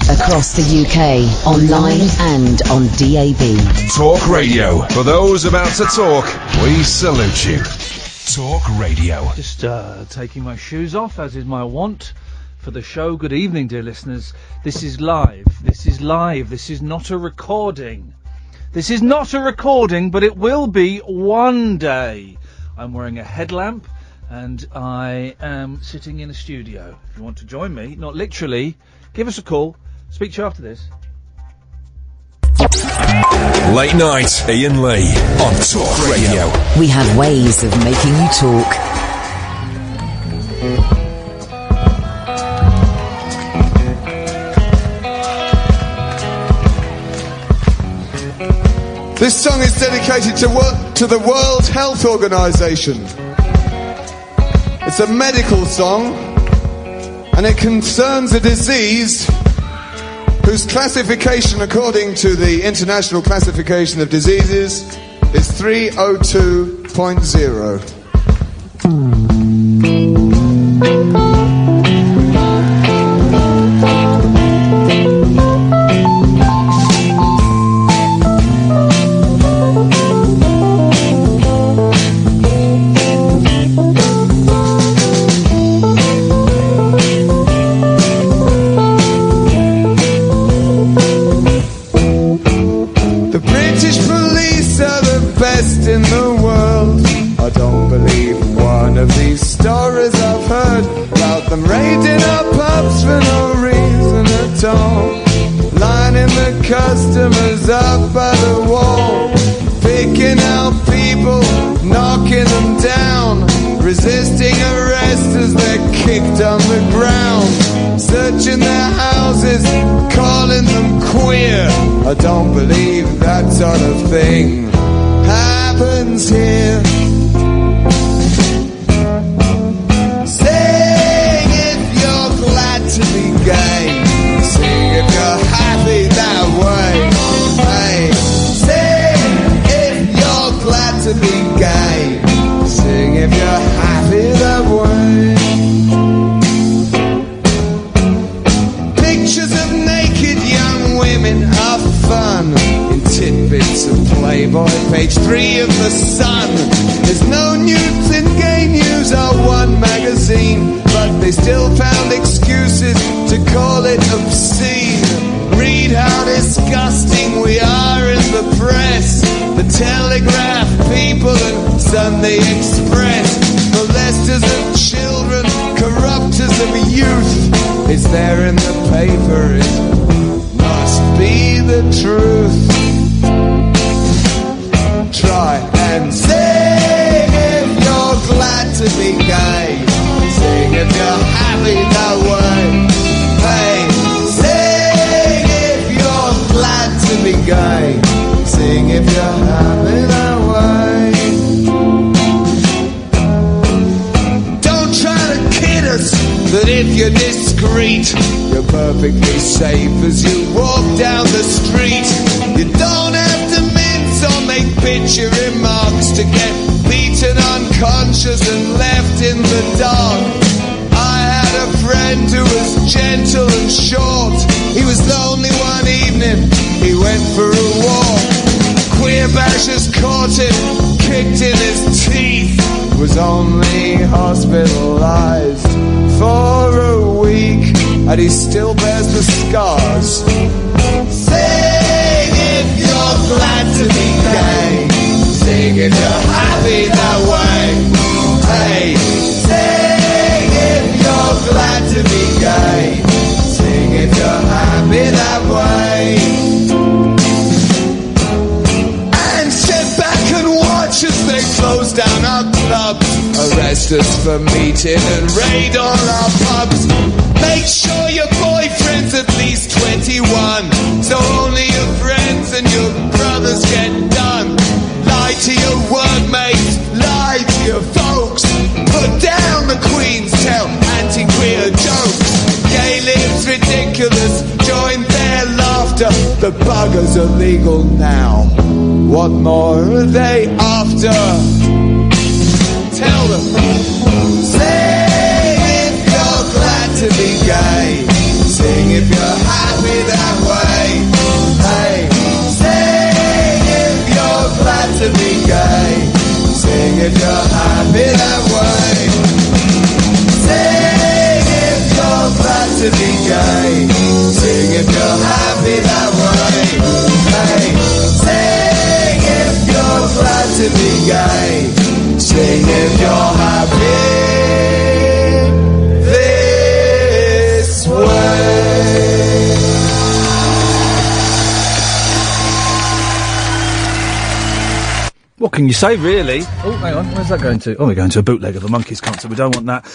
Across the UK, online and on DAB. Talk Radio. For those about to talk, we salute you. Talk Radio. Just taking my shoes off, as is my wont, for the show. Good evening, dear listeners. This is live. This is live. This is not a recording. This is not a recording, but it will be one day. I'm wearing a headlamp, and I am sitting in a studio. If you want to join me, not literally, give us a call. Speak to you after this. Late night, Iain Lee on Talk Radio. We have ways of making you talk. This song is dedicated to the World Health Organization. It's a medical song, and it concerns a disease whose classification, according to the International Classification of Diseases, is 302.0. In the world, I don't believe one of these stories I've heard about them raiding our pubs for no reason at all, lining the customers up by the wall, picking out people, knocking them down, resisting arrest as they're kicked on the ground, searching their houses, calling them queer. I don't believe that sort of thing happens here. Sing if you're glad to be gay. Sing if you're happy that way. Hey, sing if you're glad to be gay. Sing if you're happy that way. Pictures of naked young women are fun. Tidbits of Playboy, page 3 of The Sun. There's no nudes in Gay News or One magazine, but they still found excuses to call it obscene. Read how disgusting we are in the press. The Telegraph, People and Sunday Express. Molesters of children, corrupters of youth. It's there in the paper, it must be the truth. Try and sing if you're glad to be gay. Sing if you're happy that way. Hey, sing if you're glad to be gay. Sing if you're happy that way. Don't try to kid us that if you're discreet, you're perfectly safe as you walk down the street. You don't have to or make picture remarks to get beaten unconscious and left in the dark. I had a friend who was gentle and short. He was lonely one evening, he went for a walk. Queer bashers caught him, kicked in his teeth. Was only hospitalized for a week, and he still bears the scars. Sing if you're glad to be gay. Sing if you're happy that way. Hey, sing if you're glad to be gay. Sing if you're happy that way. And sit back and watch as they close down our clubs, arrest us for meeting and raid all our pubs. Make sure your boyfriend's at least 21, so only your friends and your brothers get done. Lie to your workmates, lie to your folks. Put down the Queen's, tell anti-queer jokes. Gay lives ridiculous, join their laughter. The buggers are legal now. What more are they after? Tell them. Sing if you're glad to be gay. Sing if you're happy if you're happy that way. Sing if you're glad to be gay. Sing if you're happy that way. Hey, sing if you're glad to be gay. Sing if you're happy this way. What can you say, really? Oh, hang on, where's that going to? Oh, we're going to a bootleg of a Monkeys concert. We don't want that.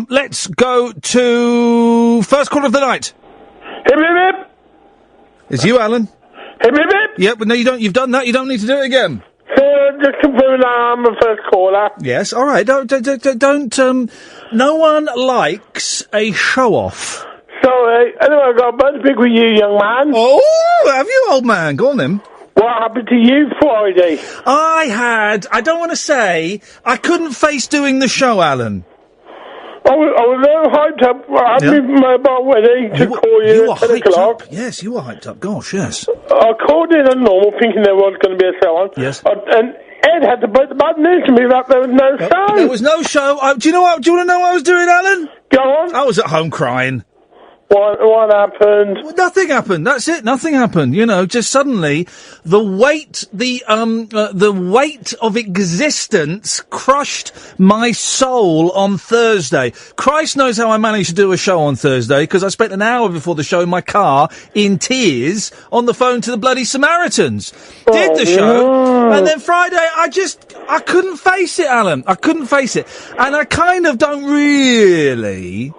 Let's go to first call of the night. Hip, hip, hip. It's you, Alan. Hip, hip, hip. Yeah, but no, you don't. You've done that. You don't need to do it again. Just confirming that I'm the first caller. Yes, all right. Don't. No one likes a show-off. Sorry. Anyway, I've got a bunch big with you, young man. Oh, have you, old man? Go on, then. What happened to you Friday? I don't want to say, I couldn't face doing the show, Alan. I was very hyped up. I had my mobile ready to call you at 10 o'clock. Yes, you were hyped up. Gosh, yes. I called in as normal, thinking there was going to be a show on. Yes. And Ed had to break the bad news to me that there was no show. There was no show. Do you know what? Do you want to know what I was doing, Alan? Go on. I was at home crying. What happened? Well, nothing happened. That's it. Nothing happened. You know, just suddenly the weight of existence crushed my soul on Thursday. Christ knows how I managed to do a show on Thursday, because I spent an hour before the show in my car in tears on the phone to the bloody Samaritans. Did the show, and then Friday I couldn't face it, Alan. I couldn't face it, and I kind of don't really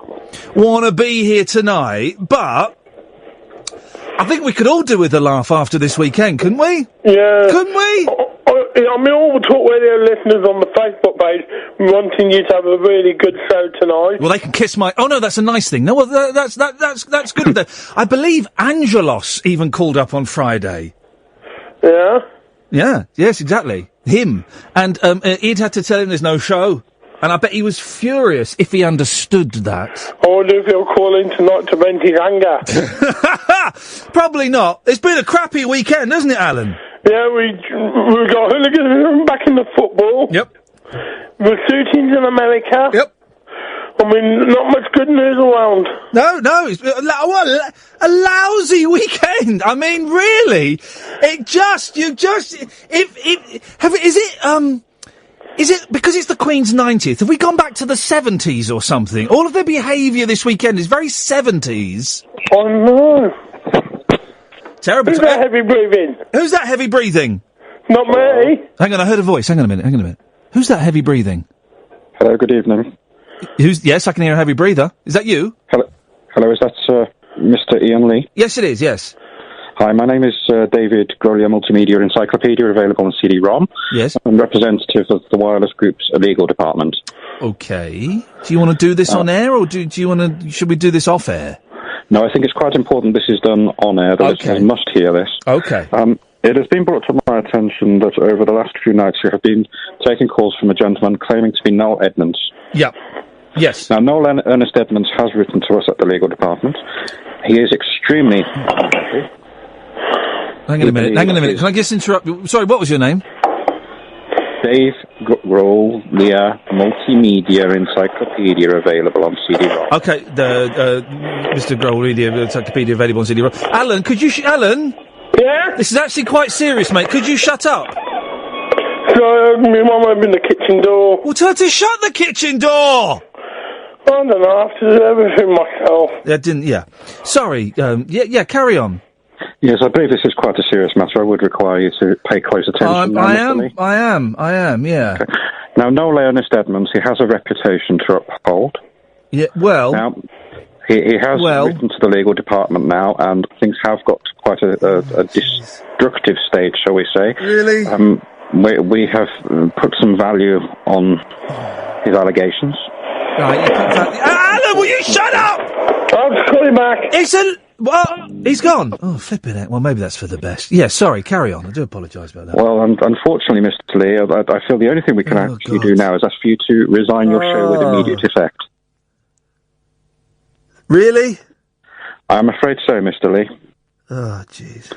want to be here tonight, but I think we could all do with a laugh after this weekend, couldn't we? Yeah. Couldn't we? I mean, all the Talk Radio listeners on the Facebook page wanting you to have a really good show tonight. Well, they can kiss my... Oh, no, that's a nice thing. No, well, that's good of them. I believe Angelos even called up on Friday. Yeah? Yeah, yes, exactly. Him. And he'd had to tell him there's no show. And I bet he was furious if he understood that. I wonder if he'll call in tonight to vent his anger. Probably not. It's been a crappy weekend, hasn't it, Alan? Yeah, we got hooligans back in the football. Yep. The shootings in America. Yep. I mean, not much good news around. No, it's a lousy weekend. I mean, really, is it because it's the Queen's 90th? Have we gone back to the 70s or something? All of their behaviour this weekend is very 70s. Oh, no. Terrible. Who's that heavy breathing? Who's that heavy breathing? Not me. Hang on, I heard a voice. Hang on a minute. Who's that heavy breathing? Hello, good evening. Yes, I can hear a heavy breather. Is that you? Hello, is that Mr. Iain Lee? Yes, it is, yes. Hi, my name is David Grolier, Multimedia Encyclopedia, available on CD-ROM. Yes. I'm representative of the Wireless Group's legal department. Okay. Do you want to do this on air, or do you want to... Should we do this off air? No, I think it's quite important this is done on air. The listeners must hear this. Okay. It has been brought to my attention that over the last few nights you have been taking calls from a gentleman claiming to be Noel Edmonds. Yeah. Yes. Now, Noel Ernest Edmonds has written to us at the legal department. He is extremely unhappy. Hang on a minute. Can I just interrupt you? Sorry, what was your name? Dave Grolier, Multimedia Encyclopedia, available on CD-ROM. Okay, Mr. Grolier, Encyclopedia, available on CD-ROM. Alan, could you... Alan? Yeah? This is actually quite serious, mate. Could you shut up? So, my mum opened the kitchen door. Well, tell her to shut the kitchen door! I don't know, I have to do everything myself. Yeah. Sorry, yeah, carry on. Yes, I believe this is quite a serious matter. I would require you to pay close attention. I am, yeah. Okay. Now, Noel Ernest Edmonds, he has a reputation to uphold. Yeah, well... Now, he has written to the legal department now, and things have got to quite a destructive stage, shall we say. Really? We have put some value on his allegations. Right, you put value... Alan, will you shut up? I'll just call him back. What? He's gone. Oh, flipping it. Well, maybe that's for the best. Yeah, sorry, carry on. I do apologise about that. Well, unfortunately, Mr. Lee, I feel the only thing we can actually do now is ask for you to resign your show with immediate effect. Really? I'm afraid so, Mr. Lee. Oh, jeez.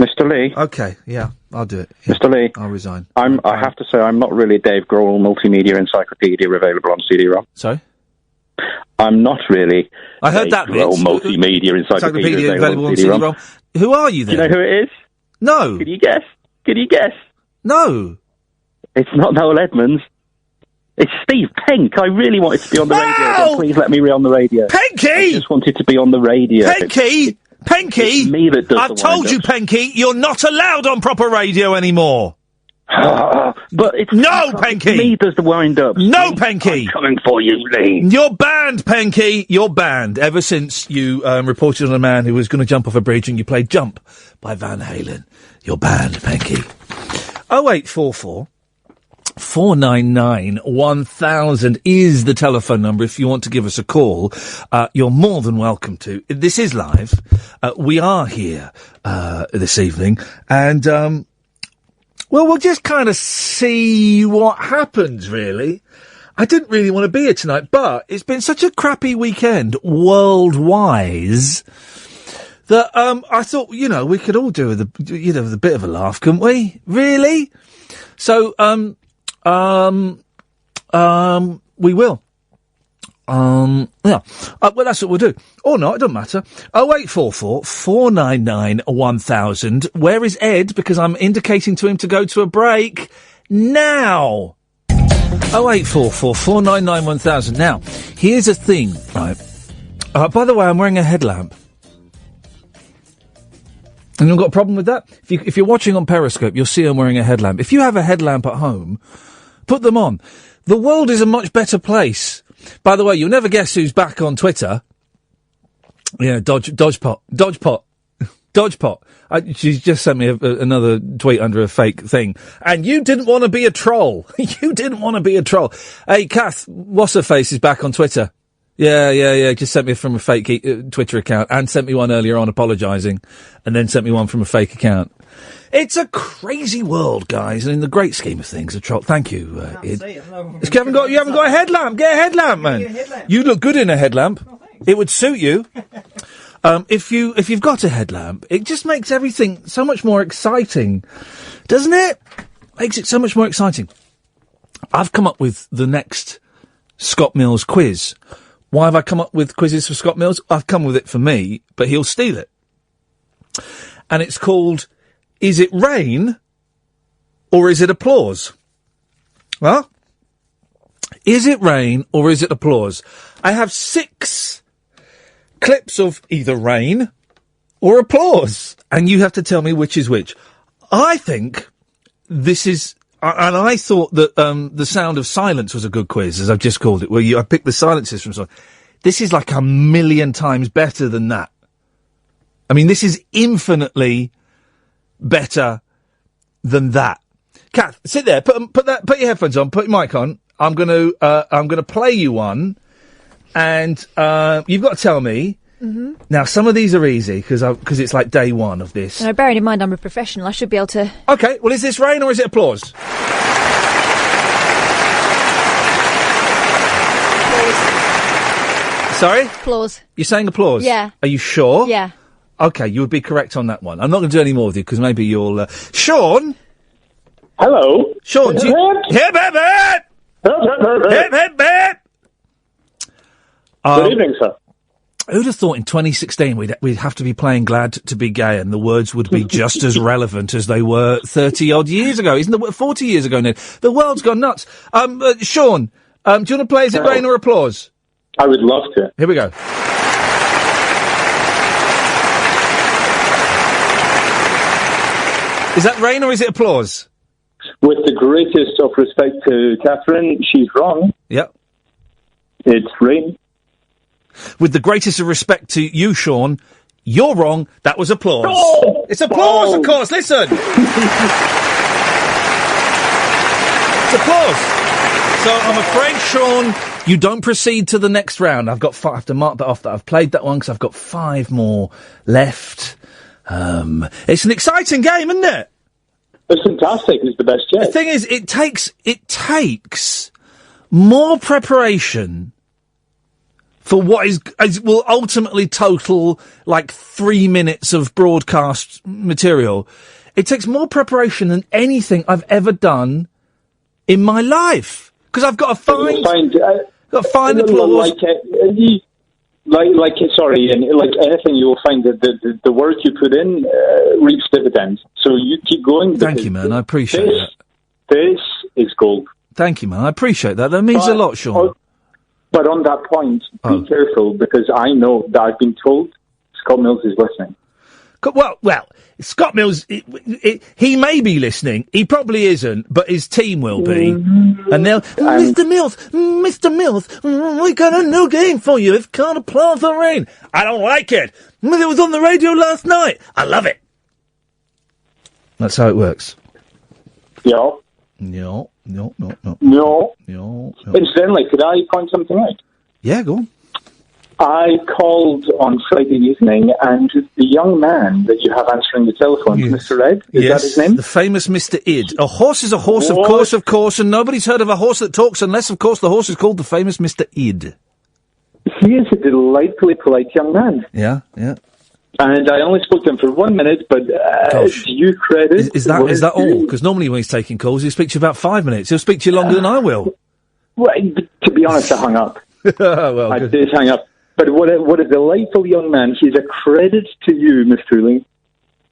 Mr. Lee. Okay, yeah, I'll do it. Yeah. Mr. Lee. I'll resign. I have to say, I'm not really a Dave Grohl multimedia encyclopedia available on CD-ROM. Sorry? I'm not really. I heard that bit. Multimedia encyclopedia available on CD-ROM. Who are you then? Do you know who it is? No. Can you guess? No. It's not Noel Edmonds. It's Steve Penk. I really wanted to be on the radio. So please let me be on the radio. Penky! I just wanted to be on the radio. Penky! It's me that does I've told you, Penky, you're not allowed on proper radio anymore. But it's no, Penky. Me does the wind-up. No, Penky. I'm coming for you, Lee. You're banned, Penky. You're banned. Ever since you reported on a man who was going to jump off a bridge and you played Jump by Van Halen. You're banned, Penky. 0844 499 1000 is the telephone number if you want to give us a call. You're more than welcome to. This is live. We are here this evening, and well, we'll just kind of see what happens, really. I didn't really want to be here tonight, but it's been such a crappy weekend world-wise that I thought, we could all do with a bit of a laugh, couldn't we? Really? So we will. Yeah. Well, that's what we'll do. Or not, it doesn't matter. 0844 499 1000. Where is Ed? Because I'm indicating to him to go to a break now. 0844 499 1000. Now, here's a thing, right? By the way, I'm wearing a headlamp. And you've got a problem with that? If you're watching on Periscope, you'll see I'm wearing a headlamp. If you have a headlamp at home, put them on. The world is a much better place. By the way, you'll never guess who's back on Twitter. Yeah, Dodgepot. She's just sent me another tweet under a fake thing. And you didn't want to be a troll. You didn't want to be a troll. Hey, Kath, what's her face is back on Twitter. Yeah. Just sent me from a fake Twitter account and sent me one earlier on apologising and then sent me one from a fake account. It's a crazy world, guys, and in the great scheme of things, a troll. Thank you, Id. You haven't got a headlamp. Get a headlamp, man. You look good in a headlamp. Oh, it would suit you. If you've got a headlamp, it just makes everything so much more exciting, doesn't it? Makes it so much more exciting. I've come up with the next Scott Mills quiz. Why have I come up with quizzes for Scott Mills? I've come with it for me, but he'll steal it. And it's called, is it rain or is it applause? Well, is it rain or is it applause? I have 6 clips of either rain or applause, and you have to tell me which is which. I think this is... And I thought that the sound of silence was a good quiz, as I've just called it, where I picked the silences from... This is like a million times better than that. I mean, this is infinitely better than that. Kath, sit there, put your headphones on, put your mic on. I'm gonna play you one, and you've got to tell me. Mm-hmm. Now, some of these are easy because it's like day one of this. No, bearing in mind I'm a professional, I should be able to... Okay, well, is this rain or is it applause? Applause. Sorry? Applause. You're saying applause? Yeah. Are you sure? Yeah. Okay, you would be correct on that one. I'm not going to do any more with you because maybe you'll... Sean? Hello? Sean, do you... Hip, hip, hip! Hip, hip, hip! Good evening, sir. Who'd have thought in 2016 we'd have to be playing Glad to be Gay and the words would be just as relevant as they were 30-odd years ago? Isn't it 40 years ago now? The world's gone nuts. Sean, do you want to play Is It Rain or Applause? I would love to. Here we go. Is that rain or is it applause? With the greatest of respect to Catherine, she's wrong. Yep. It's rain. With the greatest of respect to you, Sean, you're wrong. That was applause. Oh! It's applause, of course. Listen. It's applause. So I'm afraid, Sean, you don't proceed to the next round. I have to mark that off that I've played that one because I've got 5 more left. It's an exciting game, isn't it? It's fantastic. It's the best yet. The thing is, it takes more preparation for what will ultimately total like 3 minutes of broadcast material. It takes more preparation than anything I've ever done in my life. Because I've got to find the clause. Sorry, and like anything, you will find that the work you put in reaps dividends. So you keep going. Thank you, man. I appreciate that. This is gold. Thank you, man. I apprate that. That means a lot, Sean. But on that point, be careful, because I know that I've been told Scott Mills is listening. Well, Scott Mills, he may be listening. He probably isn't, but his team will be. And they'll, Mr. Mills, we got a new game for you. It's called A Plaza Rain. I don't like it. It was on the radio last night. I love it. That's how it works. Yeah. No. Incidentally, could I point something out? Yeah, go on. I called on Friday evening, and the young man that you have answering the telephone, Mr. Ed, is that his name? The famous Mr. Id. A horse is a horse, of course, and nobody's heard of a horse that talks unless, of course, the horse is called the famous Mr. Id. He is a delightfully polite young man. Yeah. And I only spoke to him for 1 minute, but do you credit... Is that all? Because normally when he's taking calls, he'll speak to you about 5 minutes. He'll speak to you longer than I will. Well, to be honest, I hung up. Well, I did hang up. But what a delightful young man. He's a credit to you, Miss Truling.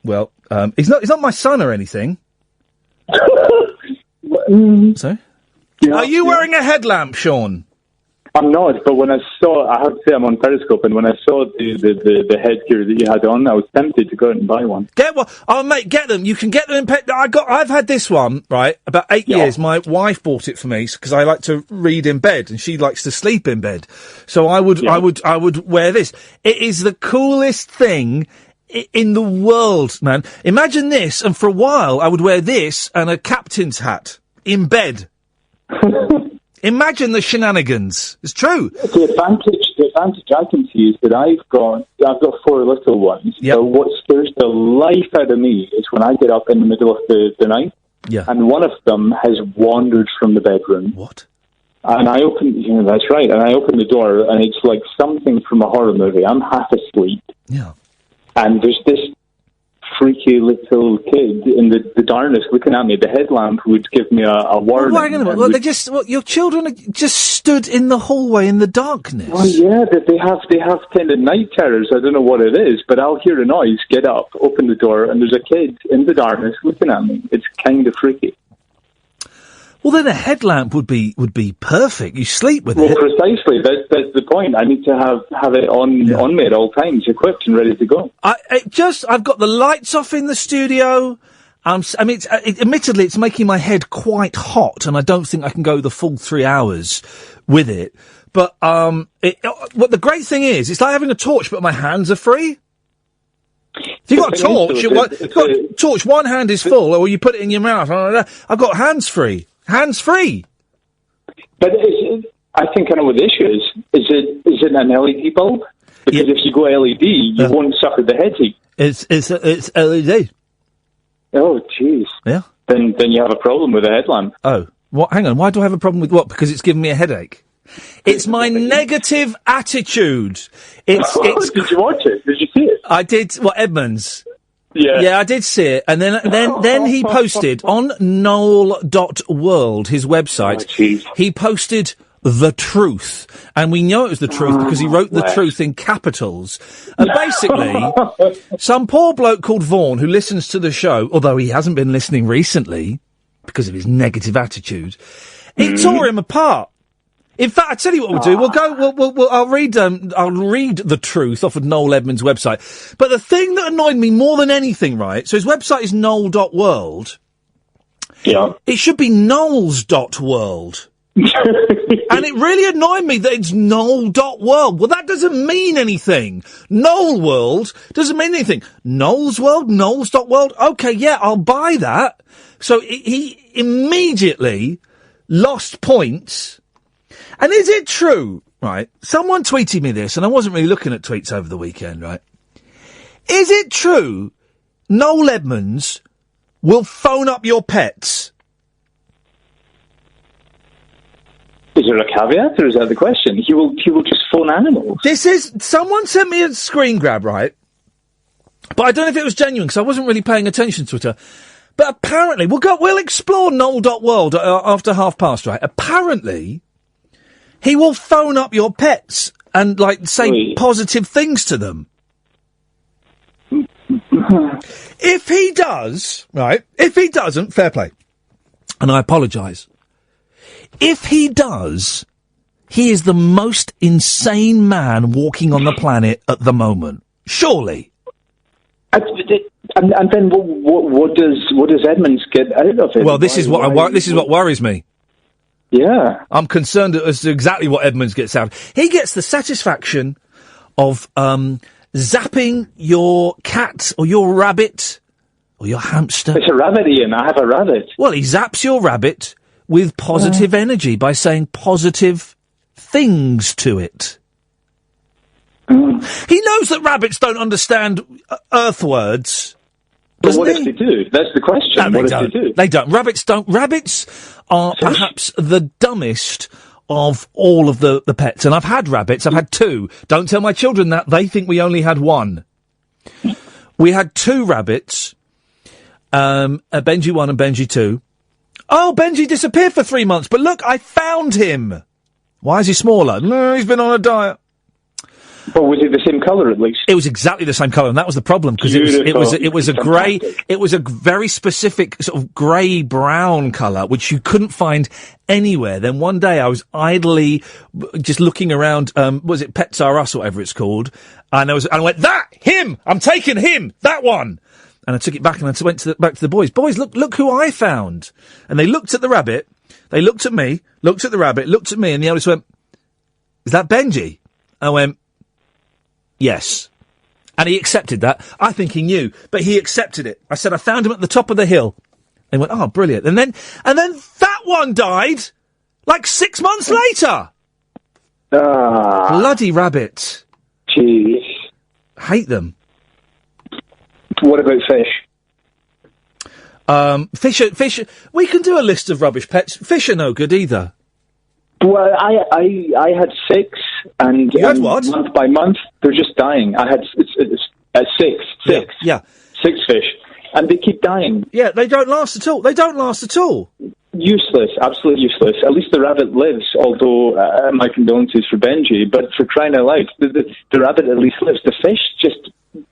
Well, he's not my son or anything. Sorry? Yeah, Are you wearing a headlamp, Sean? I'm not, but when I have to say I'm on Periscope, and when I saw the headgear that you had on, I was tempted to go out and buy one. Get one. Oh, mate, get them. You can get them in I've had this one, right, about 8 years. My wife bought it for me because I like to read in bed and she likes to sleep in bed. So I would wear this. It is the coolest thing in the world, man. Imagine this, and for a while I would wear this and a captain's hat in bed. Imagine the shenanigans. It's true. The advantage I can see is that I've got 4 little ones. Yep. So what scares the life out of me is when I get up in the middle of the night, and one of them has wandered from the bedroom. What? And I open, that's right, and I open the door, and it's like something from a horror movie. I'm half asleep. Yeah. And there's this freaky little kid in the darkness looking at me. The headlamp would give me a warning. Well, hang on a minute. Your children just stood in the hallway in the darkness. Well, yeah, they have kind of night terrors. I don't know what it is, but I'll hear a noise, get up, open the door, and there's a kid in the darkness looking at me. It's kind of freaky. Well, then a headlamp would be perfect. You sleep with it. Well, precisely. That's the point. I need to have it on me at all times, equipped and ready to go. I've got the lights off in the studio. Admittedly, it's making my head quite hot, and I don't think I can go the full 3 hours with it. But what the great thing is, it's like having a torch, but my hands are free. If you've got a torch, one hand is full, or you put it in your mouth. I've got hands free. Hands free. But I think I know what the issue is. Is it an LED bulb? Because if you go LED, you won't suffer the head heat. It's LED. Oh, jeez. Yeah. Then you have a problem with the headlamp. Oh, what? Hang on. Why do I have a problem with what? Because it's giving me a headache. It's my negative attitude. Did you watch it? Did you see it? I did. What, Edmonds? Yeah, I did see it, and then he posted on Noel.world, his website. He posted the truth, and we know it was the truth because he wrote the truth in capitals. And basically, some poor bloke called Vaughan who listens to the show, although he hasn't been listening recently because of his negative attitude, it tore him apart. In fact, I tell you what we'll do. I'll read the truth off of Noel Edmonds' website. But the thing that annoyed me more than anything, right? So his website is Noel.world. Yeah. It should be Noels.world. And it really annoyed me that it's Noel.world. Well, that doesn't mean anything. Noel World doesn't mean anything. Noel's World, Noels.world. Okay, yeah, I'll buy that. So he immediately lost points. And is it true, right? Someone tweeted me this, and I wasn't really looking at tweets over the weekend, right? Is it true Noel Edmonds will phone up your pets? Is there a caveat, or is that the question? He will just phone animals. Someone sent me a screen grab, right? But I don't know if it was genuine, because I wasn't really paying attention to Twitter. But apparently, we'll explore Noel.world after past, right? Apparently, he will phone up your pets and, say positive things to them. If he does, right? If he doesn't, fair play. And I apologise. If he does, he is the most insane man walking on the planet at the moment. Surely. And then what does Edmonds get out of it? Well, this is what worries me. Yeah. I'm concerned as to exactly what Edmonds gets out. He gets the satisfaction of zapping your cat or your rabbit or your hamster. It's a rabbit, Ian. I have a rabbit. Well, he zaps your rabbit with positive energy by saying positive things to it. He knows that rabbits don't understand Earth words. But what if they do? That's the question. No, what if they do? They don't. Rabbits don't. Rabbits are perhaps the dumbest of all of the pets. And I've had rabbits. I've had 2. Don't tell my children that. They think we only had 1. We had 2 rabbits. Benji 1 and Benji 2. Oh, Benji disappeared for 3 months, but look, I found him. Why is he smaller? No, he's been on a diet. But was it the same colour at least? It was exactly the same colour, and that was the problem, because it was a grey, it was a very specific sort of grey-brown colour, which you couldn't find anywhere. Then one day I was idly just looking around, was it Pets R Us or whatever it's called, and I went, him! I'm taking him! That one! And I took it back and I went back to the boys. Boys, look who I found. And they looked at the rabbit, they looked at me, looked at the rabbit, looked at me, and the eldest went, is that Benji? I went, yes. And he accepted that. I think he knew, but he accepted it. I said, I found him at the top of the hill. And he went, oh, brilliant. And then that one died, 6 months later. Bloody rabbit. Jeez. Hate them. What about fish? Fish, we can do a list of rubbish pets. Fish are no good either. Well, I had 6, and you had what? Month by month, they're just dying. I had 6. Yeah. 6 fish, and they keep dying. Yeah, they don't last at all. Useless, absolutely useless. At least the rabbit lives, although my condolences for Benji, but for crying out loud, the rabbit at least lives. The fish just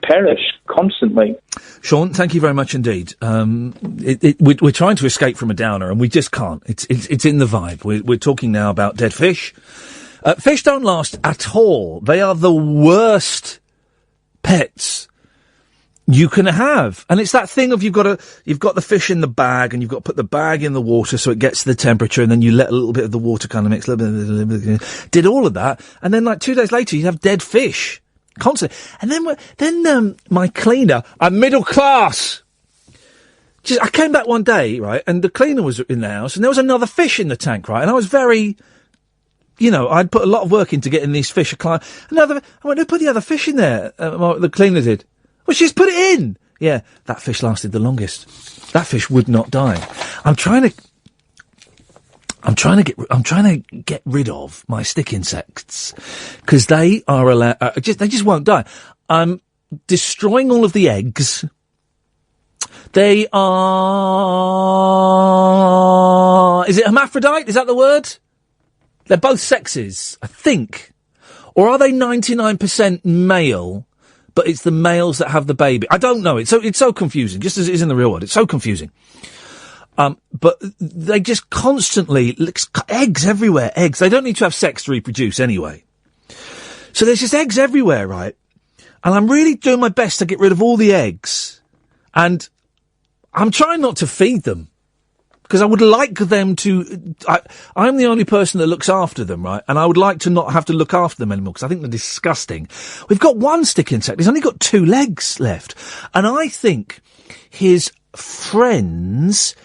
perish constantly. Sean, thank you very much indeed. We're trying to escape from a downer, and we just can't. It's in the vibe. We're talking now about dead fish. Fish don't last at all. They are the worst pets you can have. And it's that thing of you've got the fish in the bag, and you've got to put the bag in the water so it gets to the temperature, and then you let a little bit of the water kind of mix, did all of that, and then 2 days later you have dead fish. Constantly. And then my cleaner, I'm middle class. I came back one day, right, and the cleaner was in the house, and there was another fish in the tank, right, and I was very, I'd put a lot of work into getting these fish. I went, who put the other fish in there? The cleaner did. Well, she's put it in. Yeah, that fish lasted the longest. That fish would not die. I'm trying to get rid of my stick insects, because they are they just won't die. I'm destroying all of the eggs. They are, is it hermaphrodite? Is that the word? They're both sexes, I think. Or are they 99% male, but it's the males that have the baby? I don't know. It's so confusing, just as it is in the real world. It's so confusing. But they just constantly, eggs everywhere, eggs. They don't need to have sex to reproduce anyway. So there's just eggs everywhere, right? And I'm really doing my best to get rid of all the eggs. And I'm trying not to feed them, because I would like them to, I'm the only person that looks after them, right? And I would like to not have to look after them anymore, because I think they're disgusting. We've got one stick insect. He's only got 2 legs left. And I think his friends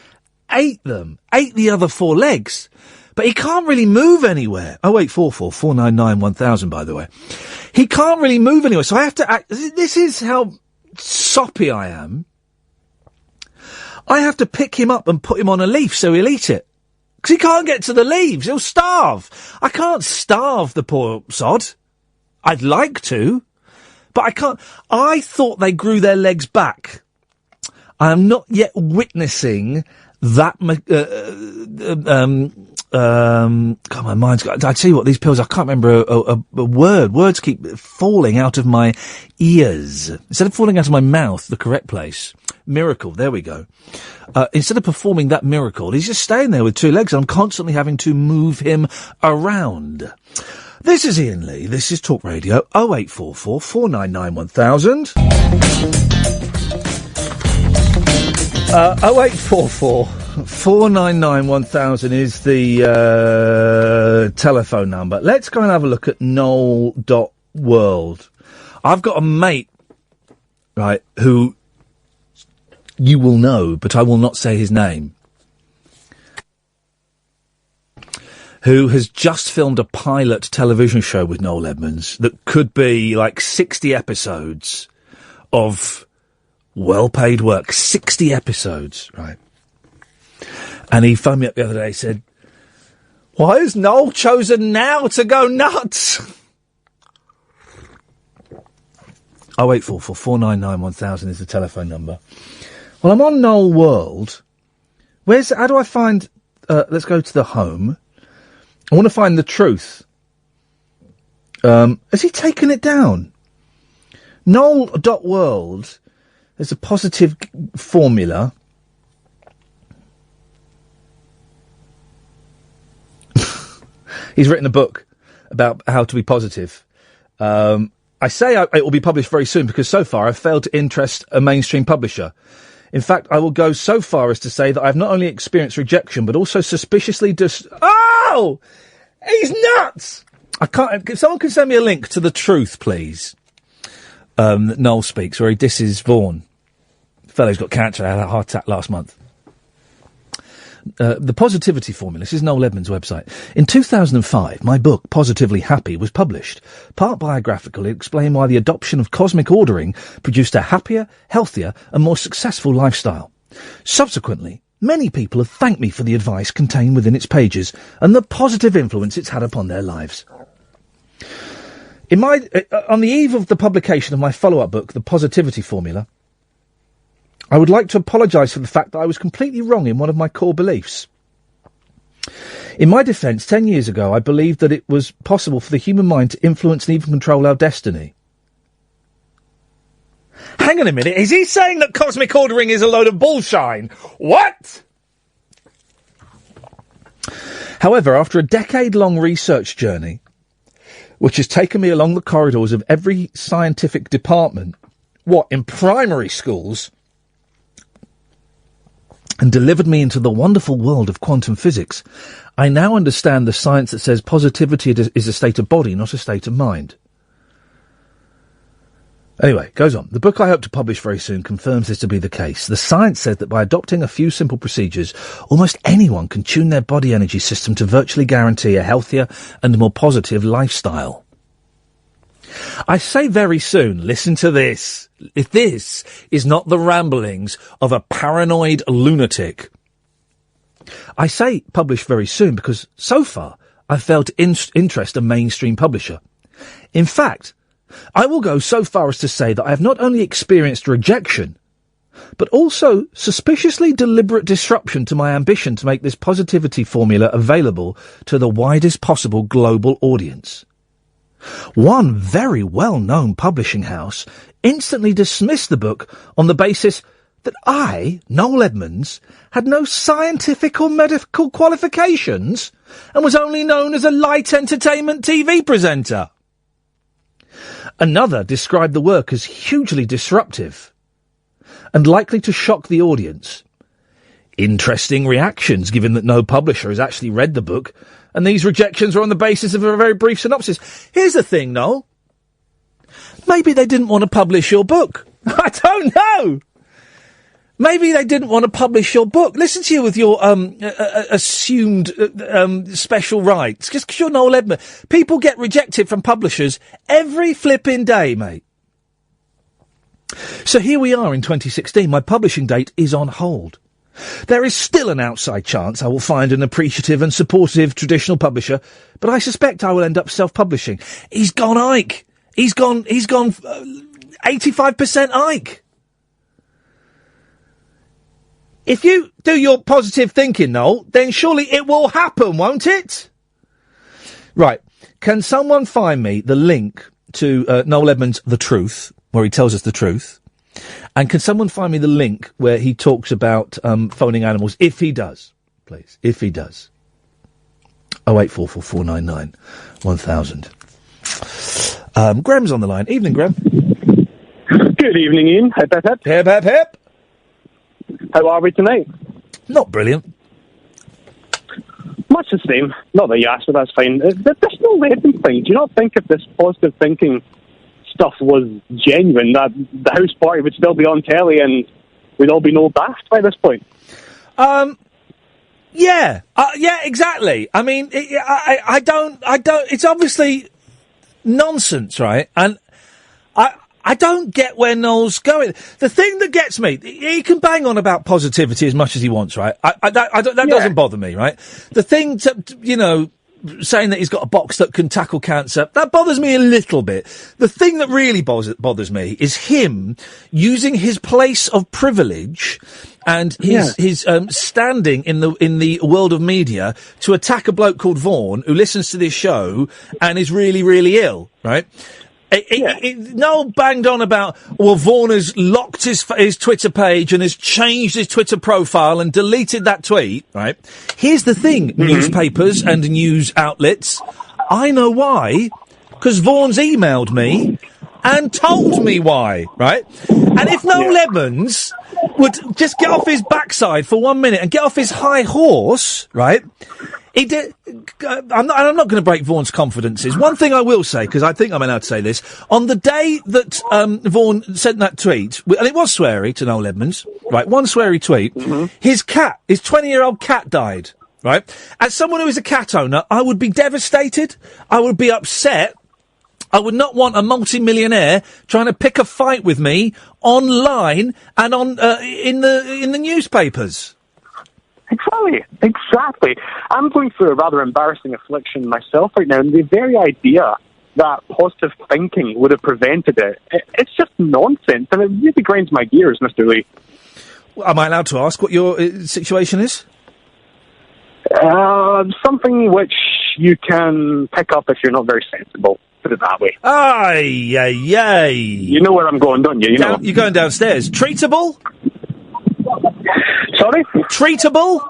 ate the other 4 legs, but he can't really move anywhere. 08444991000, by the way. He can't really move anywhere, so I have to act. This is how soppy I am. I have to pick him up and put him on a leaf so he'll eat it. Because he can't get to the leaves. He'll starve. I can't starve the poor sod. I'd like to, but I can't. I thought they grew their legs back. I am not yet witnessing that. God, my mind's got. I tell you what, these pills. I can't remember a word. Words keep falling out of my ears instead of falling out of my mouth. The correct place. Miracle. There we go. Instead of performing that miracle, he's just staying there with two legs, and I'm constantly having to move him around. This is Iain Lee. This is Talk Radio. 0844 499 1000. 0844 499 1000 is the telephone number. Let's go and have a look at Noel.world. I've got a mate, right, who you will know, but I will not say his name, who has just filmed a pilot television show with Noel Edmonds that could be like 60 episodes of well-paid work. 60 episodes, right? And he phoned me up the other day, said, why has Noel chosen now to go nuts? 0844 499 1000 is the telephone number. Well, I'm on Noel World. How do I find, let's go to the home. I want to find the truth. Has he taken it down? Noel.world, there's a positive formula. He's written a book about how to be positive. I say it will be published very soon because so far I've failed to interest a mainstream publisher. In fact, I will go so far as to say that I've not only experienced rejection, but also suspiciously Oh! He's nuts! I can't. If someone can send me a link to the truth, please. That Noel speaks, where he disses Vaughan. The fellow's got cancer, had a heart attack last month. The positivity formula. This is Noel Edmonds' website. In 2005, my book, Positively Happy, was published. Part biographical, it explained why the adoption of cosmic ordering produced a happier, healthier, and more successful lifestyle. Subsequently, many people have thanked me for the advice contained within its pages and the positive influence it's had upon their lives. On the eve of the publication of my follow-up book, The Positivity Formula, I would like to apologise for the fact that I was completely wrong in one of my core beliefs. In my defence, 10 years ago, I believed that it was possible for the human mind to influence and even control our destiny. Hang on a minute, is he saying that cosmic ordering is a load of bullshine? What? However, after a decade-long research journey, which has taken me along the corridors of every scientific department, in primary schools, and delivered me into the wonderful world of quantum physics, I now understand the science that says positivity is a state of body, not a state of mind. Anyway, goes on. The book I hope to publish very soon confirms this to be the case. The science says that by adopting a few simple procedures, almost anyone can tune their body energy system to virtually guarantee a healthier and more positive lifestyle. I say very soon, listen to this. If this is not the ramblings of a paranoid lunatic. I say publish very soon because so far I've failed to interest a mainstream publisher. In fact, I will go so far as to say that I have not only experienced rejection, but also suspiciously deliberate disruption to my ambition to make this positivity formula available to the widest possible global audience. One very well-known publishing house instantly dismissed the book on the basis that I, Noel Edmonds, had no scientific or medical qualifications and was only known as a light entertainment TV presenter. Another described the work as hugely disruptive and likely to shock the audience. Interesting reactions, given that no publisher has actually read the book, and these rejections are on the basis of a very brief synopsis. Here's the thing, Noel. Maybe they didn't want to publish your book. I don't know. Maybe they didn't want to publish your book. Listen to you with your assumed special rights. Just because you're Noel Edmonds. People get rejected from publishers every flipping day, mate. So here we are in 2016. My publishing date is on hold. There is still an outside chance I will find an appreciative and supportive traditional publisher, but I suspect I will end up self-publishing. He's gone Ike. He's gone 85% Ike. If you do your positive thinking, Noel, then surely it will happen, won't it? Right. Can someone find me the link to Noel Edmonds' The Truth, where he tells us the truth? And can someone find me the link where he talks about phoning animals, if he does, please, if he does. 0844499 1000. Graham's on the line. Evening, Graham. Good evening, Ian. Hip, hip, hip. Hip, hip, hip. How are we tonight? Not brilliant. Much the same. Not that you asked, but that's fine. There's no Edmonds thing. Do you not think if this positive thinking stuff was genuine, that the house party would still be on telly and we'd all be no daft by this point? Yeah, exactly. I mean, I don't, it's obviously nonsense, right? And I don't get where Noel's going. The thing that gets me, he can bang on about positivity as much as he wants, right? That doesn't bother me, right? The thing saying that he's got a box that can tackle cancer, that bothers me a little bit. The thing that really bothers me is him using his place of privilege and his standing in the world of media to attack a bloke called Vaughan who listens to this show and is really, really ill, right? Noel banged on about, well, Vaughan has locked his Twitter page and has changed his Twitter profile and deleted that tweet, right? Here's the thing, newspapers and news outlets. I know why, because Vaughan's emailed me and told me why, right? And if Noel Edmonds would just get off his backside for 1 minute and get off his high horse, right? He did. I'm not going to break Vaughan's confidences. One thing I will say, because I think I'm allowed to say this, on the day that Vaughan sent that tweet, and it was sweary to Noel Edmonds, right? One sweary tweet. His 20-year-old cat died, right? As someone who is a cat owner, I would be devastated. I would be upset. I would not want a multi-millionaire trying to pick a fight with me online and on in the newspapers. Exactly. I'm going through a rather embarrassing affliction myself right now, and the very idea that positive thinking would have prevented it's just nonsense, and it really grinds my gears, Mr. Lee. Well, am I allowed to ask what your situation is? Something which you can pick up if you're not very sensible. Put it that way. Ay. You know where I'm going, don't you? You're going downstairs. Treatable? Sorry? Treatable?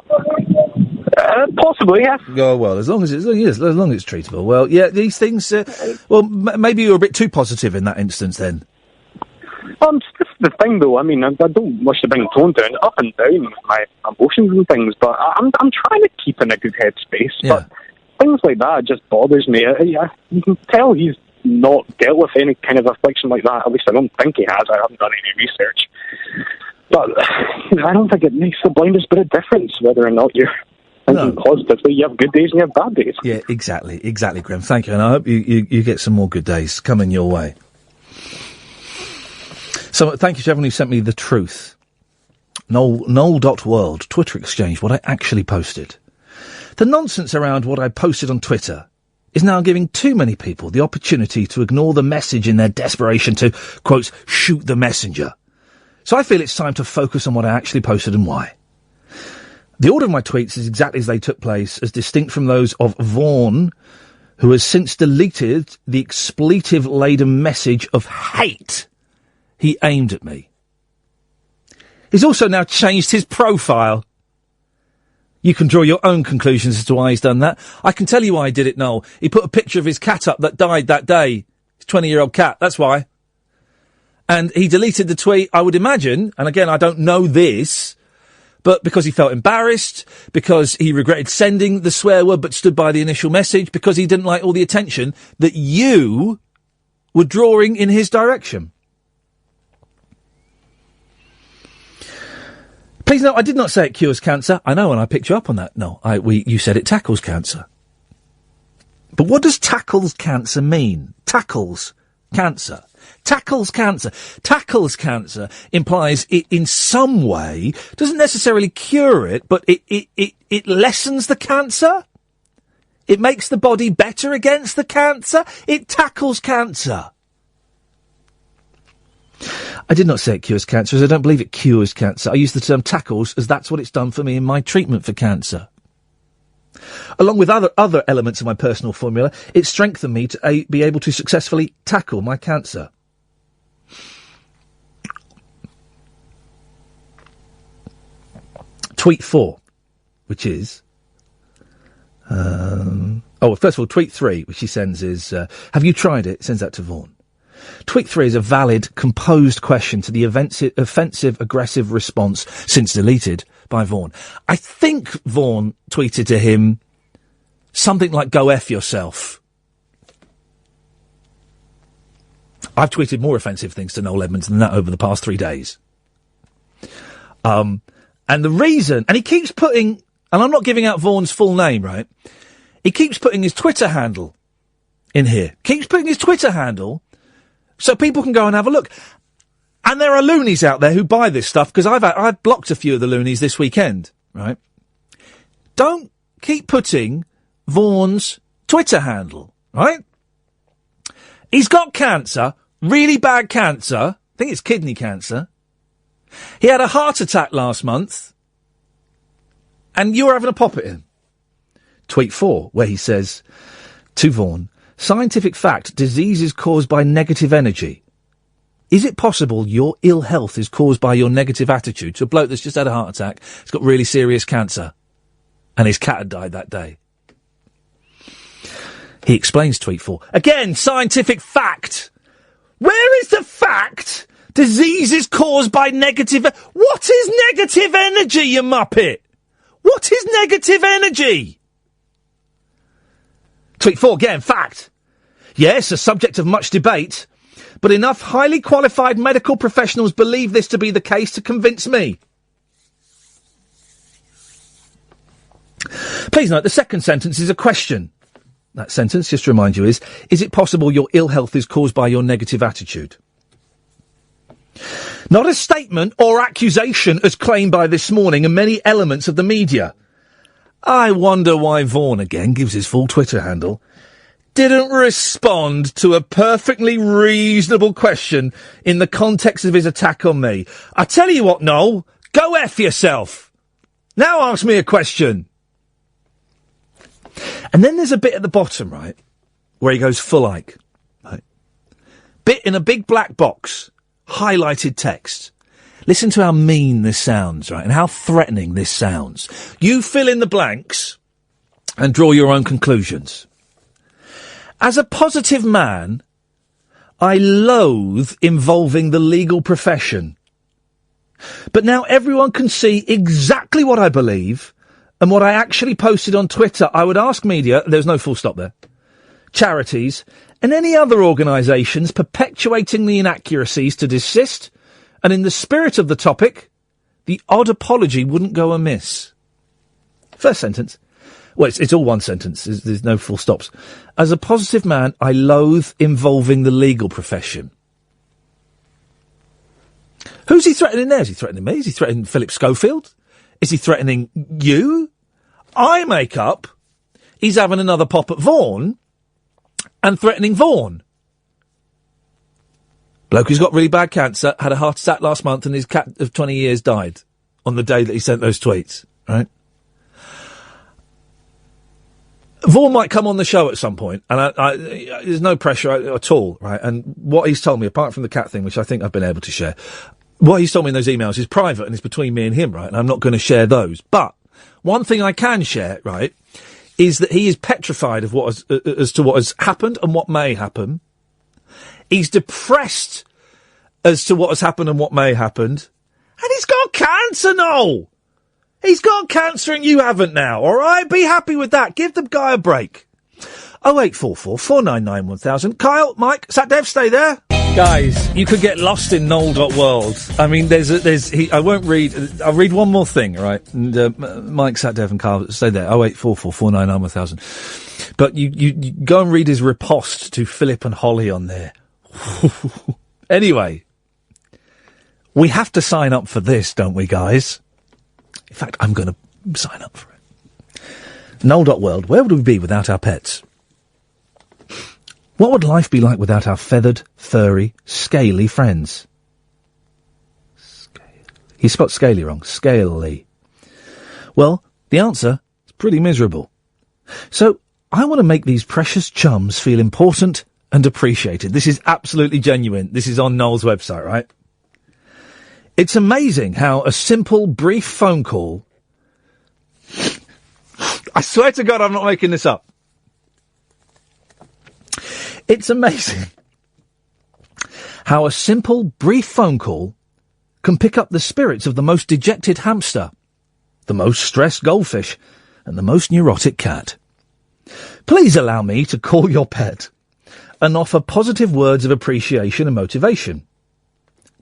Possibly, yes. Oh, well, as long as it's treatable. Well, yeah, these things, maybe you're a bit too positive in that instance then. This is the thing, though. I mean, I don't wish to bring tone down, up and down with my emotions and things, but I'm trying to keep in a good headspace. Yeah. But things like that just bothers me. You can tell he's not dealt with any kind of affliction like that. At least I don't think he has. I haven't done any research. But I don't think it makes the blindest bit of difference whether or not you're thinking positively. You have good days and you have bad days. Yeah, exactly, Graham. Thank you, and I hope you get some more good days coming your way. So, thank you to everyone who sent me the truth. Noel.world, Twitter exchange, what I actually posted. The nonsense around what I posted on Twitter is now giving too many people the opportunity to ignore the message in their desperation to, quote, shoot the messenger. So I feel it's time to focus on what I actually posted and why. The order of my tweets is exactly as they took place, as distinct from those of Vaughan, who has since deleted the expletive-laden message of hate he aimed at me. He's also now changed his profile. You can draw your own conclusions as to why he's done that. I can tell you why he did it, Noel. He put a picture of his cat up that died that day. His 20-year-old cat, that's why. And he deleted the tweet, I would imagine, and again, I don't know this, but because he felt embarrassed, because he regretted sending the swear word but stood by the initial message, because he didn't like all the attention that you were drawing in his direction. Please note, I did not say it cures cancer. I know, and I picked you up on that. No, you said it tackles cancer. But what does tackles cancer mean? Tackles cancer. Tackles cancer. Tackles cancer implies it in some way, doesn't necessarily cure it, but it lessens the cancer. It makes the body better against the cancer. It tackles cancer. I did not say it cures cancer, as I don't believe it cures cancer. I use the term tackles as that's what it's done for me in my treatment for cancer. Along with other elements of my personal formula, it strengthened me to be able to successfully tackle my cancer. Tweet 4, which is... first of all, tweet 3, which he sends is, have you tried it? Sends that to Vaughan. Tweet 3 is a valid, composed question to the offensive, aggressive response, since deleted, by Vaughan. I think Vaughan tweeted to him something like, go F yourself. I've tweeted more offensive things to Noel Edmonds than that over the past 3 days. And the reason, and he keeps putting, and I'm not giving out Vaughan's full name, right? He keeps putting his Twitter handle in here. Keeps putting his Twitter handle so people can go and have a look. And there are loonies out there who buy this stuff, because I've blocked a few of the loonies this weekend, right? Don't keep putting Vaughan's Twitter handle, right? He's got cancer, really bad cancer. I think it's kidney cancer. He had a heart attack last month, and you're having a pop at him. Tweet 4, where he says to Vaughan, scientific fact, disease is caused by negative energy. Is it possible your ill health is caused by your negative attitude? To a bloke that's just had a heart attack, he's got really serious cancer, and his cat had died that day. He explains tweet 4. Again, scientific fact. Where is the fact? Disease is caused by negative... What is negative energy, you muppet? What is negative energy? Tweet 4 again, fact. Yes, a subject of much debate, but enough highly qualified medical professionals believe this to be the case to convince me. Please note, the second sentence is a question. That sentence, just to remind you, is it possible your ill health is caused by your negative attitude? Not a statement or accusation as claimed by This Morning and many elements of the media. I wonder why Vaughan, again, gives his full Twitter handle, didn't respond to a perfectly reasonable question in the context of his attack on me. I tell you what, Noel, go F yourself. Now ask me a question. And then there's a bit at the bottom, right, where he goes full Ike. Right? Bit in a big black box, highlighted text. Listen to how mean this sounds, right, and how threatening this sounds. You fill in the blanks and draw your own conclusions. As a positive man, I loathe involving the legal profession. But now everyone can see exactly what I believe and what I actually posted on Twitter. I would ask media, there's no full stop there, charities, and any other organisations perpetuating the inaccuracies to desist, and in the spirit of the topic, the odd apology wouldn't go amiss. First sentence. Well, it's all one sentence. There's no full stops. As a positive man, I loathe involving the legal profession. Who's he threatening there? Is he threatening me? Is he threatening Philip Schofield? Is he threatening you? I make up he's having another pop at Vaughan and threatening Vaughan. Bloke who's got really bad cancer, had a heart attack last month, and his cat of 20 years died on the day that he sent those tweets, right? Vaughan might come on the show at some point, and there's no pressure at all, right? And what he's told me, apart from the cat thing, which I think I've been able to share, what he's told me in those emails is private and it's between me and him, right? And I'm not going to share those. But one thing I can share, right, is that he is petrified of as to what has happened and what may happen. He's depressed as to what has happened and what may happen. And he's got cancer, Noel! He's got cancer and you haven't now, all right? Be happy with that. Give the guy a break. 0844 499 1000. Kyle, Mike, Satdev, stay there. Guys, you could get lost in Noel.world. I mean, I won't read, I'll read one more thing, all right? And, Mike, Satdev and Kyle, stay there. 0844 499 1000. But you go and read his riposte to Philip and Holly on there. Anyway, we have to sign up for this, don't we, guys? In fact, I'm going to sign up for it. Noel.world, where would we be without our pets? What would life be like without our feathered, furry, scaly friends? You spelled scaly wrong. Scaly. Well, the answer is pretty miserable. So, I want to make these precious chums feel important and appreciated. This is absolutely genuine. This is on Noel's website, right? It's amazing how a simple, brief phone call... I swear to God, I'm not making this up. It's amazing how a simple, brief phone call can pick up the spirits of the most dejected hamster, the most stressed goldfish, and the most neurotic cat. Please allow me to call your pet and offer positive words of appreciation and motivation.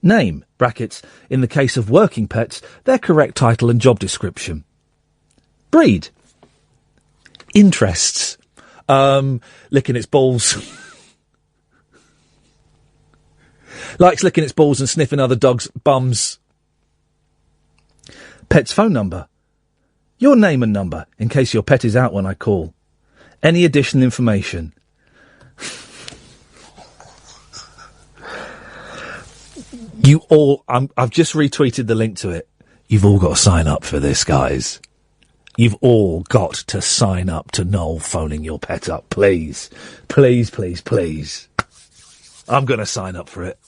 Name, brackets, in the case of working pets, their correct title and job description. Breed. Interests. Licking its balls. Likes licking its balls and sniffing other dogs' bums. Pet's phone number. Your name and number, in case your pet is out when I call. Any additional information. You all... I've just retweeted the link to it. You've all got to sign up for this, guys. You've all got to sign up to Noel phoning your pet up, please. Please, please, please. I'm going to sign up for it.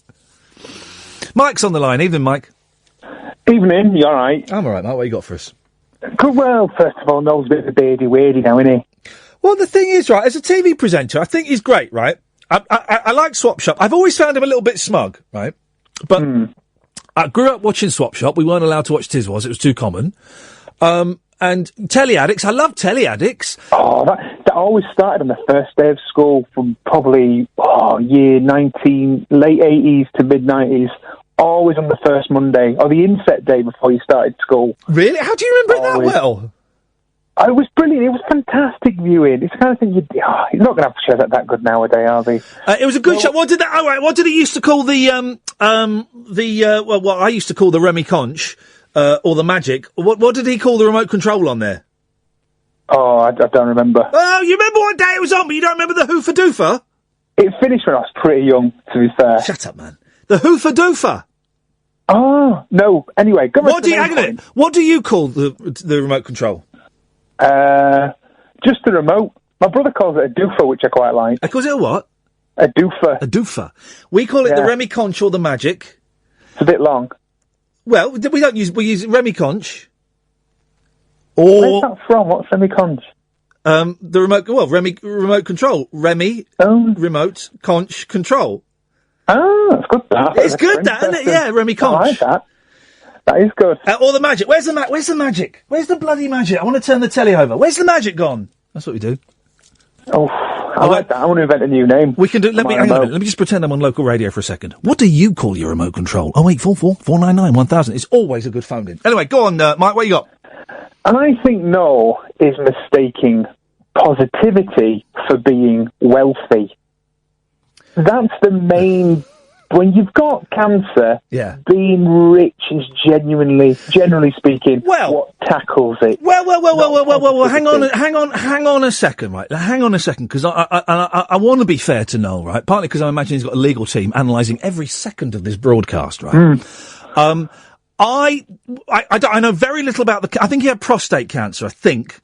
Mike's on the line. Evening, Mike. Evening, you alright? I'm alright, Mike. What you got for us? Good, well, first of all, Noel's a bit of a beardy-weirdy now, isn't he? Well, the thing is, right, as a TV presenter, I think he's great, right? I like Swap Shop. I've always found him a little bit smug, right? But I grew up watching Swap Shop. We weren't allowed to watch Tiswas. It was too common. And Telly Addicts. I love Telly Addicts. Oh, that always started on the first day of school from probably, year 19, late 80s to mid-90s. Always on the first Monday, or the inset day before you started school. Really? How do you remember it that well? It was brilliant. It was fantastic viewing. It's the kind of thing you're not going to have shows that good nowadays, are they? It was a good show. What did it used to call what I used to call the Remy Conch, or the Magic. What did he call the remote control on there? Oh, I don't remember. Oh, you remember what day it was on, but you don't remember the Hoofer Doofer? It finished when I was pretty young, to be fair. Shut up, man. The Hoofer Doofer. Oh, no. Anyway, what do you call the remote control? Just the remote. My brother calls it a doofer, which I quite like. He calls it a what? A doofer. A doofer. We call it the Remy Conch or the Magic. It's a bit long. Well, we use Remy Conch. Or... Where's that from? What's Remy Conch? The remote control. Remy, remote, Conch, control. Oh, that's good, that. It's good, that, isn't it? Yeah, Remy Conch. I like that. That is good. Or the Magic. Where's the Magic? Where's the bloody Magic? I want to turn the telly over. Where's the Magic gone? That's what we do. Oh, I like that. I want to invent a new name. We can do... Hang on a minute. Let me just pretend I'm on local radio for a second. What do you call your remote control? 0844 499 1000. It's always a good phone in. Anyway, go on, Mike. What you got? I think Noel is mistaking positivity for being wealthy. That's the main... When you've got cancer, being rich is generally speaking, what tackles it. Well, hang on a second, right? Hang on a second, because I want to be fair to Noel, right? Partly because I imagine he's got a legal team analysing every second of this broadcast, right? I know very little about I think he had prostate cancer, I think.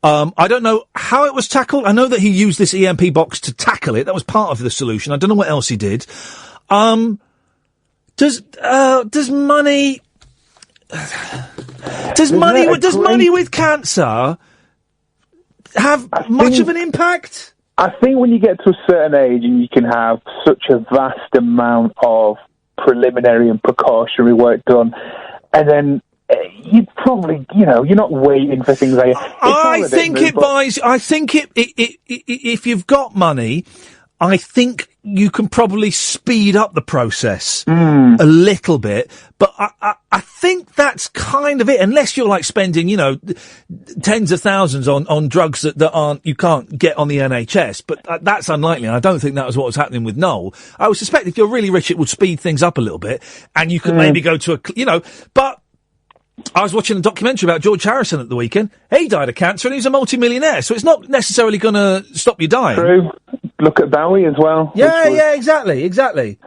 I don't know how it was tackled. I know that he used this EMP box to tackle it. That was part of the solution. I don't know what else he did. Does money with cancer have much of an impact? I think when you get to a certain age and you can have such a vast amount of preliminary and precautionary work done, and then you'd probably, you're not waiting for things like if you've got money, I think you can probably speed up the process a little bit, but I think that that's kind of it. Unless you're like spending, you know, tens of thousands on drugs that you can't get on the NHS. But that's unlikely. And I don't think that was what was happening with Noel. I would suspect if you're really rich, it would speed things up a little bit, and you could maybe go to but I was watching a documentary about George Harrison at the weekend. He died of cancer and he's a multi-millionaire, so it's not necessarily going to stop you dying. True. Look at Bowie as well. Yeah, exactly.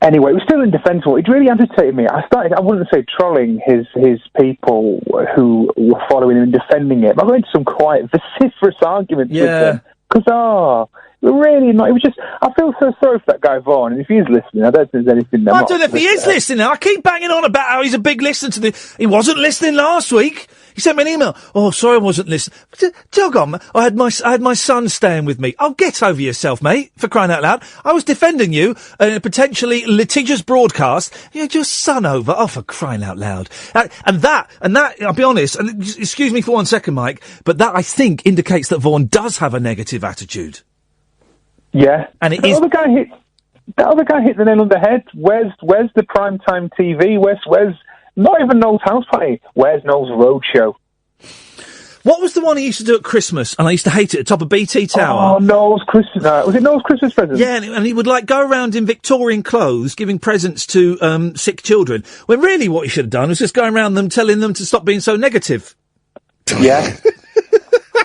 Anyway, it was still indefensible. It really agitated me. I wouldn't say trolling his people who were following him and defending it, but I got into some quite vociferous arguments with them. Because, really not. It was just, I feel so sorry for that guy Vaughan, and if he's listening, I don't think there's anything there. I don't know if he is listening. I keep banging on about how he's a big listener to he wasn't listening last week. He sent me an email. Oh, sorry, I wasn't listening. Jog on, man. I had my son staying with me. Oh, get over yourself, mate, for crying out loud. I was defending you in a potentially litigious broadcast. You had your son over. Oh, for crying out loud. And that, I'll be honest, and excuse me for 1 second, Mike, but that, I think, indicates that Vaughan does have a negative attitude. Yeah. And it is... That other guy hit the nail on the head. Where's the primetime TV? Where's not even Noel's house party? Where's Noel's roadshow? What was the one he used to do at Christmas? And I used to hate it at the top of BT Tower. Oh, Noel's Christmas. Was it Noel's Christmas present? Yeah, and he would like go around in Victorian clothes, giving presents to sick children. When really what he should have done was just going around them, telling them to stop being so negative. Yeah.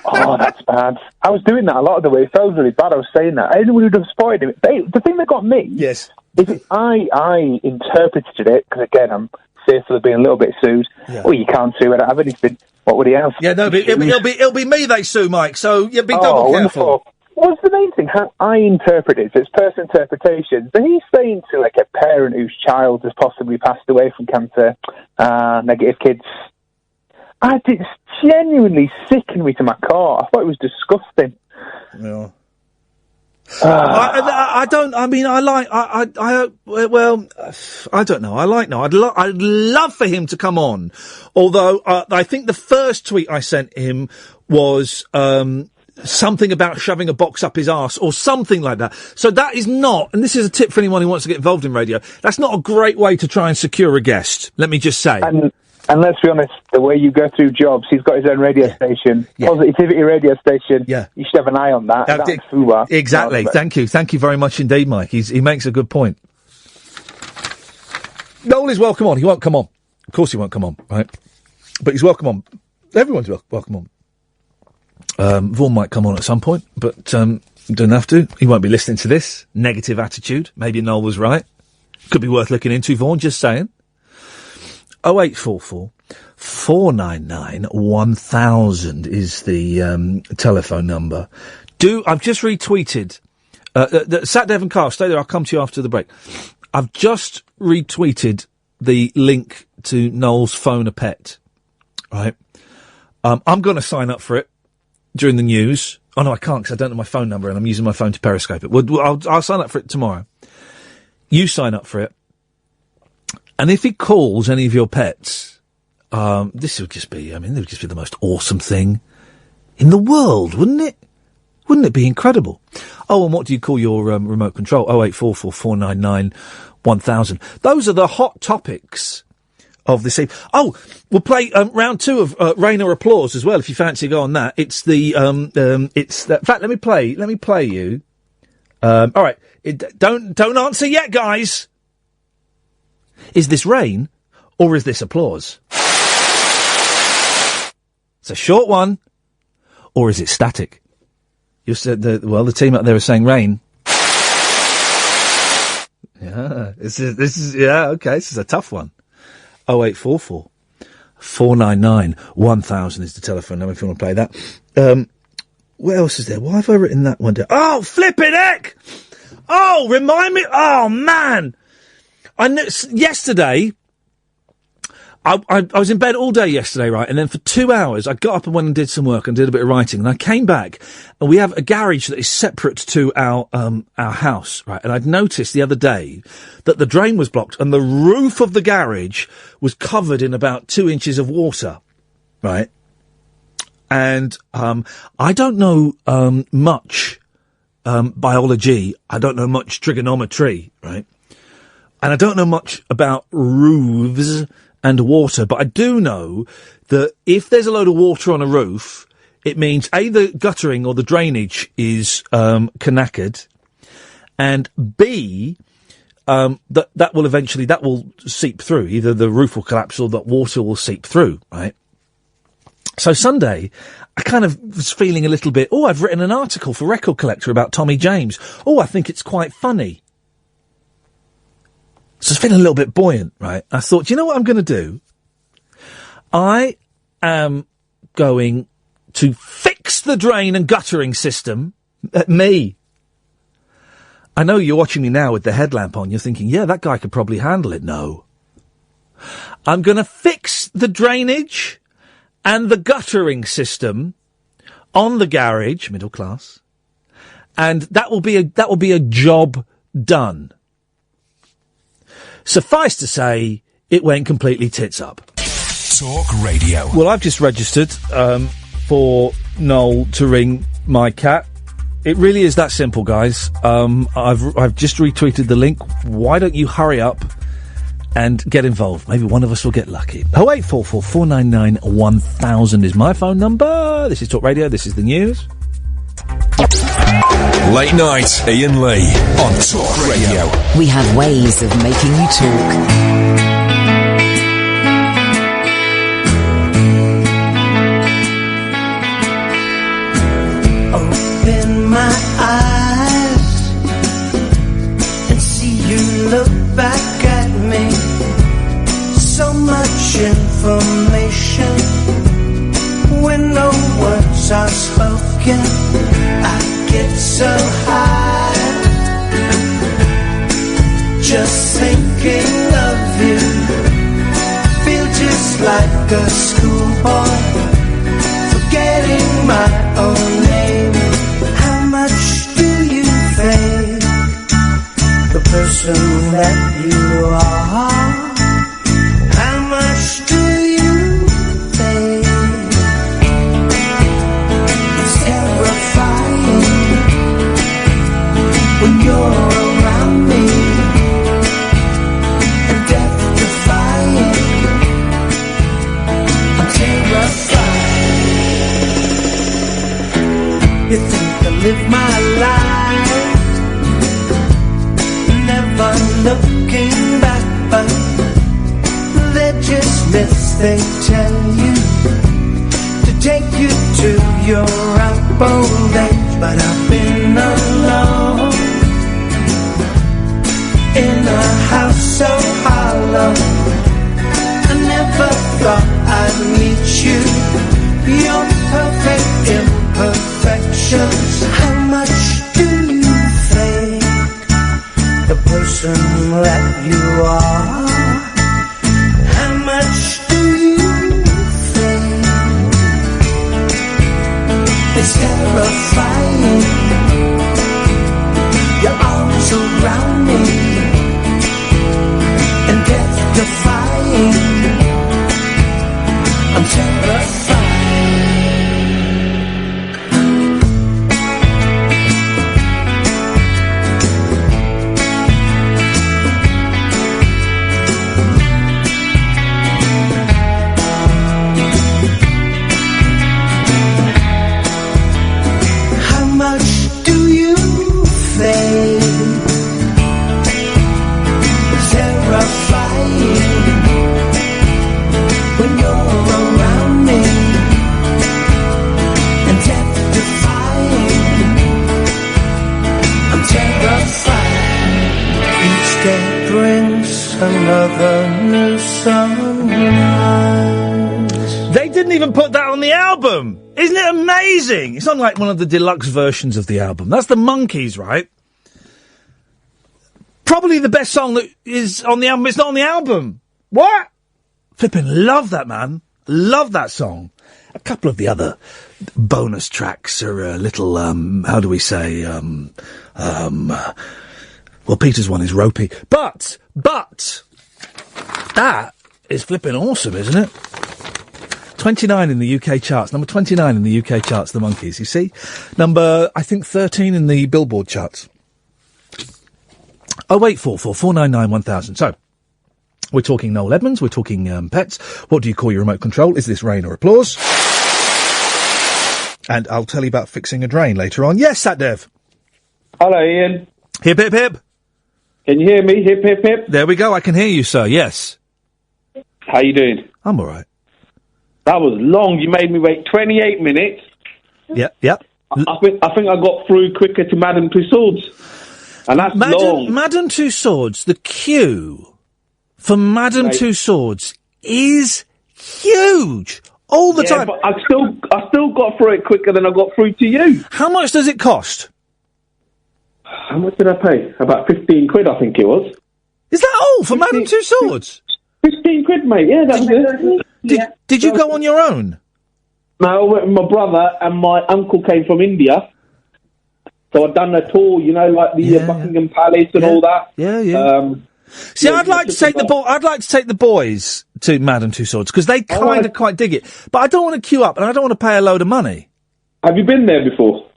Oh, that's bad. I was doing that a lot of the way. It felt really bad. I was saying that. Anyone who'd have spoiled him. The thing that got me. Yes. Is I interpreted it, because again, I'm fearful of being a little bit sued. Yeah. Oh, you can't sue. I don't have anything. What would he have? Yeah, no, but it'll be me they sue, Mike. So be double careful. Wonderful. What's the main thing? How I interpret it. It's personal interpretation. So he's saying to like a parent whose child has possibly passed away from cancer, negative kids. It genuinely sickened me to my core. I thought it was disgusting. Yeah. I don't. I mean, I don't know. I like Noel. I'd love for him to come on. Although I think the first tweet I sent him was something about shoving a box up his arse or something like that. So that is not, and this is a tip for anyone who wants to get involved in radio, that's not a great way to try and secure a guest. Let me just say. And let's be honest, the way you go through jobs, he's got his own radio station, Positivity radio station. Yeah. You should have an eye on that. Exactly. Thank you. Thank you very much indeed, Mike. He makes a good point. Noel is welcome on. He won't come on. Of course he won't come on, right? But he's welcome on. Everyone's welcome on. Vaughan might come on at some point, but don't have to. He won't be listening to this. Negative attitude. Maybe Noel was right. Could be worth looking into, Vaughan, just saying. 0844 499 1000 is the telephone number. I've just retweeted Sat Devon Carl, stay there, I'll come to you after the break. I've just retweeted the link to Noel's Phone a Pet. Right? I'm going to sign up for it during the news. Oh no, I can't because I don't know my phone number and I'm using my phone to Periscope it. I'll sign up for it tomorrow. You sign up for it. And if he calls any of your pets, this would just be, it would just be the most awesome thing in the world, wouldn't it? Wouldn't it be incredible? Oh, and what do you call your remote control? 0844 499 1000. Those are the hot topics of this evening. Oh, we'll play round two of Rain or Applause as well, if you fancy go on that. It's the, in fact, let me play you. All right, don't answer yet, guys. Is this rain, or is this applause? It's a short one, or is it static? You said the team up there is saying rain. Yeah, this is okay. This is a tough one. 0844 499 1000 is the telephone number if you want to play that. What else is there? Why have I written that one down? Oh, flippin' heck! Oh, remind me. Oh man. Yesterday, I was in bed all day yesterday, right? And then for 2 hours, I got up and went and did some work and did a bit of writing. And I came back, and we have a garage that is separate to our house, right? And I'd noticed the other day that the drain was blocked and the roof of the garage was covered in about 2 inches of water, right? And I don't know much biology. I don't know much trigonometry, right? And I don't know much about roofs and water, but I do know that if there's a load of water on a roof, it means A, the guttering or the drainage is knackered, and B, that will seep through. Either the roof will collapse or that water will seep through, right? So Sunday, I kind of was feeling a little bit, I've written an article for Record Collector about Tommy James. I think it's quite funny. So I was feeling a little bit buoyant, right? I thought, you know what I'm going to do? I am going to fix the drain and guttering system at me. I know you're watching me now with the headlamp on. You're thinking, yeah, that guy could probably handle it. No. I'm going to fix the drainage and the guttering system on the garage, middle class, and that will be a job done. Suffice to say, it went completely tits up. Talk Radio. Well, I've just registered for Noel to ring my cat. It really is that simple, guys. I've just retweeted the link. Why don't you hurry up and get involved? Maybe one of us will get lucky. 0844 499 1000 is my phone number. This is Talk Radio. This is the news. Late night, Iain Lee on Talk Radio. We have ways of making you talk. Open my eyes and see you look back at me. So much information when no words are spoken. I get so high just thinking of you. Feel just like a schoolboy forgetting my own name. How much do you think the person that you are? How much do you think? It's terrifying when you're around me, and death-defying. I'm terrified. You think I live my life, never looking back, but they're just myths they tell you to take you to your ripe old age. But I've been alone in a house so hollow. I never thought I'd meet you. Your perfect imperfections. How much do you think the person that you are? How much do you think? It's terrifying. Your arms around me, and death-defying. I'm terrified. How much do you think? Terrifying when you're around me, and death-defying. I'm terrified. Each day brings another new sunrise. They didn't even put that on the album. Isn't it amazing? It's on like one of the deluxe versions of the album. That's the Monkees, right? Probably the best song that is on the album. It's not on the album. What? Flippin' love that, man. Love that song. A couple of the other bonus tracks are a little, how do we say, well, Peter's one is ropey. But, that is flippin' awesome, isn't it? 29 in the UK charts. Number 29 in the UK charts, the Monkees, you see? Number, I think, 13 in the Billboard charts. 0844 499 1000. So, We're talking Noel Edmonds. We're talking pets. What do you call your remote control? Is this rain or applause? And I'll tell you about fixing a drain later on. Yes, Satdev. Hello, Ian. Hip, hip, hip. Can you hear me? Hip, hip, hip. There we go. I can hear you, sir. Yes. How you doing? I'm all right. That was long. You made me wait 28 minutes. Yep. I think I got through quicker to Madame Tussauds. And that's long. Madame Tussauds, the queue for Madame Tussauds is huge. All the time. But I still got through it quicker than I got through to you. How much does it cost? How much did I pay? About 15 quid, I think it was. Is that all for Madame Tussauds? 15 quid, mate. Yeah, that's it. Did you go on your own? No, I went with my brother and my uncle came from India. So I'd done a tour, you know, like the Buckingham Palace and all that. Yeah. See, I'd like to take the boys to Madame Tussauds because they kind of quite dig it, but I don't want to queue up and I don't want to pay a load of money. Have you been there before?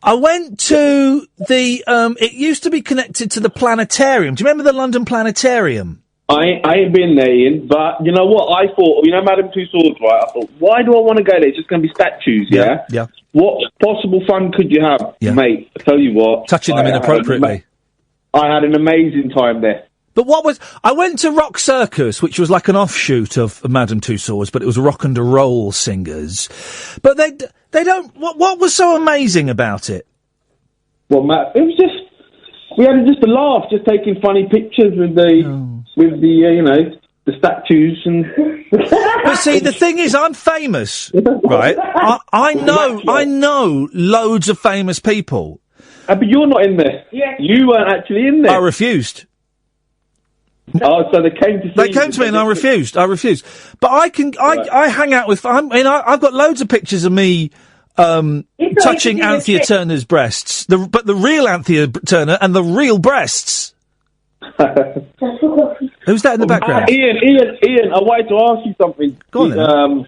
I went to the. It used to be connected to the planetarium. Do you remember the London Planetarium? I ain't been there, Ian, but you know what? I thought, you know, Madame Tussauds, right? I thought, why do I want to go there? It's just going to be statues, yeah? Yeah. What possible fun could you have, mate? I tell you what. Touching them inappropriately. I had an amazing time there. But I went to Rock Circus, which was like an offshoot of Madame Tussauds, but it was rock and roll singers. But they don't, what was so amazing about it? Well, Matt, it was just, we had just a laugh, just taking funny pictures with the, you know, the statues and... But see, the thing is, I'm famous, right? I know loads of famous people. But you're not in there. Yeah. You weren't actually in there. I refused. Oh, so they came to see They came to me and I refused. But I hang out with, I've got loads of pictures of me, touching Anthea Turner's breasts. But the real Anthea Turner and the real breasts. Who's that in the background? Ian, I wanted to ask you something. Go on then.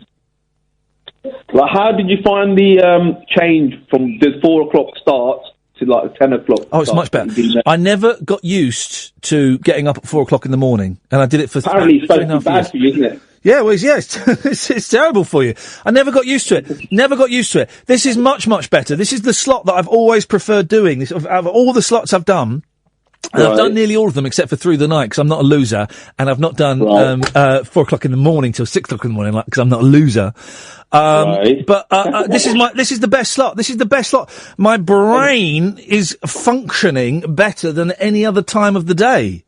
Like, how did you find the change from the 4 o'clock start to like 10 o'clock? Oh, it's much better. I never got used to getting up at 4 o'clock in the morning, and I did it for apparently it's supposed to be bad years. for you, isn't it? Yeah, well, it's terrible for you. I never got used to it. This is much, much better. This is the slot that I've always preferred doing. This, of all the slots I've done, and I've done nearly all of them except for through the night because I'm not a loser, and I've not done 4 o'clock in the morning till 6 o'clock in the morning because I'm not a loser. But this is the best slot. This is the best slot. My brain is functioning better than any other time of the day.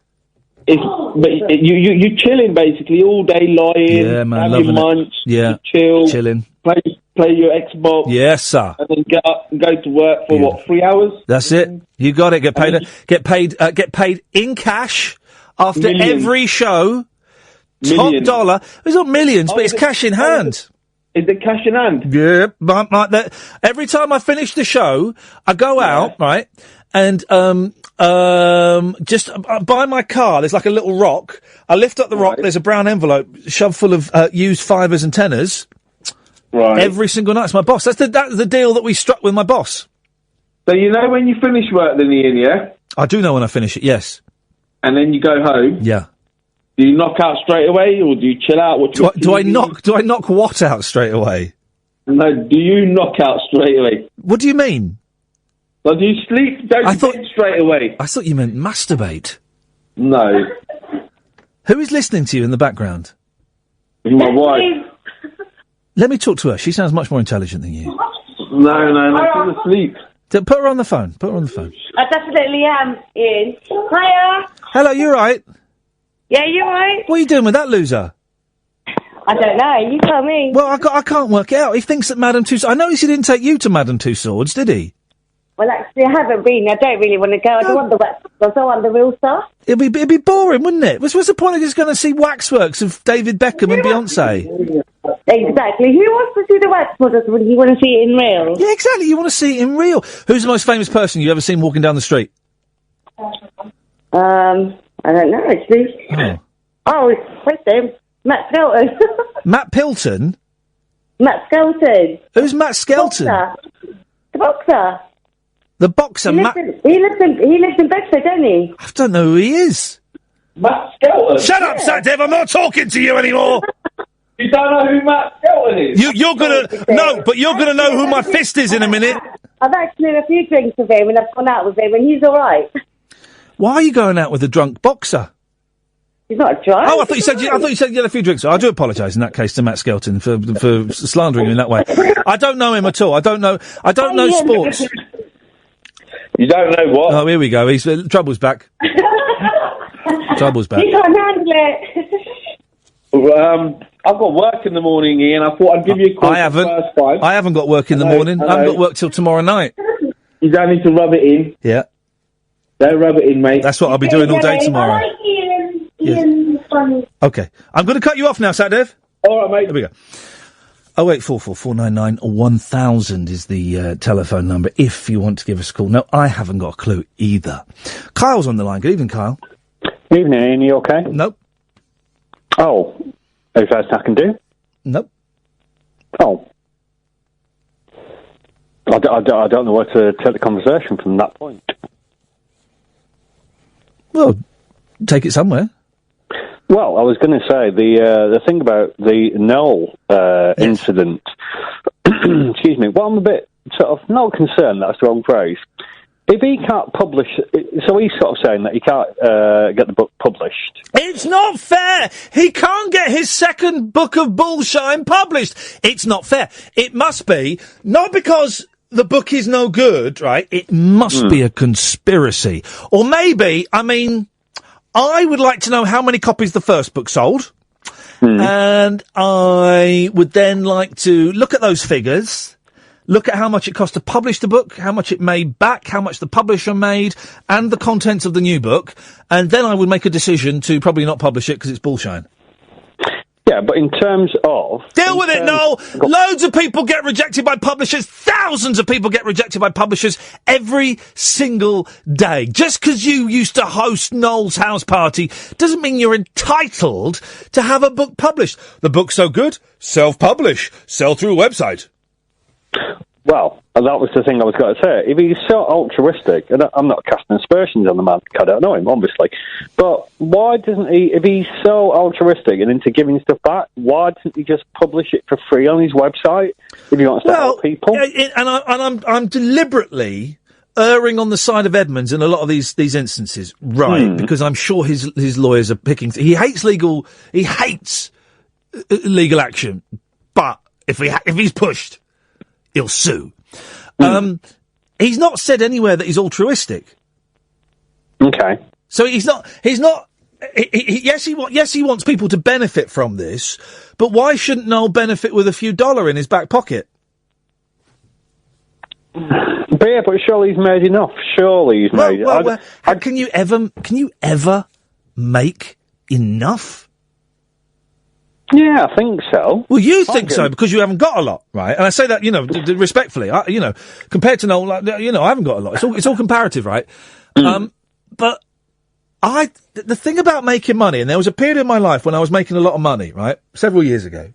You're chilling basically all day, lying, having lunch, chilling, play your Xbox, yes, sir, and then get up and go to work for 3 hours. That's it. You got it. Get paid in cash after every show. Top dollar. It's not millions, but it's cash in hand. Is it cash in hand? Yeah, like that. Every time I finish the show, I go out, right, and just by my car, there's like a little rock. I lift up the rock. There's a brown envelope shoved full of used fivers and tenors. Right. Every single night. It's my boss. That's the deal that we struck with my boss. So you know when you finish work, then Ian, yeah? I do know when I finish it. Yes. And then you go home. Yeah. Do you knock out straight away, or do you chill out? Do I knock what out straight away? No, do you knock out straight away? What do you mean? Well, do you sleep? Don't you bed straight away? I thought you meant masturbate. No. Who is listening to you in the background? My wife. Let me talk to her. She sounds much more intelligent than you. No, she's asleep. Put her on the phone. I definitely am, Ian. Hiya. Hello, you right? Yeah, you right? What are you doing with that loser? I don't know. You tell me. Well, I can't work it out. He thinks that Madame Tussauds... I noticed he didn't take you to Madame Tussauds, did he? Well, actually, I haven't been. I don't really want to go. I don't want the waxworks. I want the real stuff. It'd be boring, wouldn't it? What's the point of just going to see waxworks of David Beckham and Beyonce? Exactly. Who wants to see the waxworks when you want to see it in real? Yeah, exactly. You want to see it in real. Who's the most famous person you've ever seen walking down the street? I don't know, actually. Oh, what's his name? Matt Skelton. Matt Pilton? Matt Skelton. Who's Matt Skelton? The boxer. The boxer, He lives in Bedford, don't he? I don't know who he is. Matt Skelton? Shut up, Satdev, I'm not talking to you anymore! You don't know who Matt Skelton is? You're gonna know who my fist is in a minute. I've actually had a few drinks with him and I've gone out with him and he's alright. Why are you going out with a drunk boxer? He's not drunk. Oh, I thought you said you had a few drinks. I do apologise in that case to Matt Skelton for slandering him in that way. I don't know him at all. I don't know sports. You don't know what? Oh, here we go. Trouble's back. Trouble's back. You can't handle it. I've got work in the morning, Ian. I thought I'd give you a call. I haven't got work in the morning. I haven't got work till tomorrow night. You don't need to rub it in. Yeah. Don't rub it in, mate. That's what I'll be doing all day tomorrow. I like Ian. Ian's funny. Okay. I'm going to cut you off now, Satdev. All right, mate. There we go. 0844 499 1000 is the telephone number if you want to give us a call. No, I haven't got a clue either. Kyle's on the line. Good evening, Kyle. Evening, Ian. You okay? Nope. Oh. Anything else I can do? Nope. Oh. I don't know where to take the conversation from that point. Well, take it somewhere. Well, I was going to say the thing about the Noel incident. Excuse me. Well, I'm a bit sort of not concerned. That's the wrong phrase. If he can't publish, so he's sort of saying that he can't get the book published. It's not fair. He can't get his second book of bullshine published. It's not fair. It must be not because the book is no good, right? It must be a conspiracy, or maybe. I mean, I would like to know how many copies the first book sold, and I would then like to look at those figures. Look at how much it cost to publish the book, how much it made back, how much the publisher made, and the contents of the new book, and then I would make a decision to probably not publish it because it's bullshine. Yeah, but in terms of... Deal with it, Noel! Loads of people get rejected by publishers. Thousands of people get rejected by publishers every single day. Just because you used to host Noel's house party doesn't mean you're entitled to have a book published. The book's so good, self-publish. Sell through a website. Well, that was the thing I was going to say. If he's so altruistic, and I'm not casting aspersions on the man, I don't know him, obviously, but why doesn't he, if he's so altruistic and into giving stuff back, why doesn't he just publish it for free on his website if he wants to help people? I'm deliberately erring on the side of Edmonds in a lot of these instances, right? Because I'm sure his lawyers are picking. He hates legal action, but if he's pushed, he'll sue. He's not said anywhere that he's altruistic. Okay. So he's not. Yes, he wants people to benefit from this, but why shouldn't Noel benefit with a few $1 in his back pocket? But yeah, but surely he's made enough. Surely he's made. Can you ever make enough? Yeah, I think so. Well, you think so because you haven't got a lot, right? And I say that, respectfully. Compared to Noel, I haven't got a lot. It's all comparative, right? But the thing about making money, and there was a period in my life when I was making a lot of money, right? Several years ago.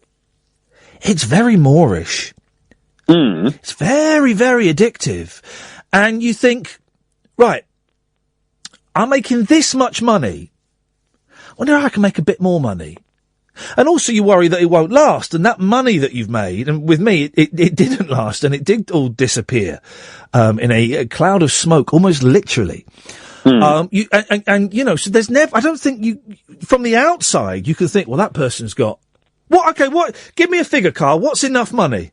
It's very Moorish. It's very, very addictive. And you think, right, I'm making this much money. I wonder how I can make a bit more money. And also you worry that it won't last, and that money that you've made, and with me, it didn't last, and it did all disappear, in a cloud of smoke, almost literally. So there's never, I don't think from the outside, you can think, well, that person's got, give me a figure, Carl, what's enough money?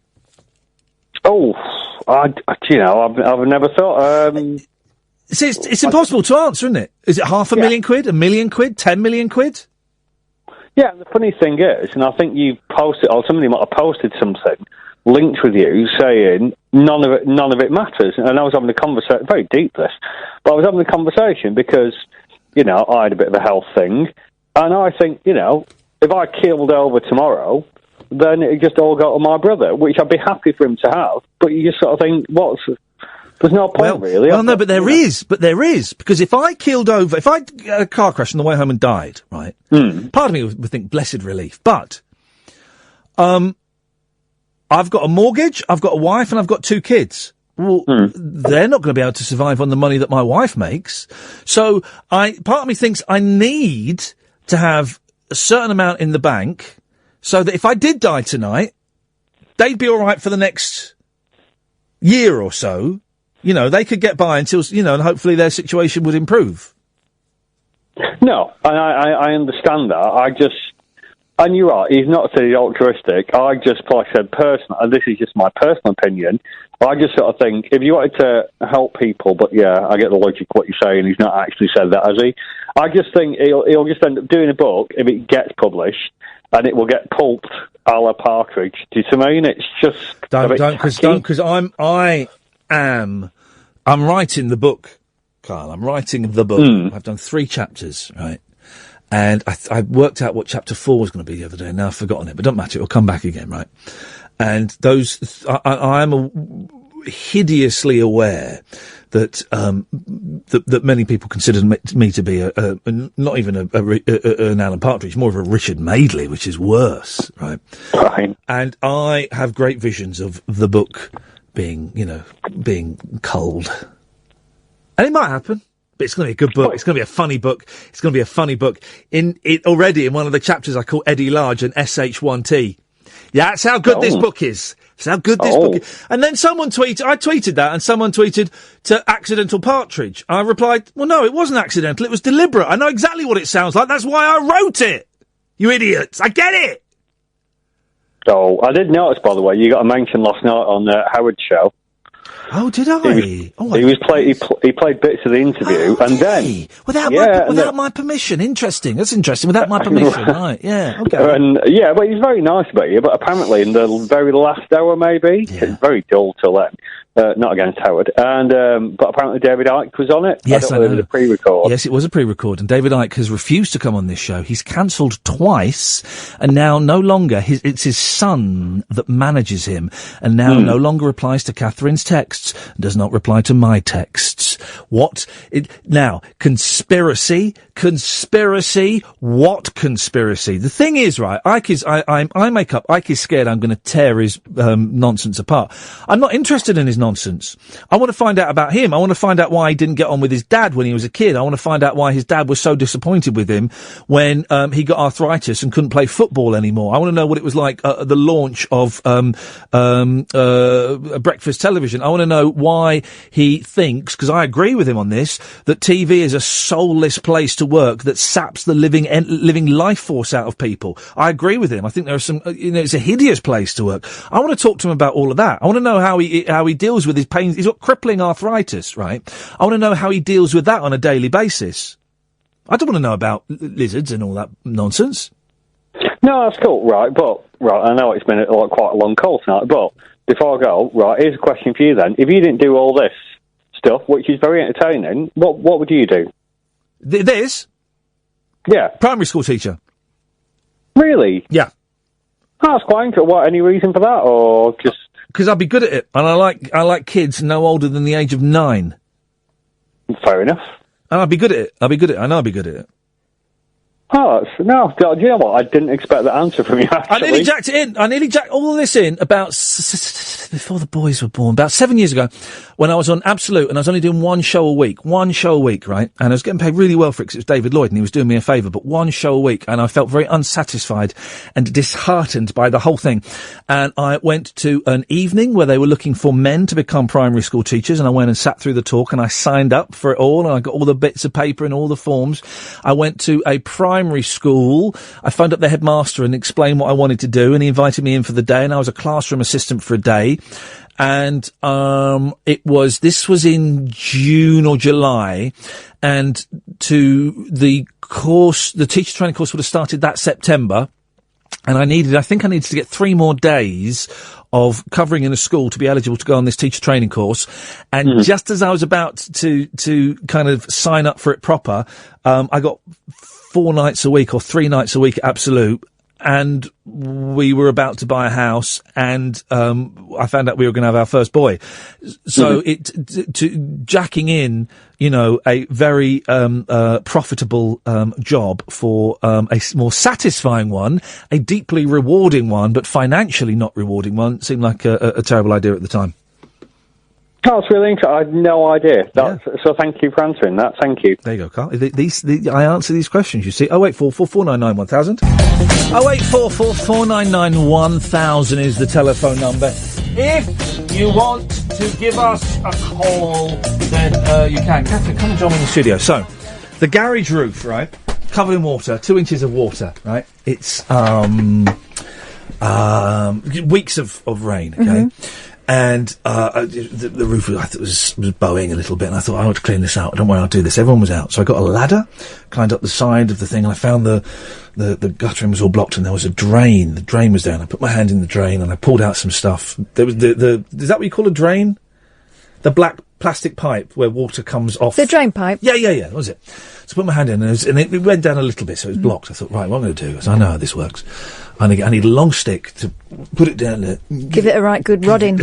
Oh, I've never thought, it's impossible to answer, isn't it? Is it £500,000 quid, £1 million quid, 10 million quid? Yeah, the funny thing is, and I think you posted, or somebody might have posted something linked with you saying none of it matters. And I was having a conversation, very deep this, but I was having a conversation because, I had a bit of a health thing, and I think, if I keeled over tomorrow, then it just all go to my brother, which I'd be happy for him to have, but you just sort of think, there's no point, really. Well, no, but there is, because if I keeled over, if I had a car crash on the way home and died, right, part of me would think blessed relief, but, I've got a mortgage, I've got a wife, and I've got 2 kids, well, they're not going to be able to survive on the money that my wife makes. So part of me thinks I need to have a certain amount in the bank so that if I did die tonight, they'd be all right for the next year or so. You know, they could get by until, you know, and hopefully their situation would improve. No, and I understand that. And you're right, he's not saying altruistic. I just, like I said, and this is just my personal opinion, I just sort of think, if you wanted to help people, but yeah, I get the logic of what you're saying, he's not actually said that, has he? I just think he'll just end up doing a book, if it gets published, and it will get pulped a la Partridge. Do you see what I mean? It's just... Because I'm writing the book, Carl. I'm writing the book. I've done 3 chapters, right? And I worked out what chapter 4 was going to be the other day, and now I've forgotten it, but don't matter, it'll come back again, right? And I am hideously aware that that many people consider me to be not even an Alan Partridge, more of a Richard Madeley, which is worse, right? And I have great visions of the book being culled. And it might happen. But it's going to be a good book. It's going to be a funny book. It's going to be a funny book. Already in one of the chapters I call Eddie Large and SH1T. Yeah, that's how good this book is. That's how good this book is. And then someone tweeted, I tweeted that, and someone tweeted to Accidental Partridge. I replied, well, no, it wasn't accidental. It was deliberate. I know exactly what it sounds like. That's why I wrote it. You idiots. I get it. Oh, I did notice, by the way, you got a mention last night on Howard's show. Oh, did I? He played bits of the interview, and then without my permission. Interesting. That's interesting. Without my permission, right? Yeah. Okay. And but he's very nice about you. But apparently, in the very last hour, maybe it's very dull till then. Not against Howard, and but apparently David Icke was on it. Yes, I know. It was a pre-record. Yes, it was a pre-record, and David Icke has refused to come on this show. He's cancelled twice, and now no longer it's his son that manages him, and now no longer replies to Catherine's texts, and does not reply to my texts. Now conspiracy? What conspiracy? The thing is, right? Icke is scared I'm going to tear his nonsense apart. I'm not interested in his nonsense. I want to find out about him. I want to find out why he didn't get on with his dad when he was a kid. I want to find out why his dad was so disappointed with him when he got arthritis and couldn't play football anymore. I want to know what it was like at the launch of breakfast television. I want to know why he thinks, because I agree with him on this, that TV is a soulless place to work that saps the living life force out of people. I agree with him. I think there are some, it's a hideous place to work. I want to talk to him about all of that. I want to know how he deals with his pain. He's got crippling arthritis, right? I want to know how he deals with that on a daily basis. I don't want to know about lizards and all that nonsense. No, that's cool, right? But I know it's been quite a long call tonight. But before I go, right, here's a question for you then: if you didn't do all this stuff, which is very entertaining, what would you do? This? Yeah. Primary school teacher. Really? Yeah. Oh, that's quite interesting. What, any reason for that, or just... Because I'd be good at it, and I like kids no older than the age of 9. Fair enough. And I'd be good at it. I know I'd be good at it. Oh, do you know what? I didn't expect that answer from you, actually. I nearly jacked it in. I nearly jacked all this in about before the boys were born, about 7 years ago, when I was on Absolute, and I was only doing one show a week, right? And I was getting paid really well for it, because it was David Lloyd, and he was doing me a favour, but one show a week, and I felt very unsatisfied and disheartened by the whole thing. And I went to an evening where they were looking for men to become primary school teachers, and I went and sat through the talk, and I signed up for it all, and I got all the bits of paper and all the forms. I went to a primary school. I phoned up the headmaster and explained what I wanted to do, and he invited me in for the day, and I was a classroom assistant for a day. And this was in June or July, and the teacher training course would have started that September, and I think I needed to get 3 more days of covering in a school to be eligible to go on this teacher training course. And just as I was about to kind of sign up for it proper, I got 4 nights a week or 3 nights a week at Absolute, and we were about to buy a house, and I found out we were going to have our first boy. So jacking in, a very profitable job for a more satisfying one, a deeply rewarding one, but financially not rewarding one, seemed like a terrible idea at the time. That's really interesting. I had no idea. So thank you for answering that. Thank you. There you go, Carl. I answer these questions, you see. 0844 499 1000. 0844 499 1000 is the telephone number. If you want to give us a call, then you can. Catherine, come and join me in the studio. So, the garage roof, right? Covered in water, 2 inches of water, right? It's weeks of rain, okay? Mm-hmm. And the roof was bowing a little bit, and I thought, I want to clean this out. Don't worry, I'll do this. Everyone was out. So I got a ladder, climbed up the side of the thing, and I found the guttering was all blocked, and there was a drain. The drain was down. I put my hand in the drain, and I pulled out some stuff. There was is that what you call a drain? The black plastic pipe where water comes off. The drain pipe? Yeah, that was it. So I put my hand in, and it went down a little bit, so it was blocked. I thought, right, what I'm going to do is, I know how this works. I need a long stick to put it down there. Give it a right good rodding.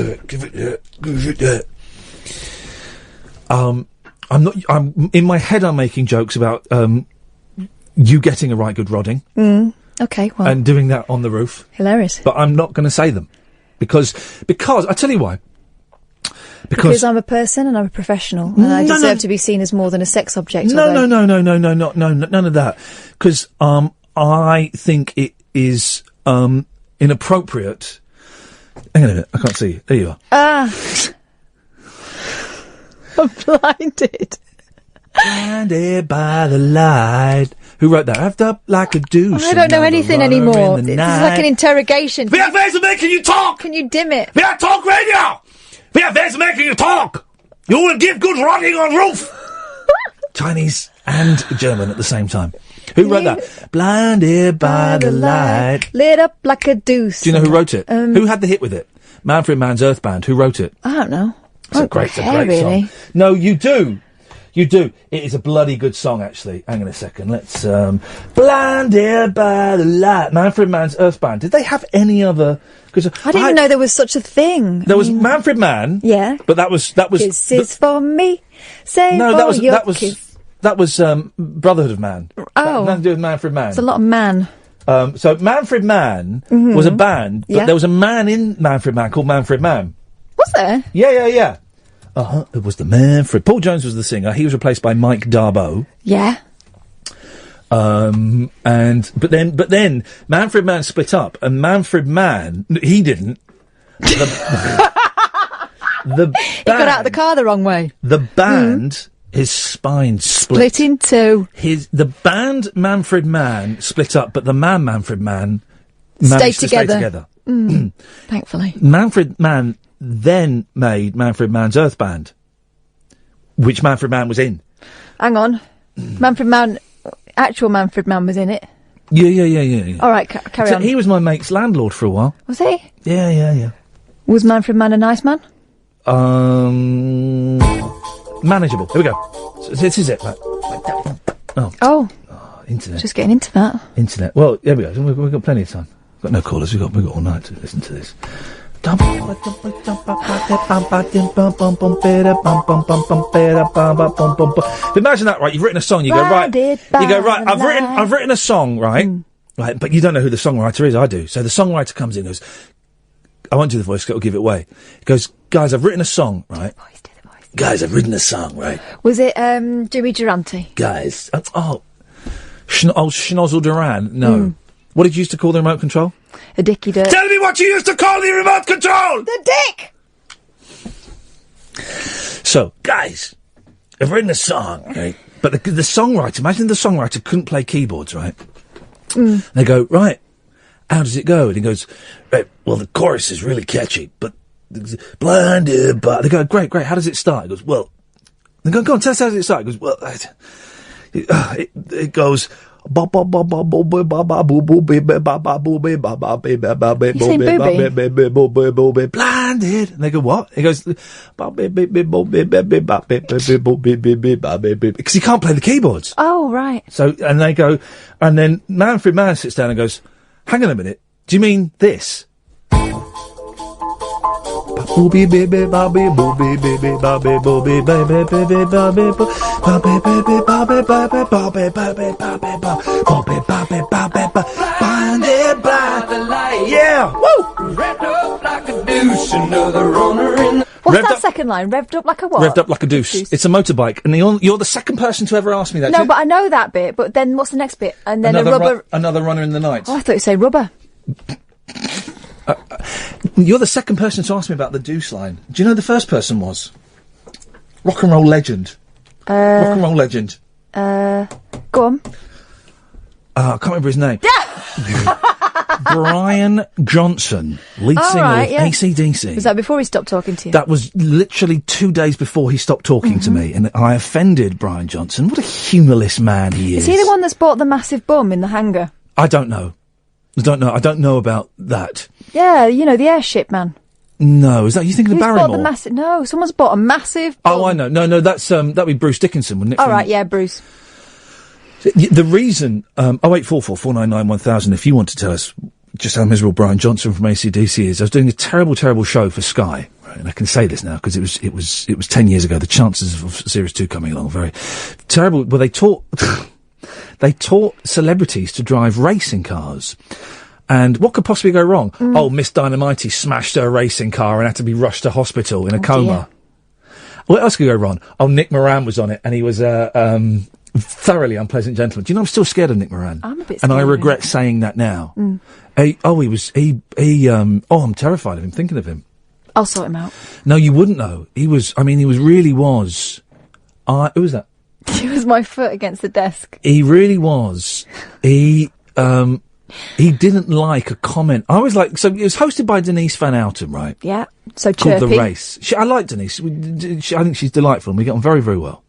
I'm in my head. I'm making jokes about you getting a right good rodding. Okay, well, and doing that on the roof. Hilarious. But I'm not going to say them because I tell you why. Because I'm a person and I'm a professional, and I deserve to be seen as more than a sex object. No, none of that. Because I think it is inappropriate. Hang on a minute, I can't see you. There you are. I'm blinded. Blinded by the light. Who wrote that? I've up like a deuce. I don't know anything anymore. It's like an interrogation. We have ways of making you talk! Can you dim it? We have talk radio! We have ways of making you talk! You will give good rotting on roof! Chinese and German at the same time. Who wrote that? Blinded by the light. Lit up like a deuce. Do you know who wrote it? Who had the hit with it? Manfred Mann's Earth Band. Who wrote it? I don't know. It's a great really. song. No, you do. You do. It is a bloody good song, actually. Hang on a second. Let's, Blinded by the light. Manfred Mann's Earth Band. Did they have any other... I didn't even know there was such a thing. There was Manfred Mann. Yeah. But that was... Kisses for me. Say no, for your kiss. That was Brotherhood of Man. Oh. Nothing to do with Manfred Mann. It's a lot of man. So Manfred Mann was a band, but there was a man in Manfred Mann called Manfred Mann. Was there? Yeah. It was the Manfred. Paul Jones was the singer. He was replaced by Mike Darbo. Yeah. But then Manfred Mann split up, and Manfred Mann, he didn't. The band, he got out of the car the wrong way. The band, his spine split in two. The band Manfred Mann split up, but the man Manfred Mann managed to stay together. Thankfully. Manfred Mann then made Manfred Mann's Earth Band, which Manfred Mann was in. Hang on. Manfred Mann, actual Manfred Mann was in it. Yeah. All right, carry on. He was my mate's landlord for a while. Was he? Yeah. Was Manfred Mann a nice man? Manageable. Here we go. So this is it. Right. Oh. Internet. Just getting into that. Internet. Well, there we go. We've got plenty of time. We've got no callers. We've got all night to listen to this. Imagine that, right? You've written a song. You go right. I've written a song, right? Right, but you don't know who the songwriter is. I do. So the songwriter comes in and goes, I won't do the voice, it'll give it away. He goes, guys, I've written a song, right? Do the voice. Guys, I've written a song, right? Was it Jimmy Durante? Guys, Schnozzle Duran? No. What did you used to call the remote control? A dicky dirt. Tell me what you used to call the remote control! The dick! So, guys, I've written a song, right? But the songwriter, imagine the songwriter couldn't play keyboards, right? They go, right, how does it go? And he goes, right, well, the chorus is really catchy, but blinded by... They go, great, how does it start? He goes, well... They go, go on, tell us how does it start? He goes, well, it goes... You saying blinded, and they go, what? He goes, because he can't play the keyboards. Oh, right. So, and they go, and then Manfred Mann sits down and goes, hang on a minute, do you mean this? Yeah! Woo! What's that second line? Revved up like a what? Revved up like a deuce. It's a motorbike, and you're the second person to ever ask me that. No, but I know that bit. But then what's the next bit? And then another runner in the night. Oh, I thought you say rubber. You're the second person to ask me about the deuce line. Do you know who the first person was? Rock and roll legend. Rock and roll legend. Go on. I can't remember his name. Brian Johnson, lead singer of AC/DC. Was that before he stopped talking to you? That was literally 2 days before he stopped talking to me, and I offended Brian Johnson. What a humorless man he is. Is he the one that's bought the massive bum in the hangar? I don't know. I don't know about that. Yeah, you know, the airship man. No, is that you thinking of Barrymore? Bought the massive? No, someone's bought a massive bum. Oh, I know. No, that's that'd be Bruce Dickinson, wouldn't it? All right, yeah, Bruce. The reason, 0844 499 1000, if you want to tell us just how miserable Brian Johnson from AC/DC is, I was doing a terrible, terrible show for Sky, right, and I can say this now because it was 10 years ago. The chances of Series 2 coming along are very terrible. Well, they taught celebrities to drive racing cars. And what could possibly go wrong? Oh, Miss Dynamite smashed her racing car and had to be rushed to hospital in a coma. Dear. What else could go wrong? Oh, Nick Moran was on it, and he was thoroughly unpleasant gentleman. Do you know, I'm still scared of Nick Moran. I'm a bit scared. And I regret saying that now. I'm terrified of him, thinking of him. I'll sort him out. No, you wouldn't know. Who was that? He was my foot against the desk. He really was. He didn't like a comment. I was like, so it was hosted by Denise Van Outen, right? Yeah, so chirpy. Called The Race. I like Denise. I think she's delightful and we get on very, very well.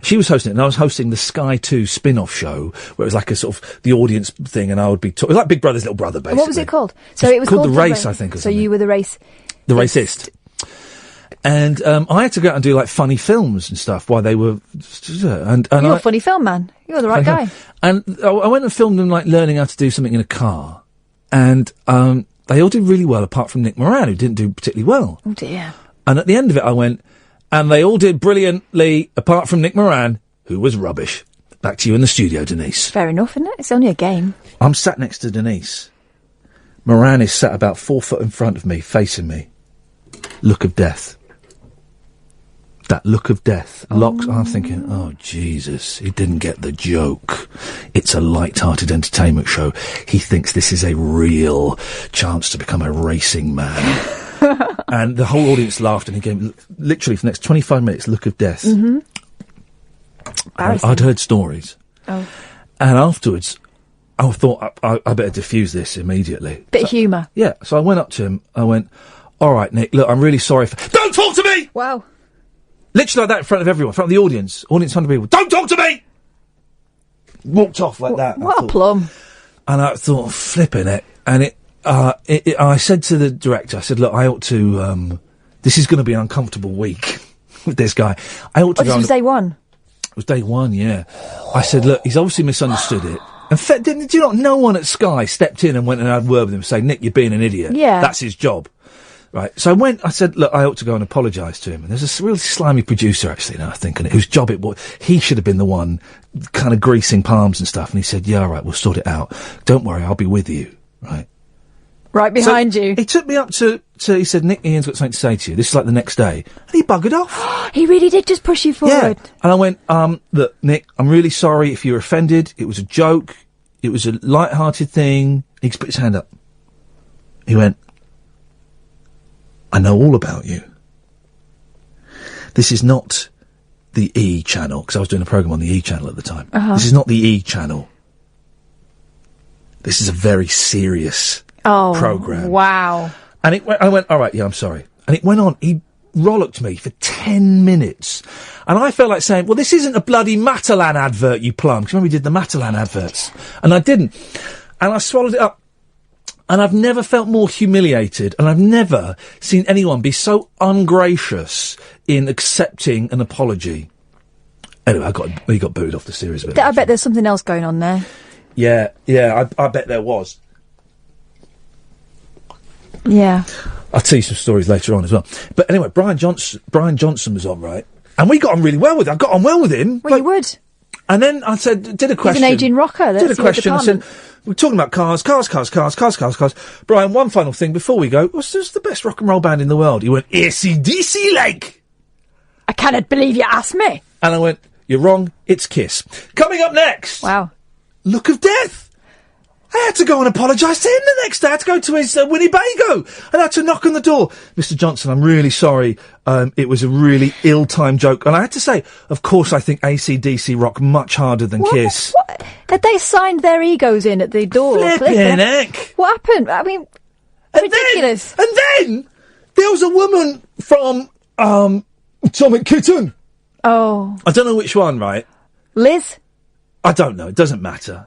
She was hosting it, and I was hosting the Sky 2 spin-off show, where it was like a sort of the audience thing, and I would be it was like Big Brother's little brother, basically. What was it called? So it was called The Race, I think. Or so something. you were the race. The racist. And I had to go out and do like funny films and stuff while they were. And you're a funny film man. You're the right guy. And I went and filmed them like learning how to do something in a car, and they all did really well, apart from Nick Moran, who didn't do particularly well. Oh dear. And at the end of it, I went, and they all did brilliantly, apart from Nick Moran, who was rubbish. Back to you in the studio, Denise. Fair enough, isn't it? It's only a game. I'm sat next to Denise. Moran is sat about 4 foot in front of me, facing me. Look of death. That look of death. Locks. I'm thinking, oh, Jesus, he didn't get the joke. It's a light-hearted entertainment show. He thinks this is a real chance to become a racing man. And the whole audience laughed, and he gave, literally, for the next 25 minutes, look of death. Mm-hmm. I'd heard stories. Oh. And afterwards, I thought, I better diffuse this immediately. Bit of humour. Yeah, so I went up to him, I went, all right, Nick, look, I'm really sorry for... Don't talk to me! Wow. Literally like that in front of everyone, in front of the audience in front of people. Don't talk to me! Walked off like that. What a plum. And I thought, flipping it. And I said to the director, I said, look, I ought to, this is going to be an uncomfortable week with this guy. I ought to go... This was day one? It was day one, yeah. I said, look, he's obviously misunderstood it. And do you not, no one at Sky stepped in and went and had a word with him saying, Nick, you're being an idiot. Yeah. That's his job. Right. So I said, look, I ought to go and apologise to him. And there's a really slimy producer, actually, now I think, and whose job it was. He should have been the one kind of greasing palms and stuff. And he said, yeah, all right, we'll sort it out. Don't worry, I'll be with you. Right. Right behind you. He took me up to, he said, Nick, Ian's got something to say to you. This is like the next day. And he buggered off. He really did just push you forward. Yeah. And I went, look, Nick, I'm really sorry if you're offended. It was a joke. It was a light-hearted thing. He put his hand up. He went, I know all about you. This is not the E channel, because I was doing a programme on the E channel at the time. Uh-huh. This is not the E channel. This is a very serious programme. Wow. And I went, all right, yeah, I'm sorry. And it went on. He rollicked me for 10 minutes. And I felt like saying, well, this isn't a bloody Matalan advert, you plum. Because remember we did the Matalan adverts. And I didn't. And I swallowed it up. And I've never felt more humiliated, and I've never seen anyone be so ungracious in accepting an apology. Anyway, he got booted off the series a bit. I bet there's something else going on there. Yeah, I bet there was. Yeah. I'll tell you some stories later on as well. But anyway, Brian Johnson was on, right? And we got on really well with him. I got on well with him. Well, you would. And then I said, did a question. He's an aging rocker. Did a question. I said, we're talking about cars. Brian, one final thing before we go. What's the best rock and roll band in the world? He went, AC/DC, like. I cannot believe you asked me. And I went, you're wrong. It's Kiss. Coming up next. Wow. Look of Death. I had to go and apologise to him the next day. I had to go to his Winnebago. I had to knock on the door. Mr. Johnson, I'm really sorry. It was a really ill-timed joke. And I had to say, of course, I think AC/DC rock much harder than Kiss. What? Had they signed their egos in at the door? Flippin' heck. What happened? I mean, ridiculous. And then there was a woman from Atomic Kitten. Oh. I don't know which one, right? Liz? I don't know. It doesn't matter.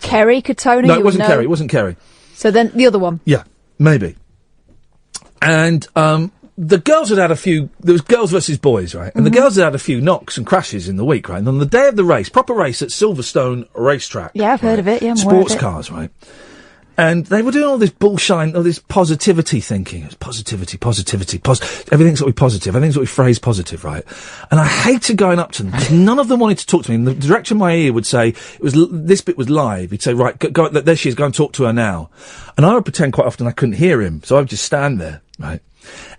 Kerry, Katona? No, it wasn't Kerry. It wasn't Kerry. So then the other one? Yeah, maybe. And the girls had a few... There was girls versus boys, right? And the girls had a few knocks and crashes in the week, right? And on the day of the race, proper race at Silverstone Racetrack... Yeah, I've heard of it. Yeah, I'm sports aware of it. cars, right? And they were doing all this bullshine, all this positivity thinking. It's positivity. Everything's got to be positive. Everything's got to be phrased positive, right? And I hated going up to them because none of them wanted to talk to me. And the director in my ear would say, this bit was live. He'd say, right, go, there she is, go and talk to her now. And I would pretend quite often I couldn't hear him. So I would just stand there, right?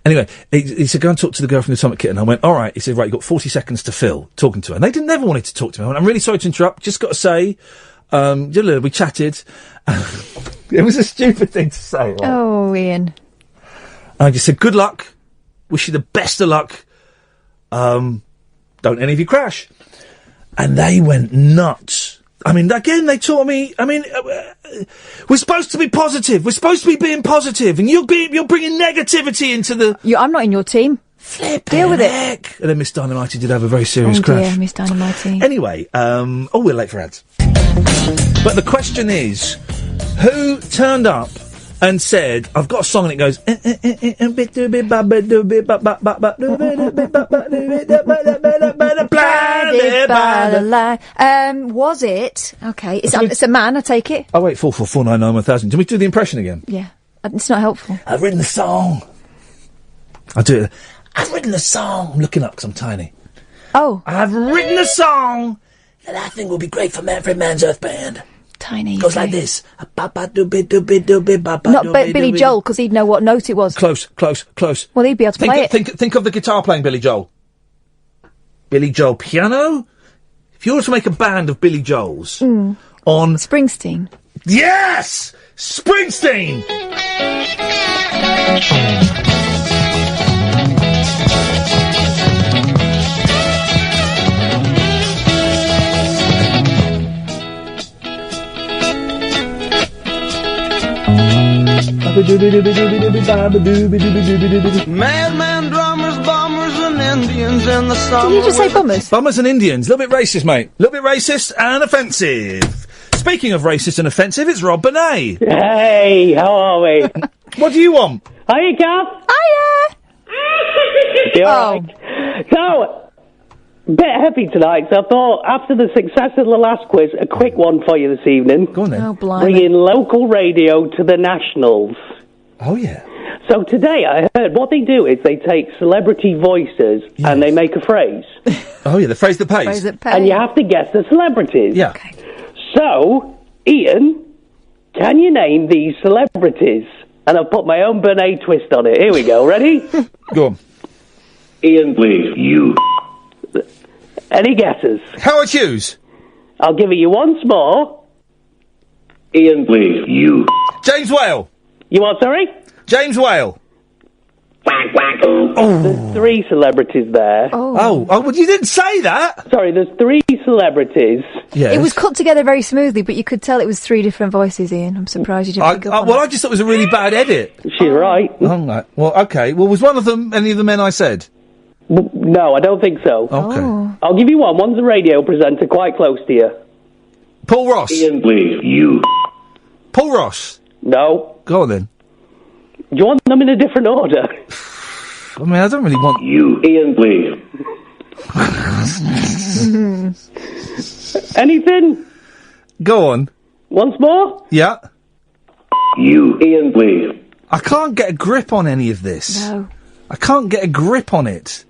Anyway, he said, go and talk to the girl from the Atomic Kitten. I went, all right. He said, right, you've got 40 seconds to fill talking to her. And they never wanted to talk to me. I went, I'm really sorry to interrupt. Just got to say, we chatted. It was a stupid thing to say. Right? Oh, Ian. I just said, good luck. Wish you the best of luck. Don't any of you crash. And they went nuts. I mean, again, they taught me, we're supposed to be positive. We're supposed to be being positive. And you're bringing negativity into the... I'm not in your team. Deal with it. And then Miss Dynamite did have a very serious crash. Yeah, Miss Dynamite. Anyway, we're late for ads. But the question is, who turned up and said, I've got a song and it goes... Was it? Okay, it's a man, I take it. Oh, wait, 444991000. Do we do the impression again? Yeah, it's not helpful. I've written the song. I'll do it. I've written the song. I'm looking up because I'm tiny. Oh. I've written a song that I think will be great for Manfred Mann's Earth Band. Tiny. Goes like this. Not Billy Joel, because he'd know what note it was. Close. Well, he'd be able to play it. Think of the guitar playing Billy Joel. Billy Joel piano? If you were to make a band of Billy Joels on... Springsteen. Yes! Springsteen! Madman, drummers, bombers, and Indians in the summer. Did you just say bummers? Bummers and Indians. A little bit racist, mate. A little bit racist and offensive. Speaking of racist and offensive, it's Rob Burnett. Hey, how are we? What do you want? Hiya, Gav. Hiya. You all right? So, a bit heavy tonight, so I thought, after the success of the last quiz, a quick one for you this evening. Go on then. Oh, blimey. Bringing local radio to the nationals. Oh, yeah. So today I heard what they do is they take celebrity voices and they make a phrase. Oh, yeah, the phrase that pays. Phrase that pays. And you have to guess the celebrities. Yeah. Okay. So, Ian, can you name these celebrities? And I've put my own Burnett twist on it. Here we go. Ready? Go on. Ian, please. You. Any guesses? Howard Hughes. I'll give it you once more. Ian, please. You. James Whale. You what, sorry? James Whale. Oh. There's three celebrities there. Oh, well, you didn't say that. Sorry, there's three celebrities. Yes. It was cut together very smoothly, but you could tell it was three different voices, Ian. I'm surprised you didn't pick up on Well, that. I just thought it was a really bad edit. She's right. Oh, right. Well, okay. Well, was one of them any of the men I said? No, I don't think so. Okay. I'll give you one. One's a radio presenter quite close to you. Paul Ross. Ian, please. You. Paul Ross. No. Go on then. Do you want them in a different order? I mean, I don't really want... You. Ian, please. Anything? Go on. Once more? Yeah. You. Ian, please. I can't get a grip on any of this. No. I can't get a grip on it.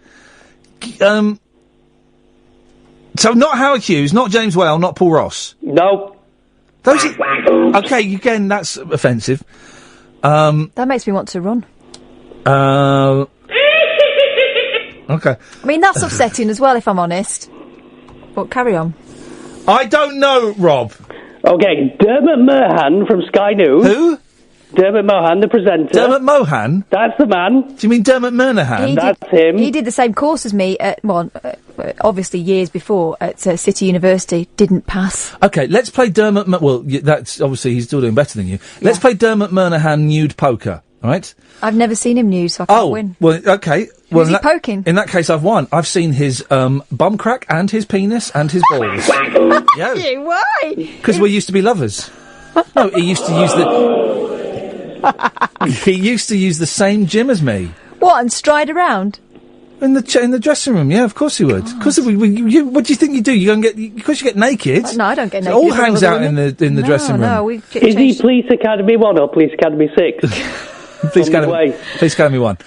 So not Howard Hughes, not James Whale, not Paul Ross. No. Those are, okay, again, that's offensive. That makes me want to run. Okay. I mean, that's upsetting as well, if I'm honest. But carry on. I don't know, Rob. Okay, Dermot Merhan from Sky News. Who? Dermot Mohan, the presenter. Dermot Mohan? That's the man. Do you mean Dermot Murnahan? That's him. He did the same course as me, obviously years before, at City University. Didn't pass. Okay, let's play Dermot... that's... Obviously, he's still doing better than you. Let's play Dermot Murnahan nude poker, all right? I've never seen him nude, so I can't win. Well, okay. Well, Who's he poking? In that case, I've won. I've seen his bum crack and his penis and his balls. Yeah. Why? Because we used to be lovers. No, he used to use the... he used to use the same gym as me. What, and stride around? In the dressing room, yeah, of course he would. Because what do you think you do? You go and because you get naked. No, I don't get naked. It all hangs out in the dressing room. No, we Is he Police Academy 1 or Police Academy 6? Police Academy 1.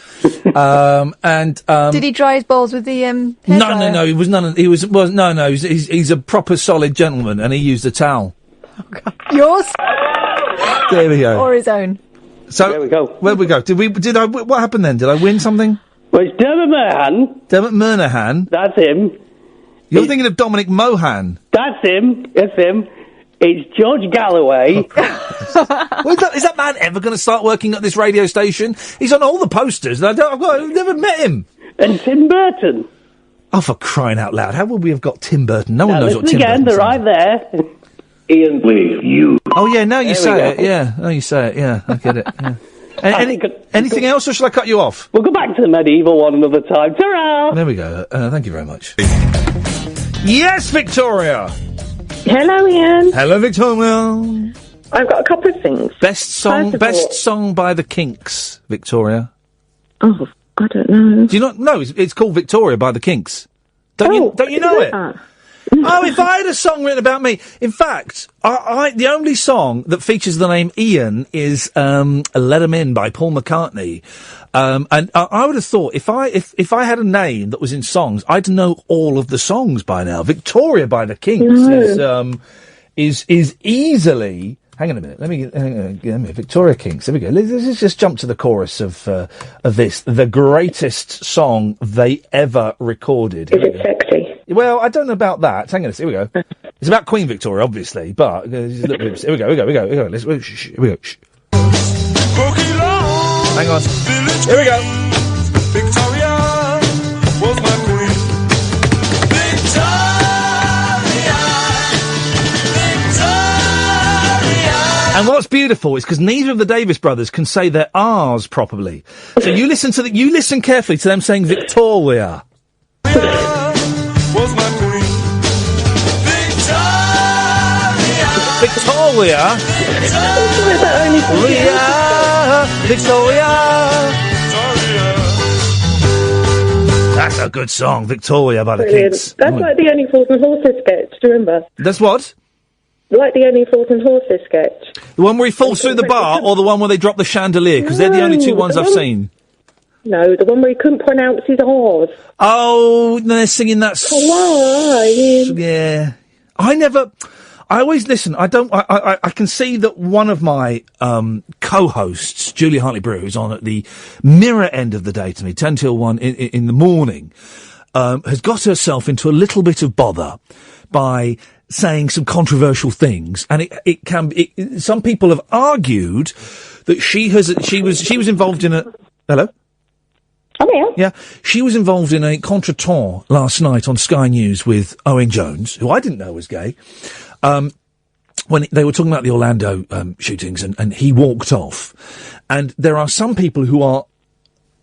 Did he dry his balls with the No, he was none. He's a proper solid gentleman, and he used a towel. Yours? There we go. Or his own? So there we go. Where we go? What happened then? Did I win something? Well, it's Dermot Merhan. Dermot Murnahan? That's him. You're thinking of Dominic Mohan. That's him. That's him. It's George Galloway. Well, is that man ever going to start working at this radio station? He's on all the posters. And I've never met him. And Tim Burton. Oh, for crying out loud! How would we have got Tim Burton? No one knows what Tim Burton. Burton's They're right there. Iain, please, you. Oh yeah, now you There say we it. go. Yeah, now you say it. Yeah, I get it. Yeah. Anything else, or shall I cut you off? We'll go back to the medieval one another time. Ta-ra! There we go. Thank you very much. Yes, Victoria. Hello, Iain. Hello, Victoria. I've got a couple of things. Best song by the Kinks, Victoria. Oh, I don't know. Do you not know? It's called Victoria by the Kinks. Don't you know it? Oh, if I had a song written about me. In fact, the only song that features the name Iain is Let 'Em In by Paul McCartney. And I would have thought if I had a name that was in songs, I'd know all of the songs by now. Victoria by the Kinks is easily. Hang on a minute. Let me Victoria Kinks. There we go. Let's just jump to the chorus of this. The greatest song they ever recorded. Is it sexy? Well, I don't know about that. Hang on. Here we go. It's about Queen Victoria, obviously, but here we go. Here we go. Here we go. Shh. Hang on. Here we go. Victoria was my queen. And what's beautiful is because neither of the Davis brothers can say their R's properly. So you listen carefully to them saying Victoria. Was my queen. Victoria. Victoria. That's a good song, Victoria by the Kinks. That's like the Only Fools and Horses sketch, do you remember? That's what? Like the Only Fools and Horses sketch. The one where he falls through the bar, or the one where they drop the chandelier? Because they're the only two ones I've seen. No, the one where he couldn't pronounce his R's. Oh, they're singing that song. Yeah. I always listen. I can see that one of my co-hosts, Julie Hartley-Brew, who's on at the mirror end of the day to me, 10 till 1 in the morning, has got herself into a little bit of bother by saying some controversial things, and some people have argued that she was involved in a... Hello? I'm here. Yeah, she was involved in a contretemps last night on Sky News with Owen Jones, who I didn't know was gay, when they were talking about the Orlando shootings, and he walked off. And there are some people who are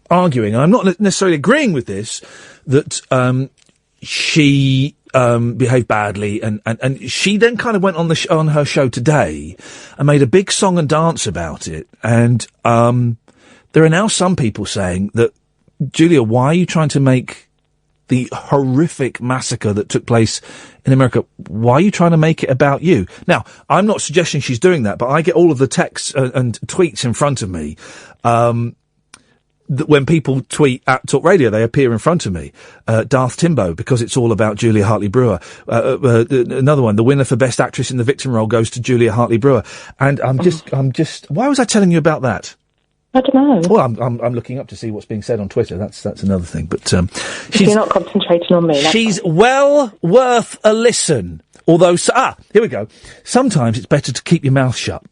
arguing, and I'm not necessarily agreeing with this, that she behaved badly, and she then kind of went on her show today and made a big song and dance about it. And there are now some people saying that, Julia, why are you trying to make the horrific massacre that took place in America, why are you trying to make it about you? Now, I'm not suggesting she's doing that, but I get all of the texts and tweets in front of me, when people tweet at Talk Radio, they appear in front of me. Darth Timbo, because it's all about Julia Hartley-Brewer. Another one, the winner for Best Actress in the Victim Role goes to Julia Hartley-Brewer. And I'm just, why was I telling you about that? I don't know. Well, I'm looking up to see what's being said on Twitter. That's another thing. But you're not concentrating on me. She's well worth a listen. Although, here we go. Sometimes it's better to keep your mouth shut.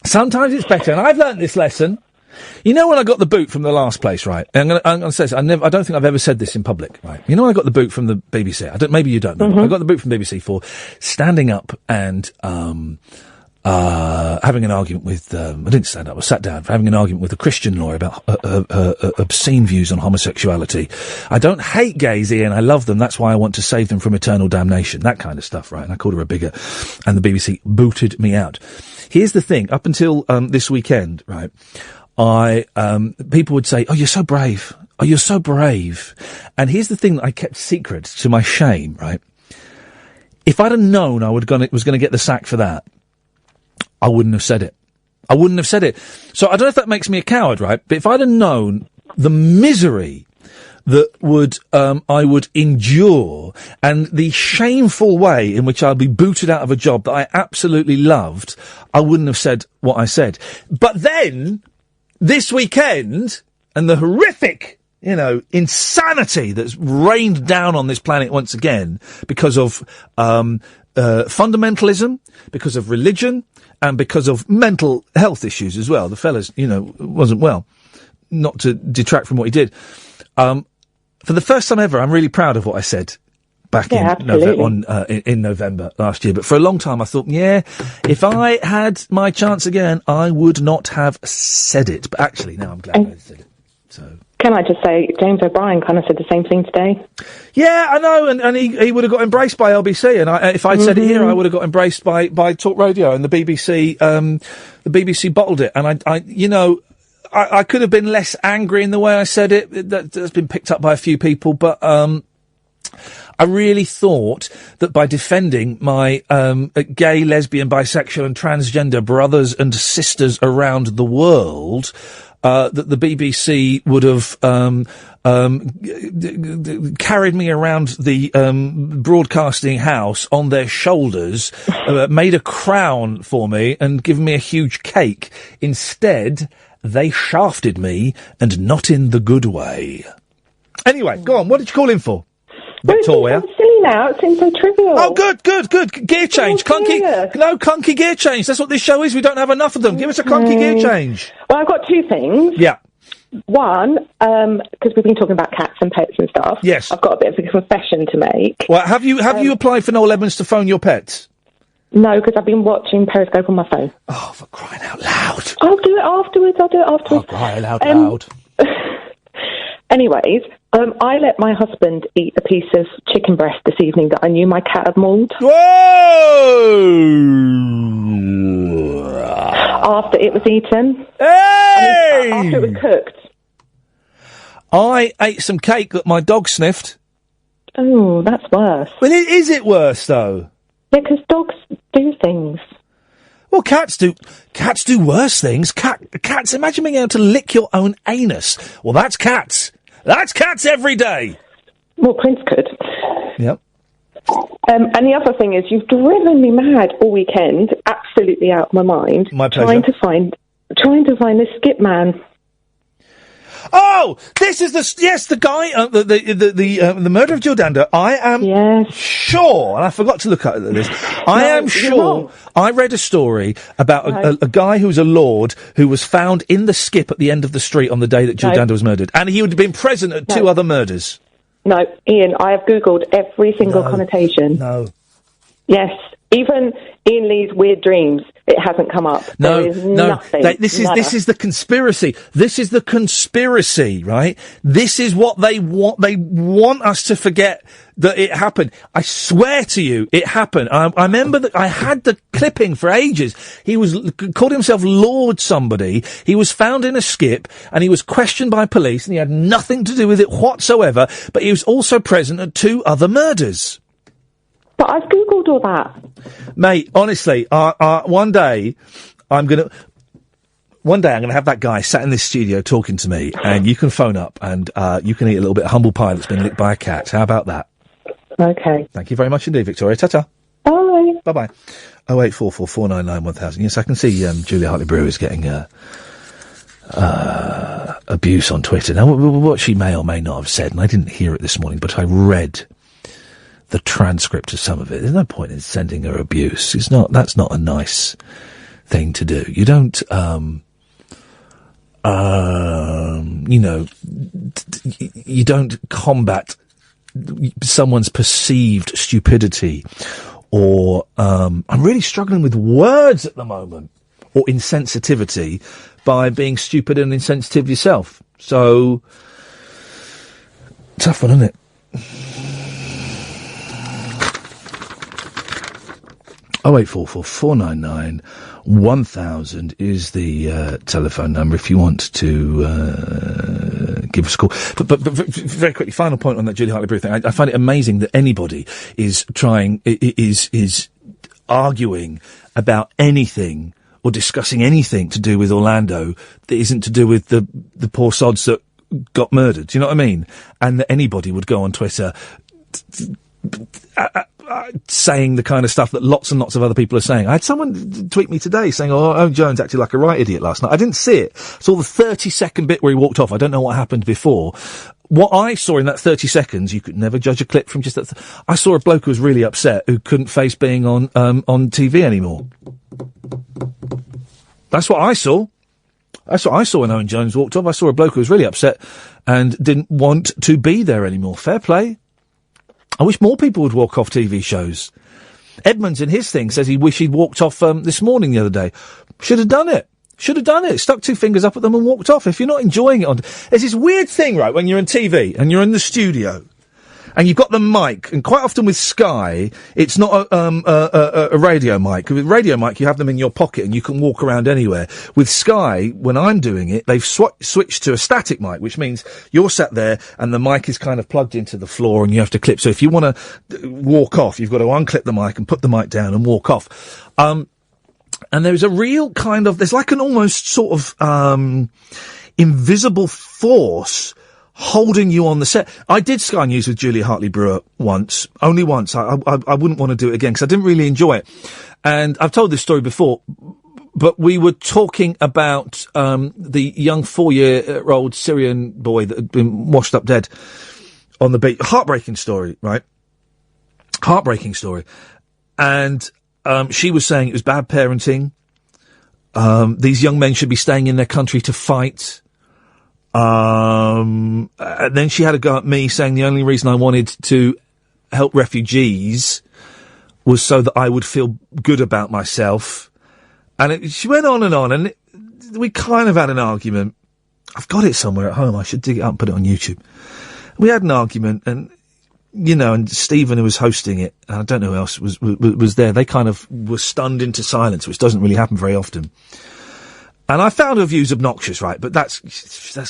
Sometimes it's better, and I've learnt this lesson. You know when I got the boot from the last place, right? And I'm going to say this. I don't think I've ever said this in public, right? You know when I got the boot from the BBC? Maybe you don't know. I got the boot from the BBC for standing up and having an argument with. I didn't stand up. I sat down for having an argument with a Christian lawyer about obscene views on homosexuality. I don't hate gays, Iain. I love them. That's why I want to save them from eternal damnation. That kind of stuff, right? And I called her a bigot, and the BBC booted me out. Here's the thing. Up until this weekend, right, people would say, "Oh, you're so brave. Oh, you're so brave." And here's the thing that I kept secret to my shame, right? If I'd have known I was going to get the sack for that, I wouldn't have said it. I wouldn't have said it. So I don't know if that makes me a coward, right? But if I'd have known the misery that I would endure and the shameful way in which I'd be booted out of a job that I absolutely loved, I wouldn't have said what I said. But then, this weekend, and the horrific, insanity that's rained down on this planet once again because of fundamentalism, because of religion, and because of mental health issues as well. The fella's, wasn't well. Not to detract from what he did. For the first time ever, I'm really proud of what I said back in November last year. But for a long time, I thought, if I had my chance again, I would not have said it. But actually, now I'm glad I said it. So. Can I just say, James O'Brien kind of said the same thing today. Yeah, I know, and he would have got embraced by LBC, and if I'd said it here, I would have got embraced by Talk Radio, and the BBC bottled it, and I could have been less angry in the way I said it. That's been picked up by a few people, but I really thought that by defending my gay, lesbian, bisexual, and transgender brothers and sisters around the world, that the BBC would have carried me around the broadcasting house on their shoulders, made a crown for me, and given me a huge cake. Instead, they shafted me, and not in the good way. Anyway, go on. What did you call in for? Victoria. It's silly now. It seems so trivial. Oh, good. Gear change. Clunky gear change. That's what this show is. We don't have enough of them. Give us a clunky gear change. Well, I've got two things. Yeah. One, because we've been talking about cats and pets and stuff. Yes. I've got a bit of a confession to make. Well, have you applied for Noel Edmonds to phone your pets? No, because I've been watching Periscope on my phone. Oh, for crying out loud. I'll do it afterwards. Oh, crying out loud. Anyways, I let my husband eat a piece of chicken breast this evening that I knew my cat had mauled. Whoa! After it was eaten. Hey! After it was cooked. I ate some cake that my dog sniffed. Oh, that's worse. Well, is it worse, though? Yeah, because dogs do things. Well, cats do worse things. Cats, imagine being able to lick your own anus. Well, that's cats. That's cats every day. Well, Prince could. Yep. And the other thing is, you've driven me mad all weekend, absolutely out of my mind. My pleasure. Trying to find this skip man. Oh, this is the guy, the murder of Jill Danda. I am sure, and I forgot to look at this. I am sure I read a story about a guy who was a lord who was found in the skip at the end of the street on the day that Jill Danda was murdered, and he would have been present at two other murders. No, Iain, I have Googled every single connotation. No. Yes, even Ian Lee's weird dreams, it hasn't come up. No, there is nothing. This is the conspiracy. This is the conspiracy, right? This is what they want. They want us to forget that it happened. I swear to you, it happened. I remember that I had the clipping for ages. He called himself Lord somebody. He was found in a skip, and he was questioned by police, and he had nothing to do with it whatsoever. But he was also present at two other murders. But I've Googled all that. Mate, honestly, one day, I'm going to... one day I'm going to have that guy sat in this studio talking to me, and you can phone up and you can eat a little bit of humble pie that's been licked by a cat. How about that? Okay. Thank you very much indeed, Victoria. Ta-ta. Bye. Bye-bye. 0844 499 1000. Yes, I can see Julia Hartley-Brewer is getting abuse on Twitter. Now, what she may or may not have said, and I didn't hear it this morning, but I read the transcript of some of it. There's no point in sending her abuse. That's not a nice thing to do. You don't, you don't combat someone's perceived stupidity or, I'm really struggling with words at the moment, or insensitivity, by being stupid and insensitive yourself. So, tough one, isn't it? 0844 499 1000 is the telephone number if you want to give us a call. But very quickly, final point on that Julia Hartley-Brewer thing. I find it amazing that anybody is arguing about anything or discussing anything to do with Orlando that isn't to do with the poor sods that got murdered. Do you know what I mean? And that anybody would go on Twitter saying the kind of stuff that lots and lots of other people are saying. I had someone tweet me today saying, Owen Jones acted like a right idiot last night. I didn't see it. I saw the 30-second bit where he walked off. I don't know what happened before. What I saw in that 30 seconds, you could never judge a clip from just that. I saw a bloke who was really upset, who couldn't face being on TV anymore. That's what I saw. That's what I saw when Owen Jones walked off. I saw a bloke who was really upset and didn't want to be there anymore. Fair play. I wish more people would walk off TV shows. Edmonds in his thing says he wished he'd walked off this morning the other day. Should have done it. Stuck two fingers up at them and walked off. If you're not enjoying it there's this weird thing, right, when you're on TV and you're in the studio and you've got the mic, and quite often with Sky, it's not a radio mic. With radio mic, you have them in your pocket and you can walk around anywhere. With Sky, when I'm doing it, they've switched to a static mic, which means you're sat there and the mic is kind of plugged into the floor and you have to clip. So if you want to walk off, you've got to unclip the mic and put the mic down and walk off. And there's a real kind of, there's like an almost sort of invisible force holding you on the set. I did Sky News with Julia Hartley-Brewer once, only once. I wouldn't want to do it again because I didn't really enjoy it. And I've told this story before, but we were talking about the young 4-year-old Syrian boy that had been washed up dead on the beach. Heartbreaking story, right? Heartbreaking story. And she was saying it was bad parenting. These young men should be staying in their country to fight. And then she had a go at me saying the only reason I wanted to help refugees was so that I would feel good about myself. And she went on, and we kind of had an argument. I've got it somewhere at home. I should dig it up and put it on YouTube. We had an argument, and and Stephen, who was hosting it, and I don't know who else was there, they kind of were stunned into silence, which doesn't really happen very often. And I found her views obnoxious, right? But that's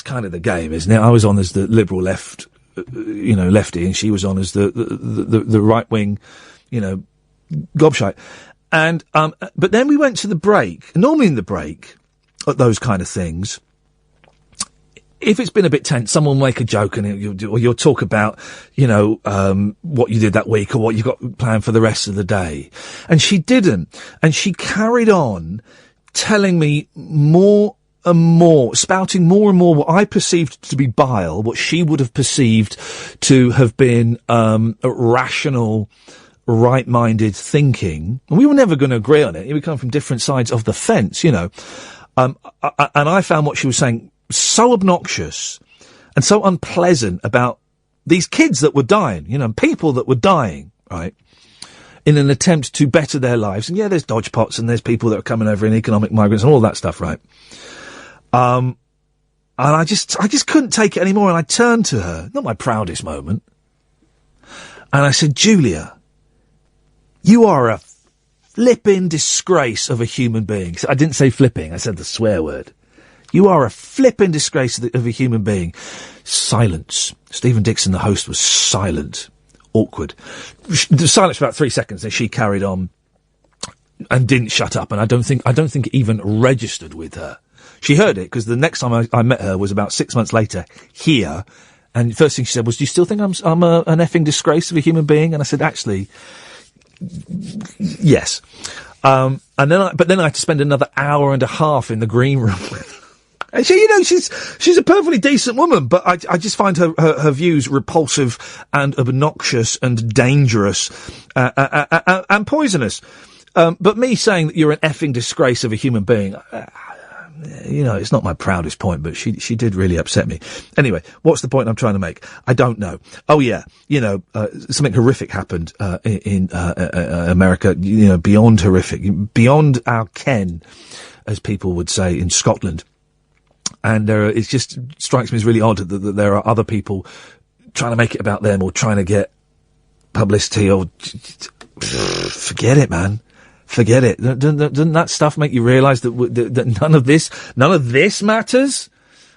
kind of the game, isn't it? I was on as the liberal left, lefty, and she was on as the right wing, gobshite. And, but then we went to the break. Normally in the break, at those kind of things, if it's been a bit tense, someone will make a joke and you'll talk about, what you did that week or what you got planned for the rest of the day. And she didn't. And she carried on telling me more and more, spouting more and more what I perceived to be bile, what she would have perceived to have been a rational, right-minded thinking. And we were never going to agree on it. We come from different sides of the fence, And I found what she was saying so obnoxious and so unpleasant about these kids that were dying, people that were dying, right? In an attempt to better their lives. And yeah, there's dodgepots and there's people that are coming over in economic migrants and all that stuff, right? And I just couldn't take it anymore. And I turned to her, not my proudest moment. And I said, Julia, you are a flipping disgrace of a human being. I didn't say flipping. I said the swear word. You are a flipping disgrace of a human being. Silence. Stephen Dixon, the host, was silent. Awkward. The silence for about 3 seconds, then she carried on and didn't shut up, and I don't think it even registered with her. She heard it, because the next time I met her was about 6 months later, here, and the first thing she said was, do you still think I'm an effing disgrace of a human being? And I said, actually, yes. But then I had to spend another hour and a half in the green room with her. And she's a perfectly decent woman, but I just find her views repulsive and obnoxious and dangerous, and poisonous. But me saying that you're an effing disgrace of a human being, it's not my proudest point, but she did really upset me. Anyway, what's the point I'm trying to make? I don't know. Oh yeah, something horrific happened, in America, beyond horrific, beyond our ken, as people would say in Scotland. And it just strikes me as really odd that there are other people trying to make it about them or trying to get publicity or... Forget it, man. Forget it. Doesn't that stuff make you realise that none of this matters?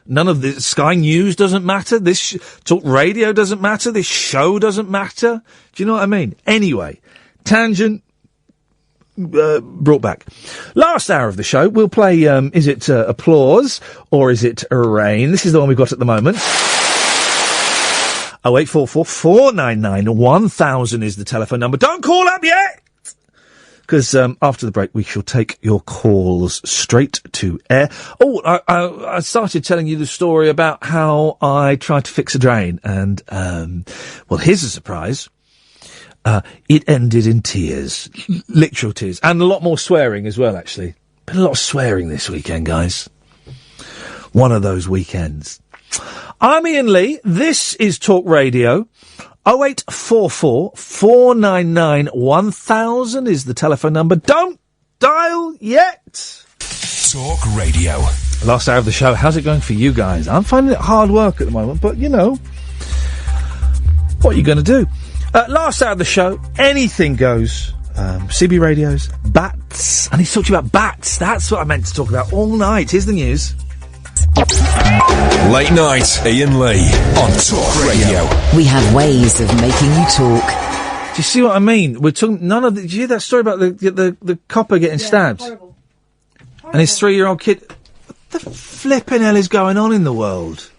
None of this Sky News doesn't matter? This talk radio doesn't matter? This show doesn't matter? Do you know what I mean? Anyway, tangent... brought back. Last hour of the show, we'll play, is it applause or is it rain? This is the one we've got at the moment. 0844 499 1000 is the telephone number. Don't call up yet! Because after the break, we shall take your calls straight to air. Oh, I started telling you the story about how I tried to fix a drain. And, well, here's a surprise. It ended in tears. Literal tears. And a lot more swearing as well, actually. Been a lot of swearing this weekend, guys. One of those weekends. I'm Iain Lee. This is Talk Radio. 0844 499 1000 is the telephone number. Don't dial yet. Talk Radio. Last hour of the show. How's it going for you guys? I'm finding it hard work at the moment, but, what are you going to do? Last hour of the show, anything goes. CB radios, bats. I need to talk to you about bats. That's what I meant to talk about all night. Here's the news. Late night, Iain Lee on Talk Radio. We have ways of making you talk. Do you see what I mean? We're talking. Did you hear that story about the copper getting stabbed? Horrible. And his 3-year-old kid. What the flipping hell is going on in the world?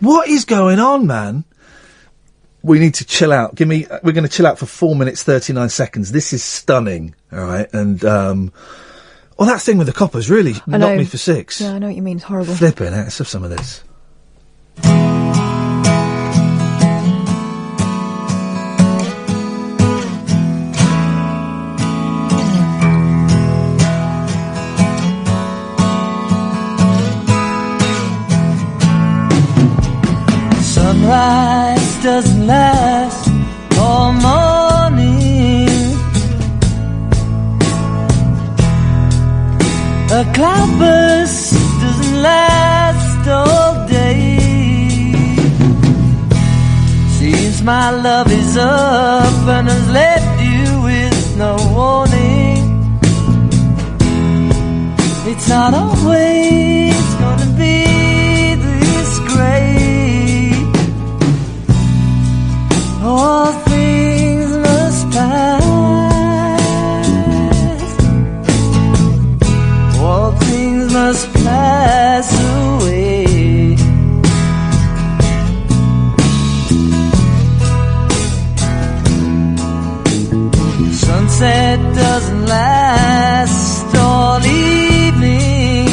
What is going on, man? We need to chill out. We're going to chill out for 4 minutes, 39 seconds. This is stunning. All right. And, that thing with the coppers really knocked me for 6. Yeah, I know what you mean. It's horrible. Flipping, let's have some of this. Sunrise doesn't last all morning. A cloudburst doesn't last all day. Seems my love is up and has left you with no warning. It's not always gonna be this great. All things must pass. All things must pass away. Sunset doesn't last all evening.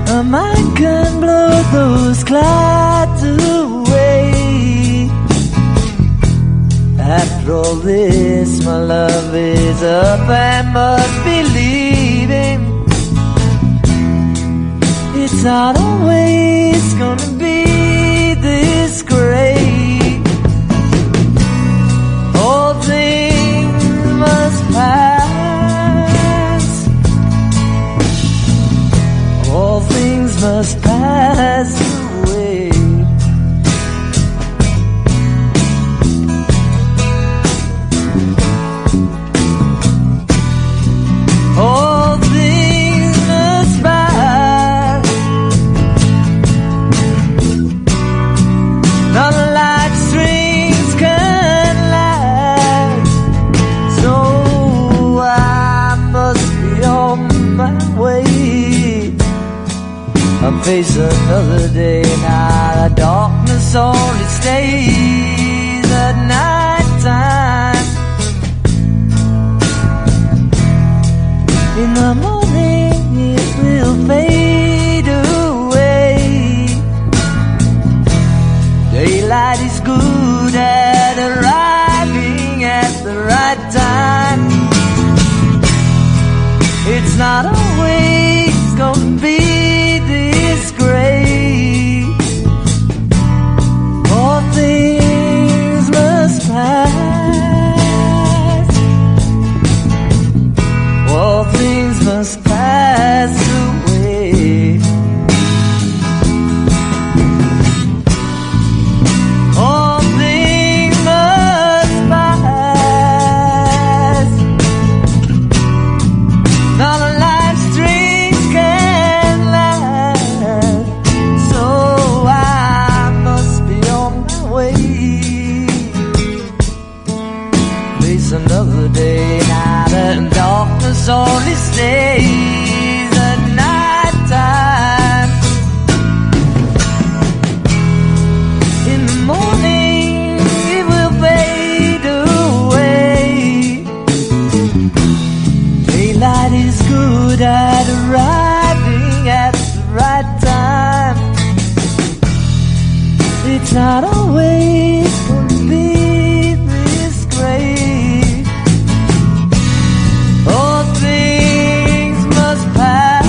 A mind can blow those clouds away. After all this, my love is up and must be leaving. It's not always gonna be this great. All things must pass. All things must pass away. All things must pass. None like strings can last. So I must be on my way. I face another day. Now the darkness only stays at night time. In the morning it will fade away. Daylight is good at arriving at the right time. It's not always gonna be this great. All things must pass. All things must pass away. All things must pass. Not a life strings can last. So I must be on my way. Face another day. Now the darkness only stays at night time. In the morning it will fade away. Daylight is good at arriving at the right time. It's not always gonna be this great. All things must pass.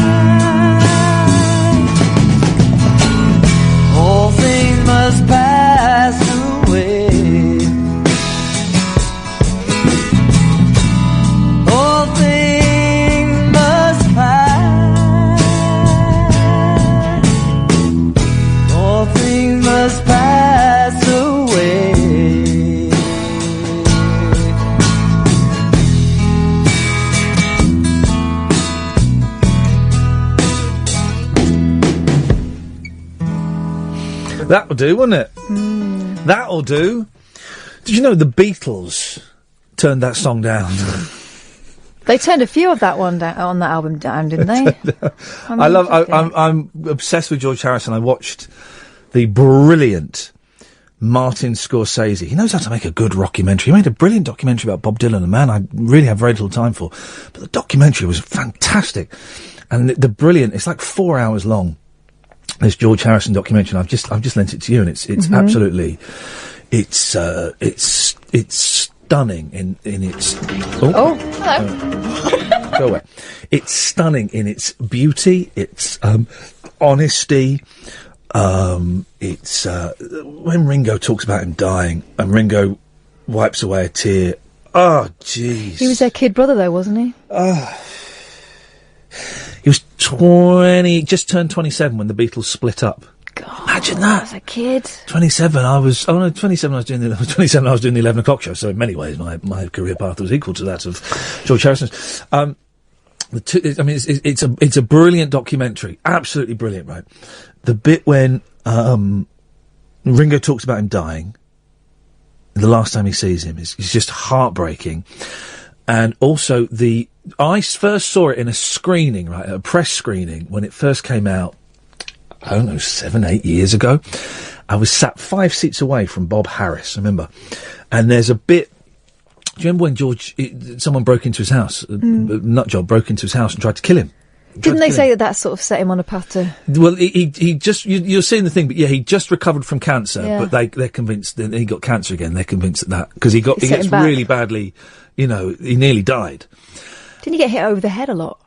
All things must pass away. All things must pass. All things must pass away. That'll do, wouldn't it? That'll do. Did you know the Beatles turned that song down? They turned a few of that one down, on that album down, didn't they? I'm obsessed with George Harrison. I watched the brilliant Martin Scorsese. He knows how to make a good rockumentary. He made a brilliant documentary about Bob Dylan, a man I really have very little time for. But the documentary was fantastic. And the brilliant, it's like 4 hours long. This George Harrison documentary, and I've just lent it to you, and it's absolutely, it's stunning in its. Oh, hello. Go away. It's stunning in its beauty, its honesty. It's when Ringo talks about him dying, and Ringo wipes away a tear. Oh, jeez. He was their kid brother, though, wasn't he? He was just turned 27 when the Beatles split up. God, imagine that. As a kid. 27, I was doing the 11 o'clock show, so in many ways my career path was equal to that of George Harrison's. It's a brilliant documentary. Absolutely brilliant, right? The bit when, Ringo talks about him dying, the last time he sees him is just heartbreaking. And also I first saw it in a screening, right, a press screening, when it first came out, I don't know, 7-8 years ago. I was sat 5 seats away from Bob Harris, remember? And there's a bit, do you remember when someone broke into his house, a nut job broke into his house and tried to kill him? Didn't they say that sort of set him on a path to... Well, he just, you're seeing the thing, but yeah, he just recovered from cancer, Yeah. but they're convinced that he got cancer again. They're convinced that, because he gets really badly, he nearly died. Didn't he get hit over the head a lot?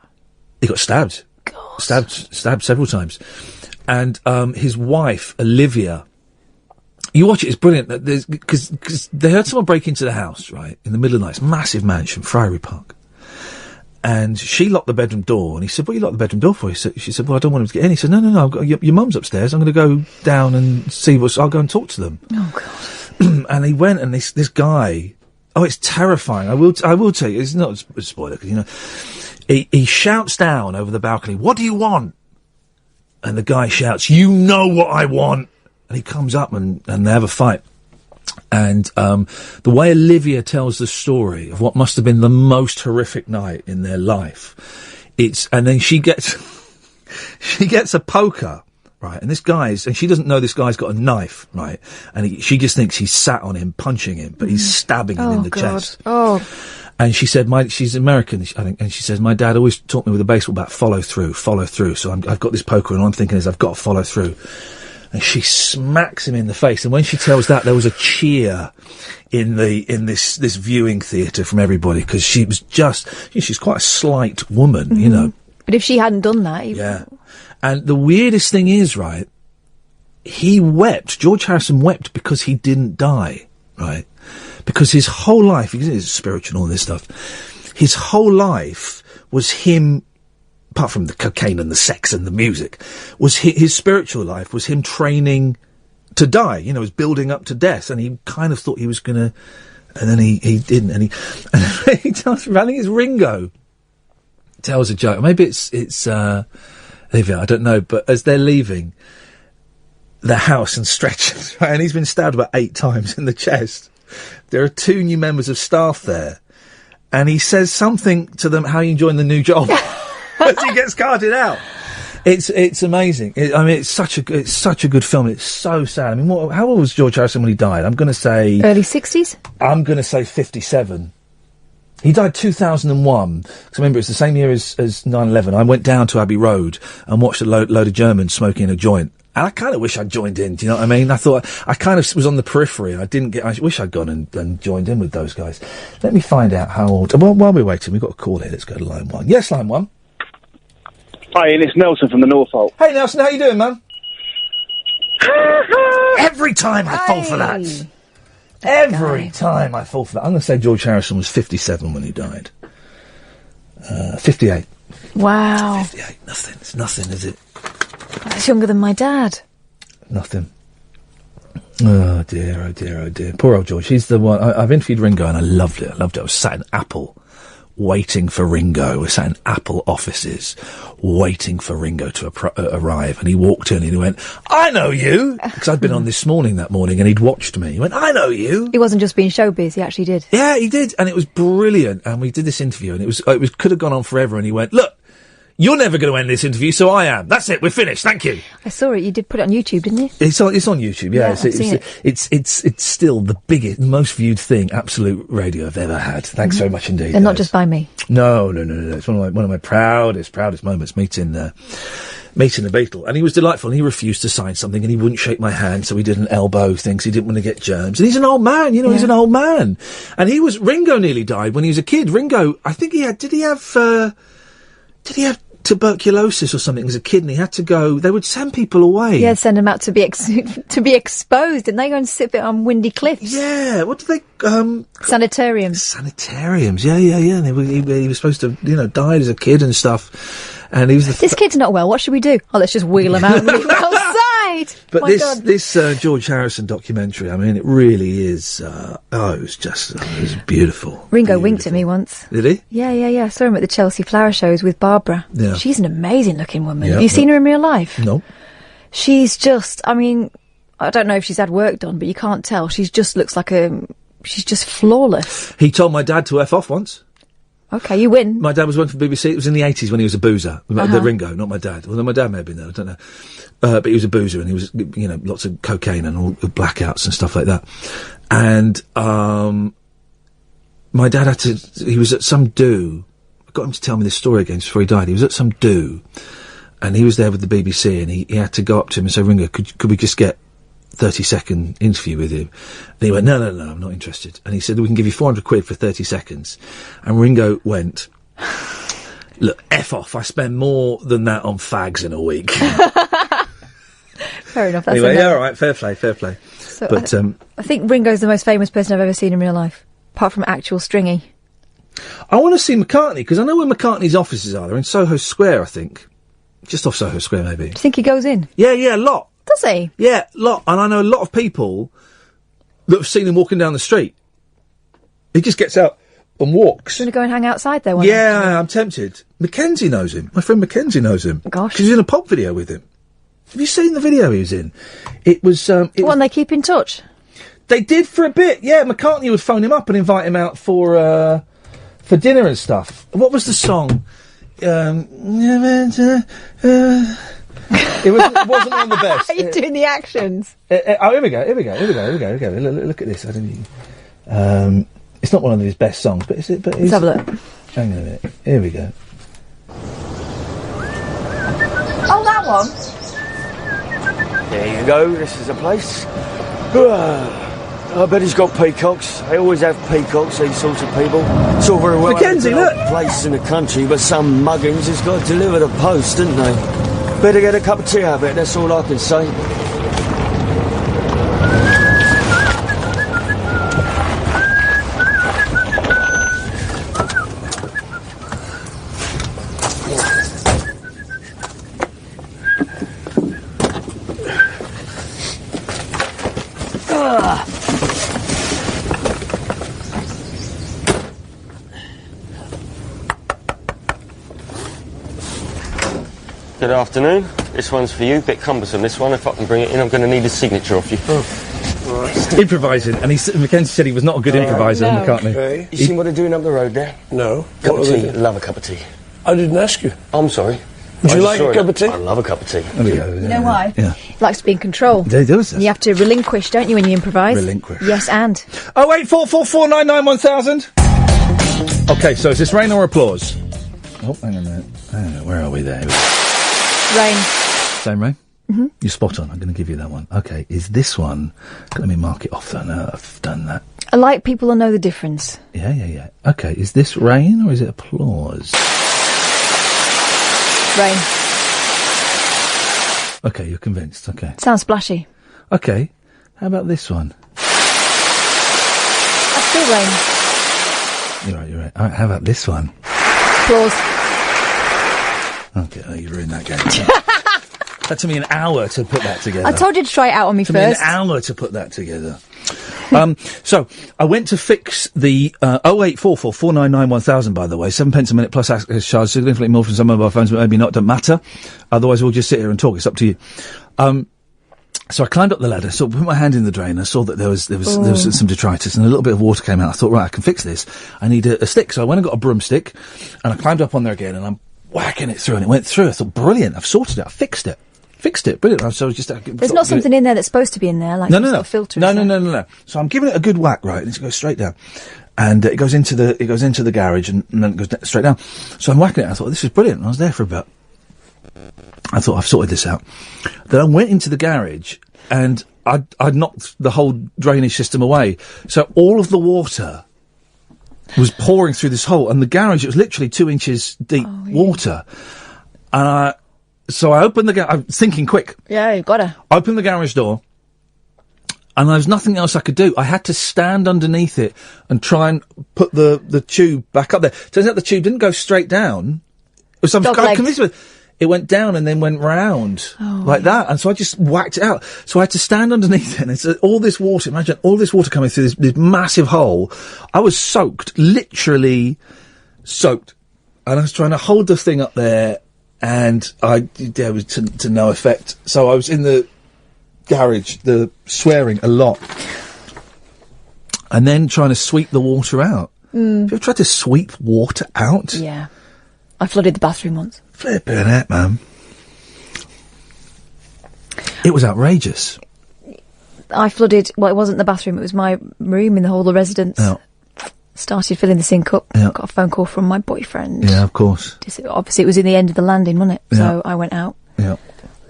He got stabbed. God. Stabbed several times. And, his wife, Olivia, you watch it, it's brilliant, because they heard someone break into the house, right, in the middle of the night, it's a massive mansion, Friary Park. And she locked the bedroom door, and he said, "What you locked the bedroom door for?" She said, "Well, I don't want him to get in." He said, "No, I've got, your mum's upstairs. I'm going to go down and see I'll go and talk to them." Oh, God. And he went, and this guy, oh, it's terrifying. I will tell you, it's not a spoiler, because, he shouts down over the balcony, "What do you want?" And the guy shouts, "You know what I want." And he comes up, and they have a fight. And the way Olivia tells the story of what must have been the most horrific night in their life, and then she gets a poker, right? And and she doesn't know this guy's got a knife, right? And she just thinks he's sat on him, punching him, but he's stabbing him in the chest. Oh. And she said, she's American, I think, and she says, my dad always taught me with a baseball bat, follow through. So I've got this poker, and all I'm thinking is, I've got to follow through. And she smacks him in the face. And when she tells that, there was a cheer in this viewing theatre from everybody, because she was she's quite a slight woman, you know. But if she hadn't done that... Yeah. And the weirdest thing is, right, he wept. George Harrison wept because he didn't die, right? Because his whole life, he's spiritual and all this stuff, his whole life was him, apart from the cocaine and the sex and the music, was his spiritual life was him training to die, was building up to death, and he kind of thought he was gonna, and then he didn't, and he tells, I think it's Ringo, tells a joke, maybe it's Olivia, I don't know, but as they're leaving the house and stretchers, right, and he's been stabbed about 8 times in the chest, there are 2 new members of staff there, and he says something to them, how are you enjoying the new job? As he gets carted out. It's amazing. It's such a good film. It's so sad. I mean, how old was George Harrison when he died? I'm going to say... Early 60s? I'm going to say 57. He died 2001. Because I remember it's the same year as 9/11. I went down to Abbey Road and watched a load of Germans smoking a joint. And I kind of wish I'd joined in, do you know what I mean? I thought, I kind of was on the periphery. I wish I'd gone and joined in with those guys. Let me find out how old... Well, while we're waiting, we've got a call here. Let's go to line 1. Yes, line 1. Hi, Ian, it's Nelson from the Norfolk. Hey, Nelson, how you doing, man? Every time I fall for that. Every time I fall for that. I'm going to say George Harrison was 57 when he died. 58. Wow. 58. Nothing. It's nothing, is it? That's younger than my dad. Nothing. Oh, dear, oh, dear, oh, dear. Poor old George. He's the one... I've interviewed Ringo, and I loved it. I was sat in Apple waiting for Ringo. We're sat in Apple offices waiting for Ringo to arrive, and he walked in and he went, I know you! Because I'd been on This Morning that morning, and he'd watched me. He went, I know you! He wasn't just being showbiz, he actually did. Yeah, he did, and it was brilliant. And we did this interview, and it could have gone on forever, and he went, look, you're never going to end this interview, so I am. That's it, we're finished, thank you. I saw it, you did put it on YouTube, didn't you? It's on YouTube, yeah. I've seen it. It's still the biggest, most viewed thing Absolute Radio have ever had. Thanks very much indeed. And not just by me. No. It's one of my proudest moments, meeting the Beatle. And he was delightful, and he refused to sign something, and he wouldn't shake my hand, so he did an elbow thing, so he didn't want to get germs. And he's an old man, he's an old man. And Ringo nearly died when he was a kid. Ringo, I think did he have tuberculosis or something as a kid, and he had to go. They would send people away. Yeah, send them out to be exposed, didn't they? Go and sit on windy cliffs. Yeah, what do they? Sanitariums. Sanitariums. Yeah. He was supposed to, died as a kid and stuff. And he was this kid's not well. What should we do? Oh, let's just wheel him out and leave him outside. But this George Harrison documentary, I mean, it really is. It was beautiful. Ringo winked at me once. Did he? Yeah. I saw him at the Chelsea Flower Shows with Barbara. Yeah. She's an amazing looking woman. Yeah, Have you seen her in real life? No. She's just, I mean, I don't know if she's had work done, but you can't tell. She just looks like she's just flawless. He told my dad to F off once. Okay, you win. My dad was working for BBC. It was in the 80s when he was a boozer. The Ringo, not my dad. Although my dad may have been there, I don't know. But he was a boozer, and he was, lots of cocaine and all the blackouts and stuff like that. And my dad he was at some do. I got him to tell me this story again just before he died. He was at some do, and he was there with the BBC, and he had to go up to him and say, Ringo, could we just get 30-second interview with him? And he went, no, I'm not interested. And he said, we can give you 400 quid for 30 seconds. And Ringo went, look, F off, I spend more than that on fags in a week. Fair enough. That's anyway, all right, fair play. So but I think Ringo's the most famous person I've ever seen in real life, apart from actual Stringy. I want to see McCartney, because I know where McCartney's offices are. They're in Soho Square, I think. Just off Soho Square, maybe. Do you think he goes in? Yeah, a lot. Does he? Yeah, a lot. And I know a lot of people that have seen him walking down the street. He just gets out and walks. Do you want to go and hang outside there? Yeah, I'm tempted. Mackenzie knows him. My friend Mackenzie knows him. Gosh. Because he's in a pop video with him. Have you seen the video he was in? It was... One they keep in touch? They did for a bit, yeah. McCartney would phone him up and invite him out for dinner and stuff. What was the song? It wasn't one of the best. Are you doing the actions? Here we go. Look at this. I don't know. It's not one of his best songs, but is it? But let's have a look. Hang on a minute. Here we go. Oh, that one. There you go. This is a place. I bet he's got peacocks. They always have peacocks, these sorts of people. It's all very well. Mackenzie, look! Places in the country, but some muggins has got to deliver the post, didn't they? Better get a cup of tea out of it, that's all I can say. Good afternoon. This one's for you. Bit cumbersome, this one. If I can bring it in, I'm going to need a signature off you. Right. Improvising, and Mackenzie said he was not a good improviser, McCartney. Okay. You seen what they're doing up the road there? No. Cup of tea. Love a cup of tea. I didn't ask you. I'm sorry. Would you like a cup of tea? I love a cup of tea. There we go. You know why? Yeah. He likes to be in control. He does. And you have to relinquish, don't you, when you improvise? Relinquish. Yes, and. 08444991000. Okay, so is this rain or applause? Oh, hang on a minute. Where are we there? Rain. Same rain? Mm-hmm. You're spot on. I'm going to give you that one. Okay, is this one... Let me mark it off. No, I've done that. I like people to know the difference. Yeah. Okay, is this rain or is it applause? Rain. Okay, you're convinced. Okay. Sounds splashy. Okay, how about this one? That's still rain. You're right. All right, how about this one? Applause. Okay, you ruined that game. That took me an hour to put that together. I told you to try it out on me Took first. me an hour to put that together. So, I went to fix the 0844 499 1000, by the way. 7 pence a minute plus access charge, significantly more from some mobile phones, but maybe not, don't matter. Otherwise, we'll just sit here and talk. It's up to you. So I climbed up the ladder, put my hand in the drain, I saw that there was some detritus and a little bit of water came out. I thought, right, I can fix this. I need a stick. So I went and got a broomstick and I climbed up on there again and I'm whacking it through and it went through. I thought, brilliant, I've sorted it, I fixed it. Brilliant. So I was just... There's not something in there that's supposed to be in there, like some sort of filter. No. So I'm giving it a good whack, right, and it goes straight down. And it goes into the garage and then it goes straight down. So I'm whacking it, I thought, this is brilliant. And I was there for a bit. I thought, I've sorted this out. Then I went into the garage and I'd knocked the whole drainage system away. So all of the water was pouring through this hole, and the garage, it was literally 2 inches deep water. And so I opened the garage, I'm thinking quick. Yeah, you've got to. Opened the garage door, and there was nothing else I could do. I had to stand underneath it and try and put the tube back up there. Turns out the tube didn't go straight down. I'm convinced of it. It went down and then went round like that. And so I just whacked it out. So I had to stand underneath it. And it's all this water. Imagine all this water coming through this massive hole. I was soaked, literally soaked. And I was trying to hold the thing up there. And it was to no effect. So I was in the garage, swearing a lot. And then trying to sweep the water out. Have you ever tried to sweep water out? Yeah. I flooded the bathroom once. Flipping it, man. It was outrageous. I flooded, well, it wasn't the bathroom, it was my room in the whole of the residence. Yeah. Started filling the sink up. Yeah. Got a phone call from my boyfriend. Yeah, of course. Obviously, it was in the end of the landing, wasn't it? Yeah. So I went out. Yeah.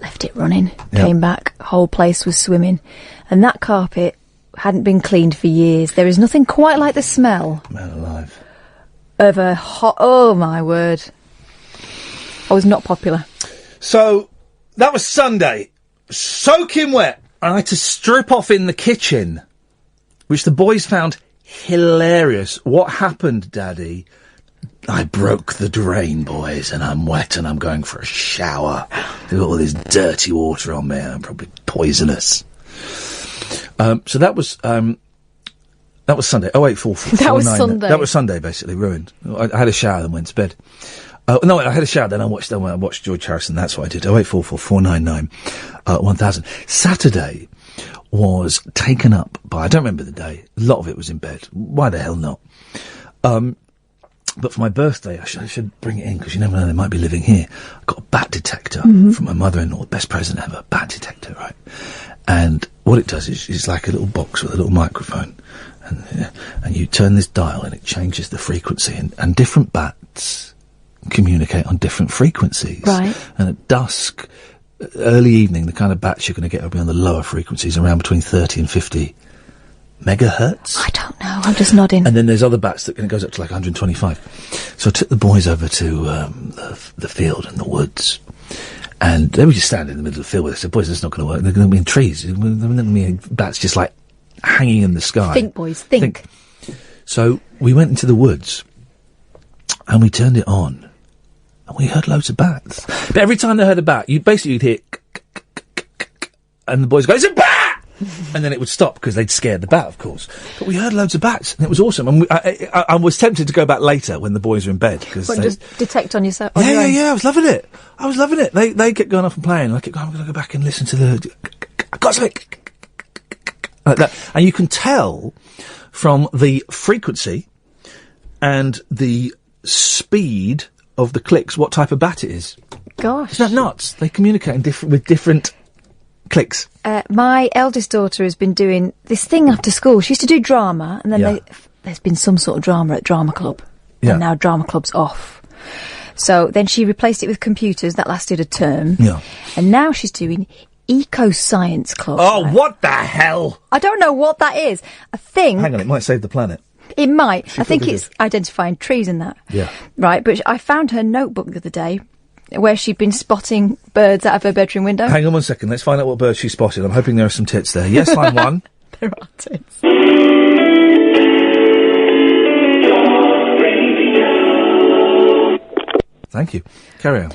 Left it running. Yeah. Came back. Whole place was swimming. And that carpet hadn't been cleaned for years. There is nothing quite like the smell. Man alive. Of a hot... Oh, my word. I was not popular. So, that was Sunday. Soaking wet. I had to strip off in the kitchen, which the boys found hilarious. What happened, Daddy? I broke the drain, boys, and I'm wet and I'm going for a shower. There's all this dirty water on me. I'm probably poisonous. So that was Sunday. 0844. That was Sunday. That was Sunday, basically, ruined. I had a shower and went to bed. No, I had a shower, then I watched George Harrison, that's what I did. 0844 499 1000. Saturday was taken up by, I don't remember the day, a lot of it was in bed. Why the hell not? But for my birthday, I should bring it in, because you never know, they might be living here. I got a bat detector from my mother-in-law, best present ever, bat detector, right? And what it does is, it's like a little box with a little microphone. And you turn this dial and it changes the frequency, and different bats communicate on different frequencies. Right. And at dusk, early evening, the kind of bats you're going to get will be on the lower frequencies, around between 30 and 50 megahertz. I don't know, I'm just nodding. And then there's other bats that goes up to like 125. So I took the boys over to the field and the woods, and they were just standing in the middle of the field with us. I said, boys, that's not going to work. They're going to be in trees. They're going to be bats just like hanging in the sky. Think, boys, think. So we went into the woods and we turned it on, and we heard loads of bats. But every time they heard a bat, you'd hear and the boys go, it's a bat! And then it would stop because they'd scared the bat, of course. But we heard loads of bats, and it was awesome. And I was tempted to go back later when the boys were in bed. Just detect on yourself. Yeah, I was loving it. They kept going off and playing. I kept going, I'm going to go back and listen to the... I got something! Like that. And you can tell from the frequency and the speed of the clicks what type of bat it is. Gosh. Isn't that nuts? They communicate with different clicks. My eldest daughter has been doing this thing after school. She used to do drama, and then there's been some sort of drama at drama club. Yeah. And now drama club's off. So then she replaced it with computers. That lasted a term. Yeah. And now she's doing eco-science club. Oh, what the hell? I don't know what that is. I think... Hang on, it might save the planet. It might. She I think probably it's identifying trees and that. Yeah. Right, but I found her notebook the other day where she'd been spotting birds out of her bedroom window. Hang on 1 second, let's find out what birds she spotted. I'm hoping there are some tits there. Yes, line one. There are tits. Thank you. Carry on.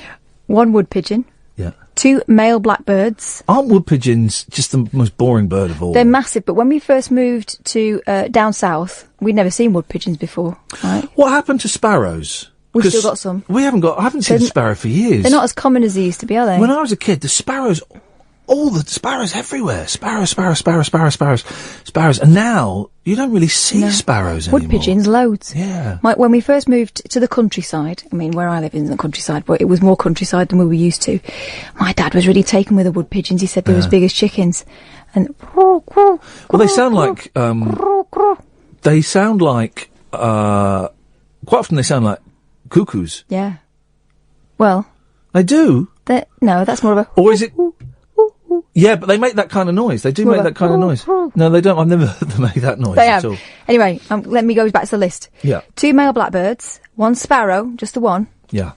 1 wood pigeon. Yeah. 2 male blackbirds. Aren't wood pigeons just the most boring bird of all? They're massive, but when we first moved to down south, we'd never seen wood pigeons before. Right? What happened to sparrows? We've still got some. I haven't seen a sparrow for years. They're not as common as they used to be, are they? When I was a kid, the sparrows, all the sparrows everywhere. Sparrows. And now, you don't really see sparrows anymore. Wood pigeons, loads. Yeah. When we first moved to the countryside, I mean, where I live isn't the countryside, but it was more countryside than we were used to. My dad was really taken with the wood pigeons. He said they were as big as chickens. And... Well, they sound like... quite often they sound like cuckoos. Yeah. Well... They do? No, that's more of a... Or is it... Yeah, but they make that kind of noise. They do make that kind of noise. No, they don't. I've never heard them make that noise at all. Anyway, let me go back to the list. Yeah. 2 male blackbirds, 1 sparrow, just the one. Yeah.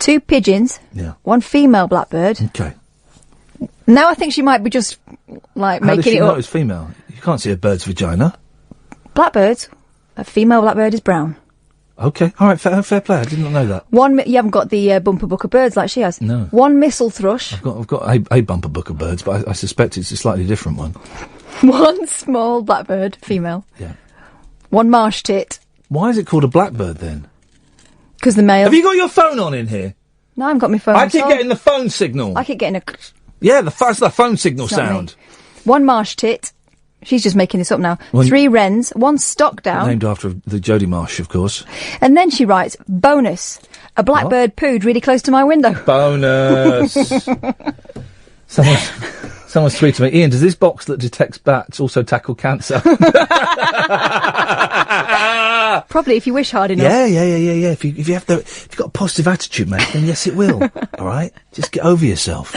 2 pigeons. Yeah. 1 female blackbird. Okay. Now I think she might be just, like, How making does she it know up. it's female? You can't see a bird's vagina. Blackbirds. A female blackbird is brown. Okay. All right. Fair play. I did not know that. You haven't got the bumper book of birds like she has. No. 1 missel thrush. I've got a bumper book of birds, but I suspect it's a slightly different one. 1 small blackbird, female. Yeah. 1 marsh tit. Why is it called a blackbird then? Because the male... Have you got your phone on in here? No, I haven't got my phone. I keep getting the phone signal. I keep getting a... Yeah, that's the phone signal It's not sound. me. 1 marsh tit. She's just making this up now. 3 wrens, 1 stock down. Named after the Jodie Marsh, of course. And then she writes, bonus, a blackbird pooed really close to my window. Bonus. Someone's tweeted me, Ian, does this box that detects bats also tackle cancer? Probably if you wish hard enough. Yeah. If you've got a positive attitude, mate, then yes, it will. All right? Just get over yourself.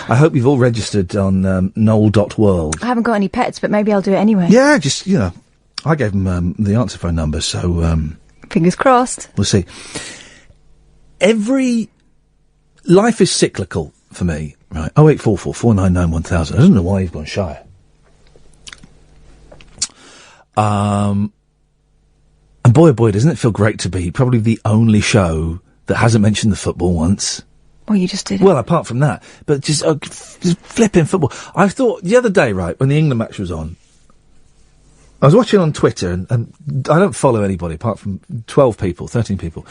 I hope you've all registered on Noel.world. I haven't got any pets, but maybe I'll do it anyway. Yeah, just, I gave them the answer phone number, so... Fingers crossed. We'll see. Life is cyclical for me, right? 0844 499 1000. I don't know why you've gone shy. And boy, oh boy, doesn't it feel great to be probably the only show that hasn't mentioned the football once. Well, you just did it. Well, apart from that. But just flipping football. I thought the other day, right, when the England match was on, I was watching on Twitter, and I don't follow anybody apart from 12 people, 13 people.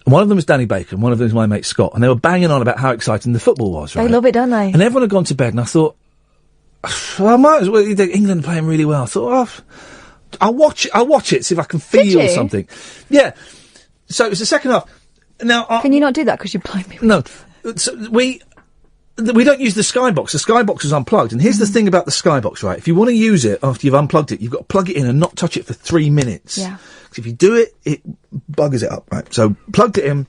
And one of them was Danny Baker, and one of them was my mate Scott, and they were banging on about how exciting the football was, right? They love it, don't they? And everyone had gone to bed, and I thought, I might as well. England playing really well. I thought, I'll watch it, see if I can feel something. Yeah. So it was the second half. Now, can you not do that because you're blind? No. So we don't use the Skybox. The Skybox is unplugged. And here's the thing about the Skybox, right? If you want to use it after you've unplugged it, you've got to plug it in and not touch it for 3 minutes. Yeah. Because if you do it, it buggers it up, right? So plugged it in,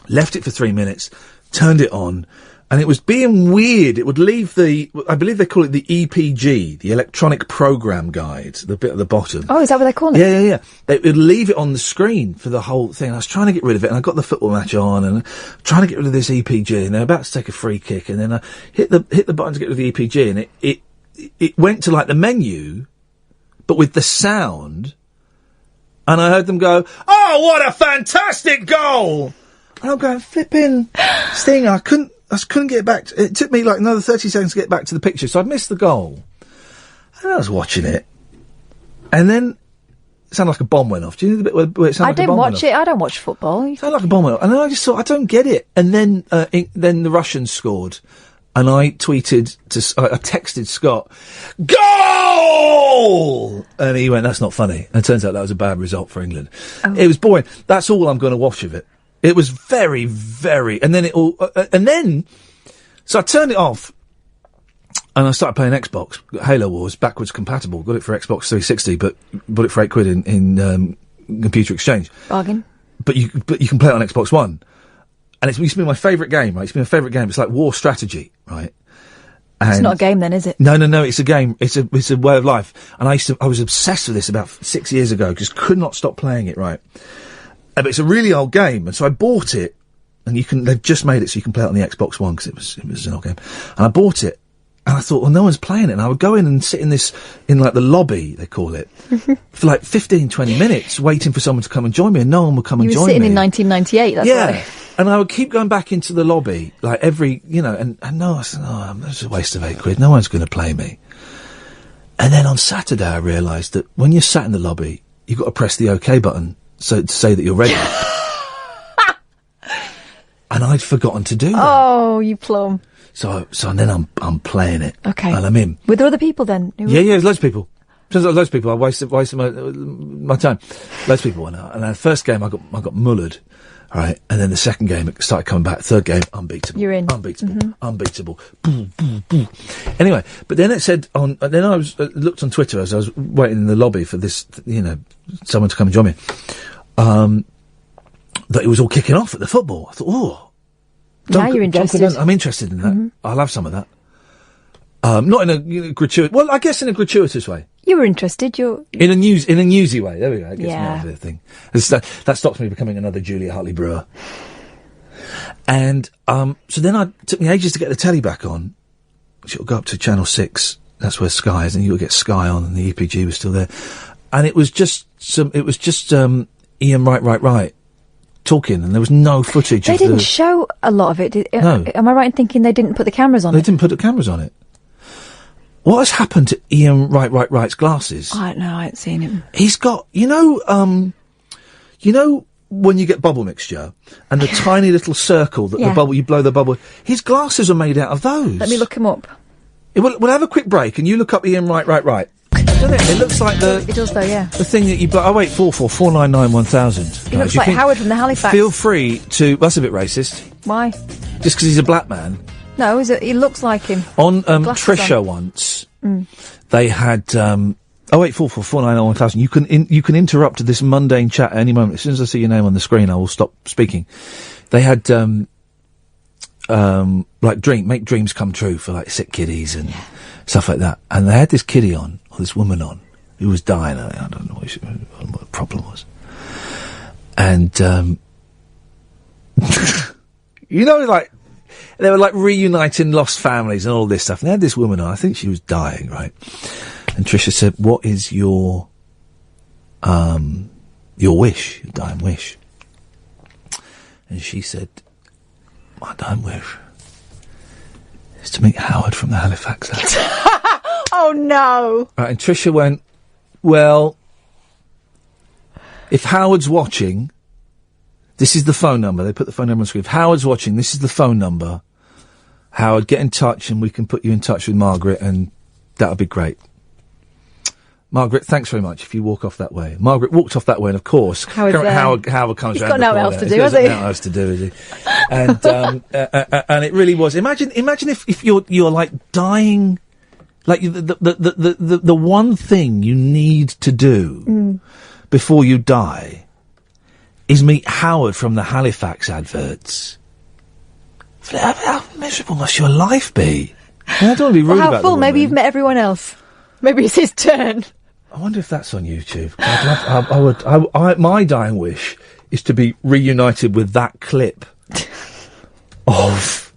left it for 3 minutes, turned it on, and it was being weird. It would leave I believe they call it the EPG, the Electronic Program Guide, the bit at the bottom. Oh, is that what they call it? Yeah. They would leave it on the screen for the whole thing. I was trying to get rid of it, and I got the football match on, and trying to get rid of this EPG, and they're about to take a free kick, and then I hit the button to get rid of the EPG, and it went to like the menu, but with the sound, and I heard them go, "Oh, what a fantastic goal!" And I'm going, flipping Sting, I couldn't get it back. It took me like another 30 seconds to get back to the picture, so I missed the goal. And I was watching it, and then it sounded like a bomb went off. Do you know the bit where it sounded like a bomb went off? I don't watch football. It sounded like a bomb went off. And then I just thought, I don't get it. And then then the Russians scored, and I texted Scott, "Goal!" And he went, "That's not funny." And it turns out that was a bad result for England. Oh. It was boring. That's all I'm going to watch of it. It was very, very, and then so I turned it off, and I started playing Xbox. Halo Wars, backwards compatible. Got it for Xbox 360, but bought it for £8 in Computer Exchange. Bargain. But you can play it on Xbox One, and it's used to be my favourite game. Right, it's been my favourite game. It's like war strategy, right? And it's not a game, then, is it? No. It's a game. It's a way of life. And I was obsessed with this about 6 years ago. Just could not stop playing it. Right. But it's a really old game, and so I bought it, and they've just made it so you can play it on the Xbox One, because it was an old game. And I bought it, and I thought, well, no one's playing it, and I would go in and sit in like the lobby, they call it, for like 15, 20 minutes, waiting for someone to come and join me, and no one would come and join me. You were sitting in 1998, that's why. And I would keep going back into the lobby, like every, and no, I said, that's a waste of £8. No one's going to play me. And then on Saturday, I realised that when you're sat in the lobby, you've got to press the OK button. So to say that you're ready. And I'd forgotten to do that. Oh, you plum. So then I'm playing it. Okay. And I'm in. Were there other people then? Yeah, there's loads of people. Loads of people. I wasted my time. Loads of people went out. And the first game I got mullered. All right. And then the second game it started coming back. Third game, unbeatable. You're in. Unbeatable. Mm-hmm. Unbeatable. Boo, boo, boo. Anyway, but then it said then I was looked on Twitter as I was waiting in the lobby for this, someone to come and join me. That it was all kicking off at the football. I thought, now you're interested. I'm interested in that. Mm-hmm. I'll have some of that. Not in a gratuitous. Well, I guess in a gratuitous way. You were interested. You're in a newsy way. There we go. It gets me out of the thing. That stops me becoming another Julia Hartley Brewer. And so then it took me ages to get the telly back on. Which it'll go up to Channel 6. That's where Sky is, and you'll get Sky on, and the EPG was still there. And it was just Iain right talking, and there was no footage. They didn't show a lot of it. No. Am I right in thinking they didn't put the cameras on it? They didn't put the cameras on it. What has happened to Iain Right's glasses? I don't know. I haven't seen him. He's got, when you get bubble mixture and the tiny little circle that the bubble, you blow the bubble. His glasses are made out of those. Let me look him up. We'll have a quick break, and you look up Iain Right. Doesn't it? It looks like It does, though, yeah. The thing that you blow. Oh, wait, 4991000. He looks like Howard from the Halifax. Feel free to. That's a bit racist. Why? Just because he's a black man. No, he looks like him. On Trisha once, they had 08444991000. You can interrupt this mundane chat at any moment. As soon as I see your name on the screen, I will stop speaking. They had make dreams come true for like sick kiddies and stuff like that. And they had this kiddie on, or this woman on, who was dying. I don't know what the problem was. And they were like reuniting lost families and all this stuff. And they had this woman on. I think she was dying, right? And Trisha said, "What is your wish, your dying wish?" And she said, "My dying wish is to meet Howard from the Halifax." Oh no! Right, and Trisha went, "Well, if Howard's watching, this is the phone number." They put the phone number on the screen. If Howard's watching, this is the phone number. Howard, get in touch and we can put you in touch with Margaret and That would be great. Margaret, thanks very much. If you walk off that way, Margaret walked off that way, and of course, Howard comes He's round. got no else to do, has he? He's got no else to do, is he? And and it really was. Imagine if you're like dying, like the one thing you need to do before you die is meet Howard from the Halifax adverts. How miserable must your life be? I don't want to be rude about how full? Maybe you've met everyone else. Maybe it's his turn. I wonder if that's on YouTube. My dying wish is to be reunited with that clip of.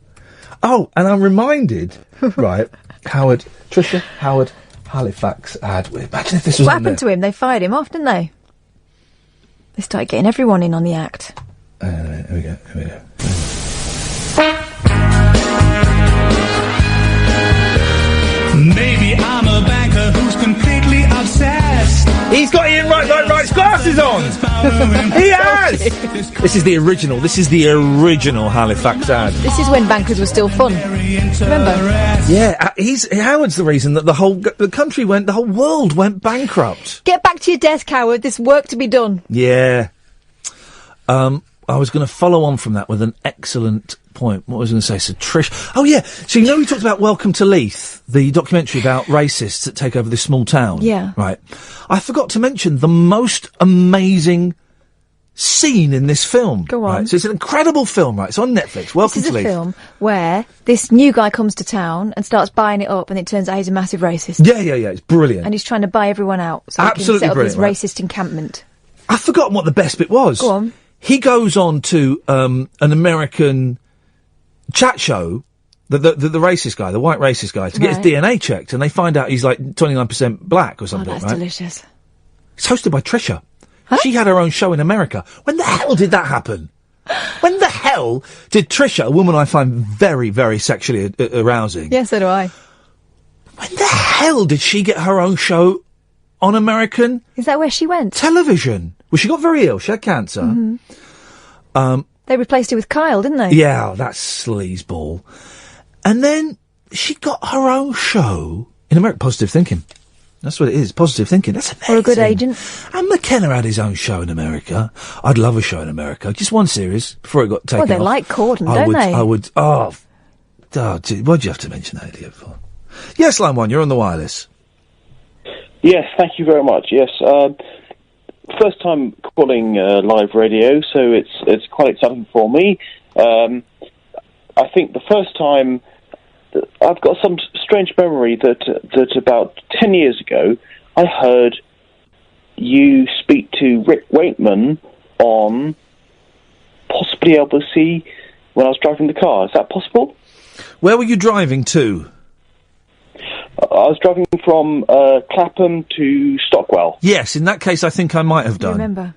Oh, and I'm reminded, right? Trisha Howard Halifax ad. Imagine if this was. What happened to him? They fired him off, didn't they? They started getting everyone in on the act. Here we go. Maybe I'm a banker who's completely obsessed. He's got Iain Wright's glasses on. He has. This is the original. This is the original Halifax ad. This is when bankers were still fun. Remember? Yeah, Howard's the reason that the whole world went bankrupt. Get back to your desk, Howard. There's work to be done. Yeah. I was going to follow on from that with an excellent point. What was I going to say? So Trish... Oh, yeah. So you know we talked about Welcome to Leith, the documentary about racists that take over this small town? Yeah. Right. I forgot to mention the most amazing scene in this film. Go on. Right? So it's an incredible film, right? It's on Netflix. Welcome to Leith. This is a film where this new guy comes to town and starts buying it up, and it turns out he's a massive racist. Yeah. It's brilliant. And he's trying to buy everyone out so he can set up his racist encampment. I've forgotten what the best bit was. Go on. He goes on to an American chat show, the racist guy, the white racist guy, to get his DNA checked, and they find out he's like 29% black or something, that's right? delicious. It's hosted by Trisha. Huh? She had her own show in America. When the hell did that happen? When the hell did Trisha, a woman I find very, very sexually arousing... Yeah, so do I. When the hell did she get her own show on American... Is that where she went? Television. Well, she got very ill. She had cancer. Mm-hmm. They replaced her with Kyle, didn't they? Yeah, that sleazeball. And then she got her own show in America. Positive thinking. That's what it is. Positive thinking. That's amazing. Or a good agent. And McKenna had his own show in America. I'd love a show in America. Just one series before it got taken off. Well, they like Corden, don't they? I would. Why'd you have to mention that idiot for? Yes, line one. You're on the wireless. Yes, thank you very much. Yes, first time calling live radio, so it's quite exciting for me. I think the first time I've got some strange memory that about 10 years ago I heard you speak to Rick Wakeman on possibly LBC when I was driving the car. Is that possible? Where were you driving to? I was driving from Clapham to Stockwell. Yes, in that case, I think I might have done. Remember?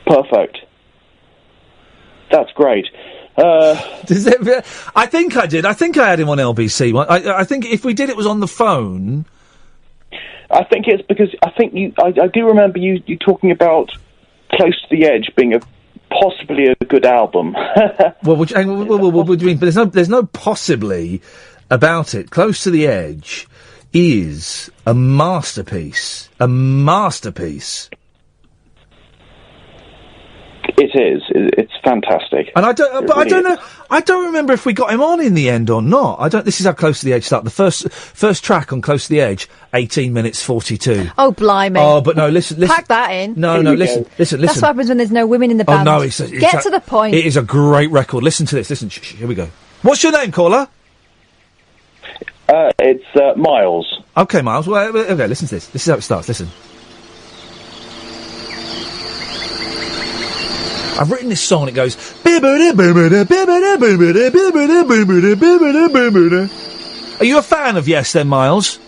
Perfect. That's great. I think I did. I think I had him on LBC. I think if we did, it was on the phone. I think it's because I think you. I do remember you talking about Close to the Edge being possibly a good album. What do you mean? But there's no possibly about it. Close to the Edge is a masterpiece. A masterpiece. It is. It's fantastic. And I don't know. I don't remember if we got him on in the end or not. This is how Close to the Edge started. The first track on Close to the Edge, 18 minutes 42. Oh, blimey! Oh, but no, listen. Pack that in. No, listen. That's what happens when there's no women in the band. Oh no, get to the point. It is a great record. Listen to this. Listen. Here we go. What's your name, caller? It's Miles. Okay, Miles. Well, okay, listen to this. This is how it starts. Listen. I've written this song and it goes... Are you a fan of Yes then, Miles?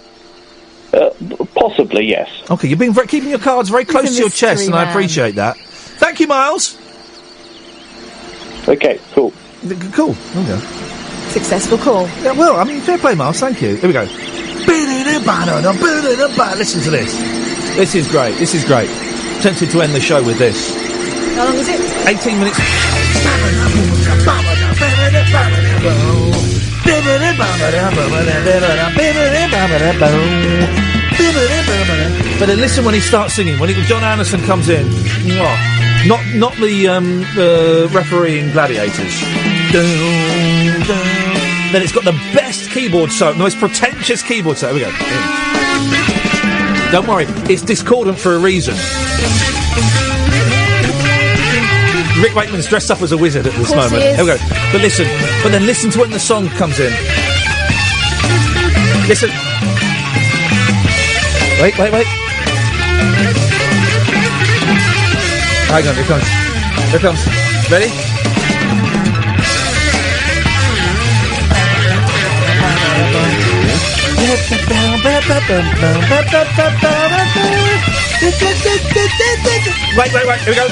Possibly, yes. Okay, you've been keeping your cards very close to your chest and I appreciate that. Thank you, Miles. Okay, cool. Cool. Okay. Successful call. Yeah, well, I mean, fair play, Miles. Thank you. Here we go. Listen to this. This is great. This is great. Tempted to end the show with this. How long is it? 18 minutes. But then listen when he starts singing. When John Anderson comes in, not the referee in Gladiators. Then it's got the best keyboard solo, the most pretentious keyboard solo. Here we go. Don't worry, it's discordant for a reason. Rick Wakeman's dressed up as a wizard at this moment. Here we go. But then listen to when the song comes in. Listen. Wait. Hang on, here it comes. Ready? Wait, here we go.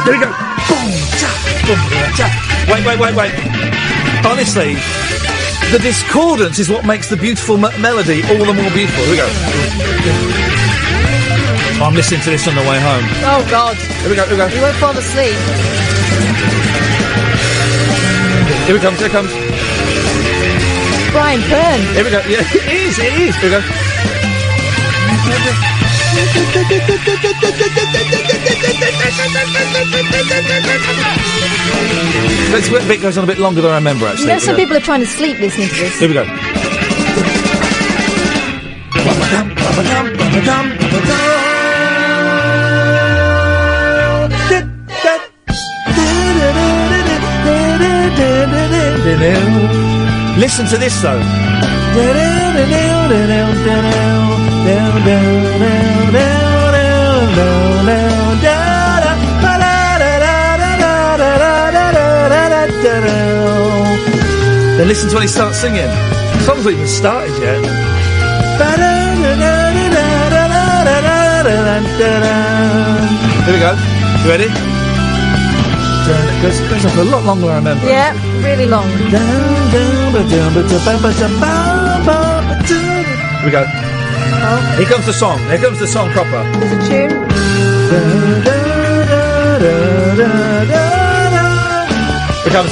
There we go. Boom, cha, boom, cha. Wait. Honestly, the discordance is what makes the beautiful melody all the more beautiful. Here we go. Oh, I'm listening to this on the way home. Oh, God. Here we go. You won't fall asleep. Here it comes. Brian Byrne. Here we go. Yeah, it is. Here we go. This bit goes on a bit longer than I remember, actually. You know, some people are trying to sleep listening to this. Here we go. Listen to this though. Then listen to when he starts singing. The song's not even started yet. Here we go. You ready? It goes on for a lot longer than I remember. Yeah, really long. Here we go. Oh. Here comes the song. Here comes the song proper. There's a tune. Here it comes.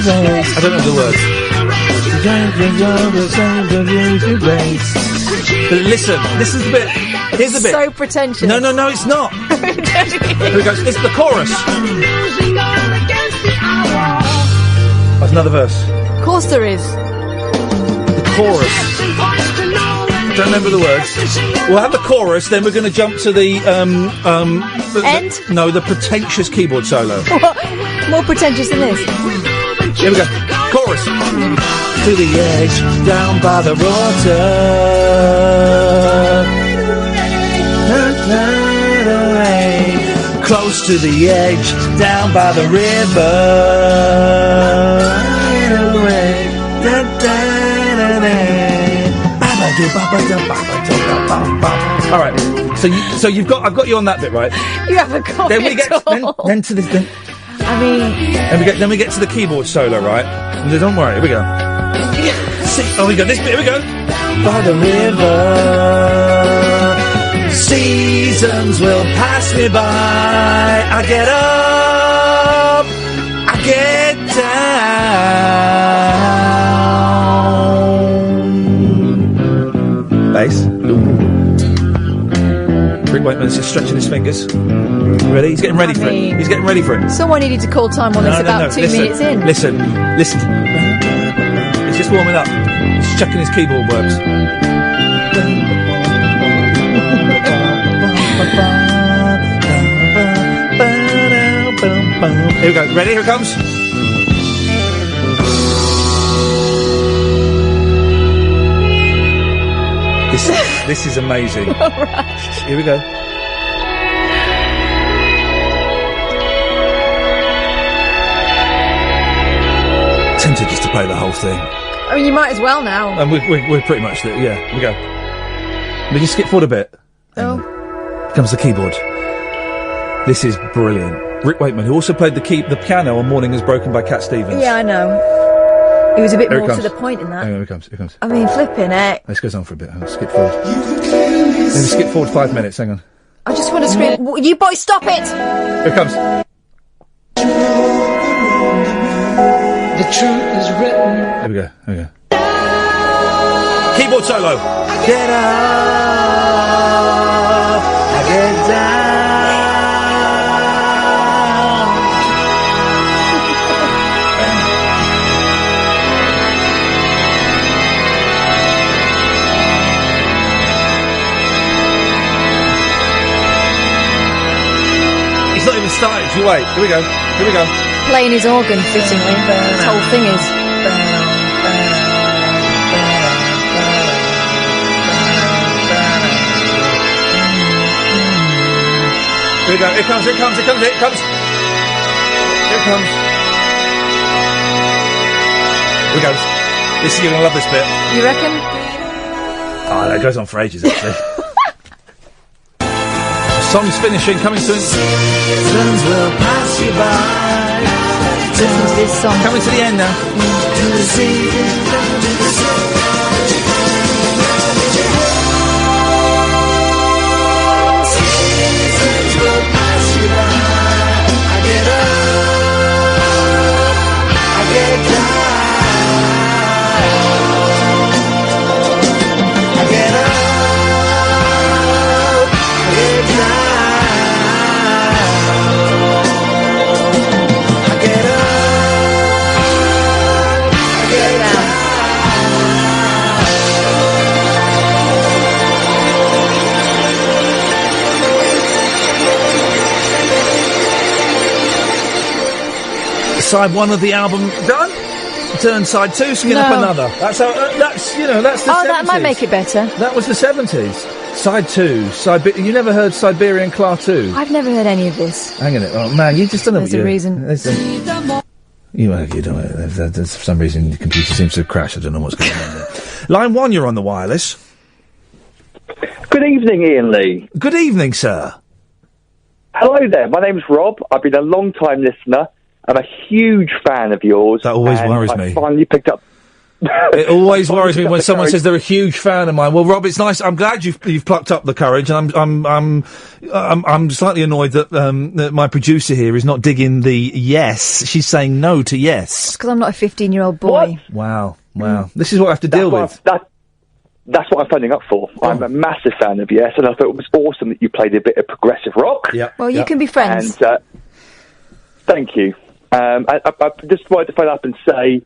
I don't know the words. But listen, this is the bit. Here's the bit. So pretentious. No, it's not. Here it goes. It's the chorus. That's another verse. Of course there is. The chorus. Don't remember the words. We'll have the chorus, then we're going to jump to the end? No, the pretentious keyboard solo. What? More pretentious than this. Here we go. Chorus. To the edge, down by the water. Close to the edge, down by the All right. So I've got you on that bit, right? You haven't got then it we get all. then to this. I mean, then we get to the keyboard solo, right? And don't worry, here we go. Oh, we got this bit. Here we go. By the river, seasons will pass me by. I get up, I get down. Bass. Rick Wakeman's just stretching his fingers. Ready? He's getting ready for it. He's getting ready for it. Someone needed to call time on this about 2 minutes in. Listen. He's just warming up. He's checking his keyboard works. Here we go. Ready? Here it comes. This is amazing. All right. Here we go. tempted just to play the whole thing. I mean, you might as well now. And we're pretty much there. Yeah, we go. We just skip forward a bit. Oh. Here comes the keyboard. This is brilliant. Rick Wakeman, who also played the piano on Morning is Broken by Cat Stevens. Yeah, I know. He was a bit Here it more to comes. the point in that. Hang on, here it comes. I mean, flipping it. This goes on for a bit. Hang on, skip forward. Maybe skip forward 5 minutes. Hang on. I just want to scream, you boys, stop it! Here it comes. The truth is written. There we go. Keyboard solo. Get up, I get down. It's not even started. You wait. Here we go. Playing his organ fittingly. This whole thing is. Here we go. Here it comes. Here we goes. You're going to love this bit. You reckon? Oh, that goes on for ages, actually. Song's finishing, coming soon. Seasons will pass you by. Listen to this song. Coming to the end now. To the sea, down to the sea. Seasons will pass you by. I get up, I get down. I get up, I get down. I get up, I get down. Side 1 of the album done. Turn side 2, skin up another. That's how. That's the 70s. Oh, that might make it better. That was the 70s. Side 2. You never heard Siberian Claw 2? I've never heard any of this. Hang on it. Oh man, you just don't know There's what a you're... reason. You don't. There's for some reason the computer seems to have crashed. I don't know what's going on there. Line 1, you're on the wireless. Good evening, Ian Lee. Good evening, sir. Hello there. My name's Rob. I've been a long-time listener. I'm a huge fan of yours. That always worries I me. Finally picked up. It always worries me when someone says they're a huge fan of mine. Well, Rob, it's nice. I'm glad you've plucked up the courage, and I'm slightly annoyed that that my producer here is not digging the yes. She's saying no to yes. Because I'm not a 15-year-old boy. Wow. This is what I have to deal with. That's what I'm phoning up for. I'm a massive fan of Yes, and I thought it was awesome that you played a bit of progressive rock. Yeah. Well, you can be friends. And thank you. I just wanted to phone up and say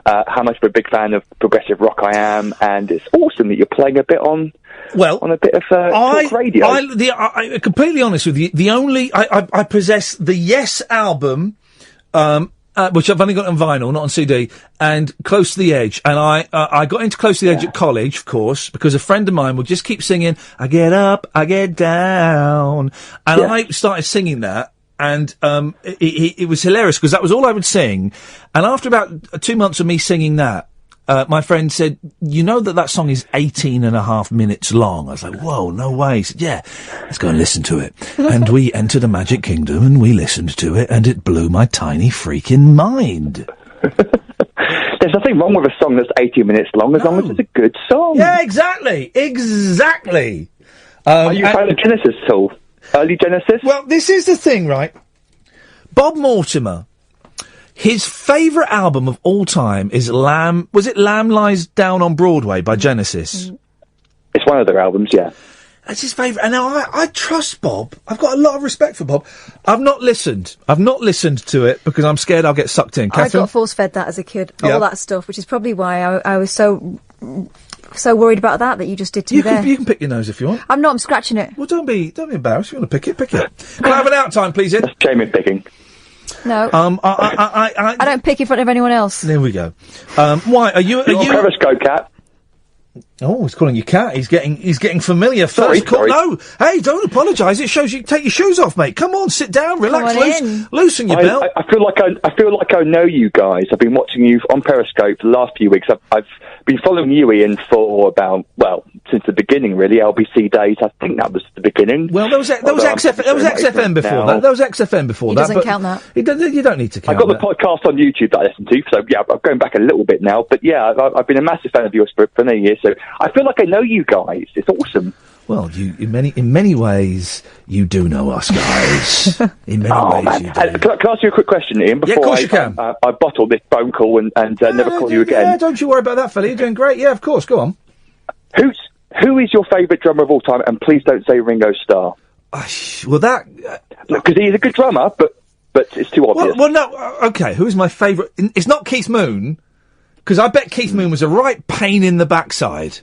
how much of a big fan of progressive rock I am, and it's awesome that you're playing a bit on a bit of talk radio. I'm completely honest with you. The only I possess the Yes album, which I've only got on vinyl, not on CD, and Close to the Edge. And I got into Close to the Edge at college, of course, because a friend of mine would just keep singing, I get up, I get down. And I started singing that. And it was hilarious because that was all I would sing. And after about 2 months of me singing that, my friend said, you know that song is 18 and a half minutes long. I was like, whoa, no way. He said, yeah, let's go and listen to it. And we entered a magic kingdom and we listened to it and it blew my tiny freaking mind. There's nothing wrong with a song that's 18 minutes long as long as it's a good song. Yeah, exactly. Are you a fan of Genesis at all? Early Genesis? Well, this is the thing, right? Bob Mortimer, his favourite album of all time is Lamb Lies Down on Broadway by Genesis? It's one of their albums, yeah. That's his favourite. And now I trust Bob. I've got a lot of respect for Bob. I've not listened to it because I'm scared I'll get sucked in. I got force-fed that as a kid, all that stuff, which is probably why I was so worried about that you just did to me there. You can pick your nose if you want. I'm not, I'm scratching it. Well, don't be embarrassed. If you want to pick it, pick it. Can I have an out time, please, Ian? That's Jamie picking. No. I don't pick in front of anyone else. There we go. Why? Are you... You're on Periscope, Cat. Oh, he's calling you cat. He's getting familiar. First call. Sorry. No, hey, don't apologise. It shows you take your shoes off, mate. Come on, sit down, relax, loosen your belt. I feel like I know you guys. I've been watching you on Periscope for the last few weeks. I've been following you, Ian, for since the beginning, really. LBC days. I think that was the beginning. Well, there was XFM before that. There was XFM before that. Doesn't count that. You don't need to count. I got the podcast on YouTube that I listen to, so yeah, I'm going back a little bit now. But yeah, I've been a massive fan of yours for many years. So I feel like I know you guys. It's awesome. Well, in many ways, you do know us, guys. In many ways, you do. Can I ask you a quick question, Ian? Yeah, of course you can. I bottle this phone call and never call you again. Yeah, don't you worry about that, fella. You're doing great. Yeah, of course. Go on. Who is your favourite drummer of all time? And please don't say Ringo Starr. Well, that because he's a good drummer, but it's too obvious. Well, no. Okay, who is my favourite? It's not Keith Moon, because I bet Keith Moon was a right pain in the backside.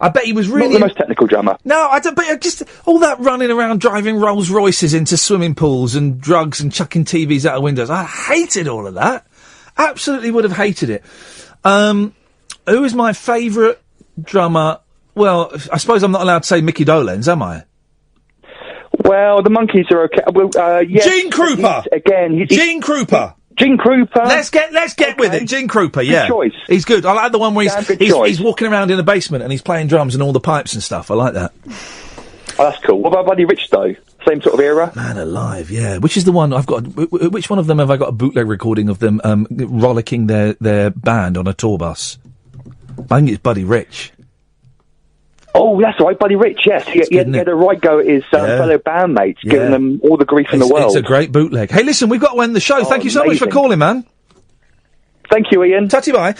I bet he was really not the most technical drummer. No, I don't. But just all that running around, driving Rolls Royces into swimming pools and drugs and chucking TVs out of windows. I hated all of that. Absolutely would have hated it. Who is my favourite drummer? Well, I suppose I'm not allowed to say Mickey Dolenz, am I? Well, the Monkees are okay. Well, yes, Gene Krupa again. Gene Krupa. Gene Krupa. Let's get with it. Gene Krupa. Yeah, good choice. He's good. I like the one where he's walking around in the basement and he's playing drums and all the pipes and stuff. I like that. Oh, that's cool. What about Buddy Rich though? Same sort of era. Man alive, yeah. Which is the one I've got? Which one of them have I got a bootleg recording of them rollicking their band on a tour bus? I think it's Buddy Rich. Oh, that's right, Buddy Rich, yes. He had a right go at his fellow bandmates, giving them all the grief in the world. It's a great bootleg. Hey, listen, we've got to end the show. Thank you so much for calling, man. Thank you, Ian. Tatty bye.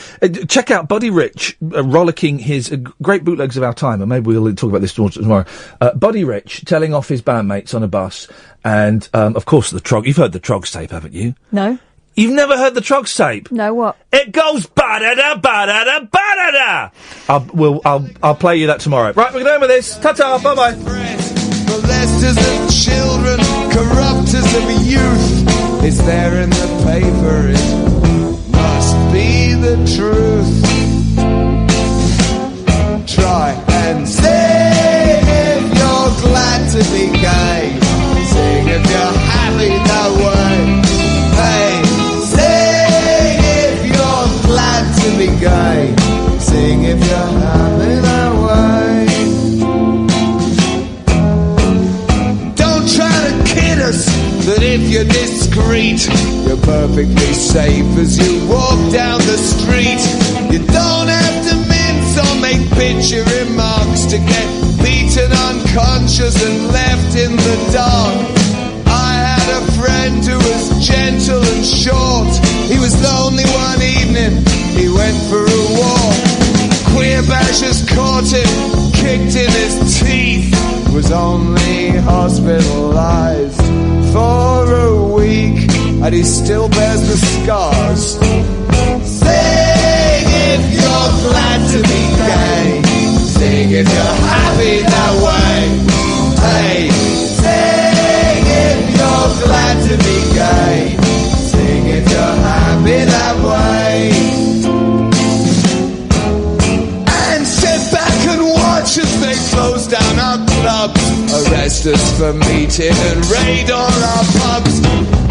Check out Buddy Rich rollicking his great bootlegs of our time, and maybe we'll talk about this tomorrow. Buddy Rich telling off his bandmates on a bus, and, of course, the Trog. You've heard the Trogs tape, haven't you? No. You've never heard the Trogs tape? No, what? It goes ba-da-da, ba-da-da, ba-da-da! I'll play you that tomorrow. Right, we're going with this. Ta-ta, bye-bye. Molesters of children, corrupters of youth. Is there in the paper? It must be the truth. Try and sing if you're glad to be gay. Sing if you're happy that way. Hey, sing if you're glad to be gay. Sing if you're happy that way. Don't try to kid us that if you're discreet, you're perfectly safe as you walk down the street. You don't have to mince or make picture remarks to get beaten unconscious and left in the dark. I had a friend who was gentle and short. He was lonely one evening, he went for a walk. Queer bashers caught him, kicked in his teeth. Was only hospitalized for a week, and he still bears the scars. Sing if you're glad to be gay. Sing if you're happy that way. Hey, sing if you're glad to be gay. Sing if you're happy that way. And sit back and watch as they close down our clubs, arrest us for meeting and raid all our pubs.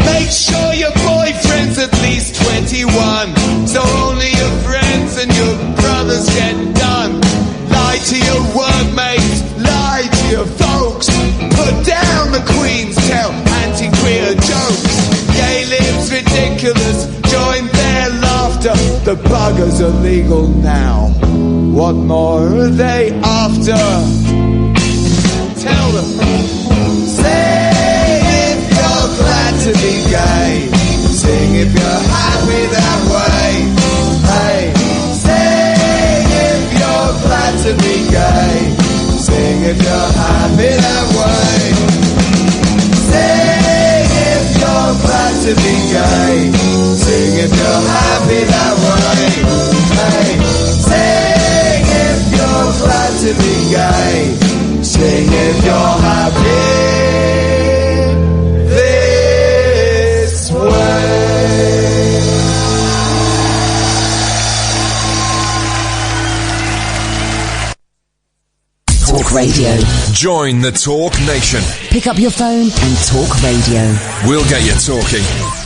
Make sure your boyfriend's at least 21, so only your friends and your brothers get done. Lie to your workmates, lie to your folks. Put down the Queen's, tell anti-queer jokes. Gay lives ridiculous, join their laughter. The buggers are legal now. What more are they after? Tell them. Sing if you're glad to be gay. Sing if you're happy that way. Hey, sing if you're glad to be gay. Sing if you're happy that way. Sing if you're glad to be gay. Sing if you're happy that way. Hey, sing if you're glad to be gay. Sing if you're happy this way. Talk Radio. Join the Talk Nation. Pick up your phone and talk radio. We'll get you talking.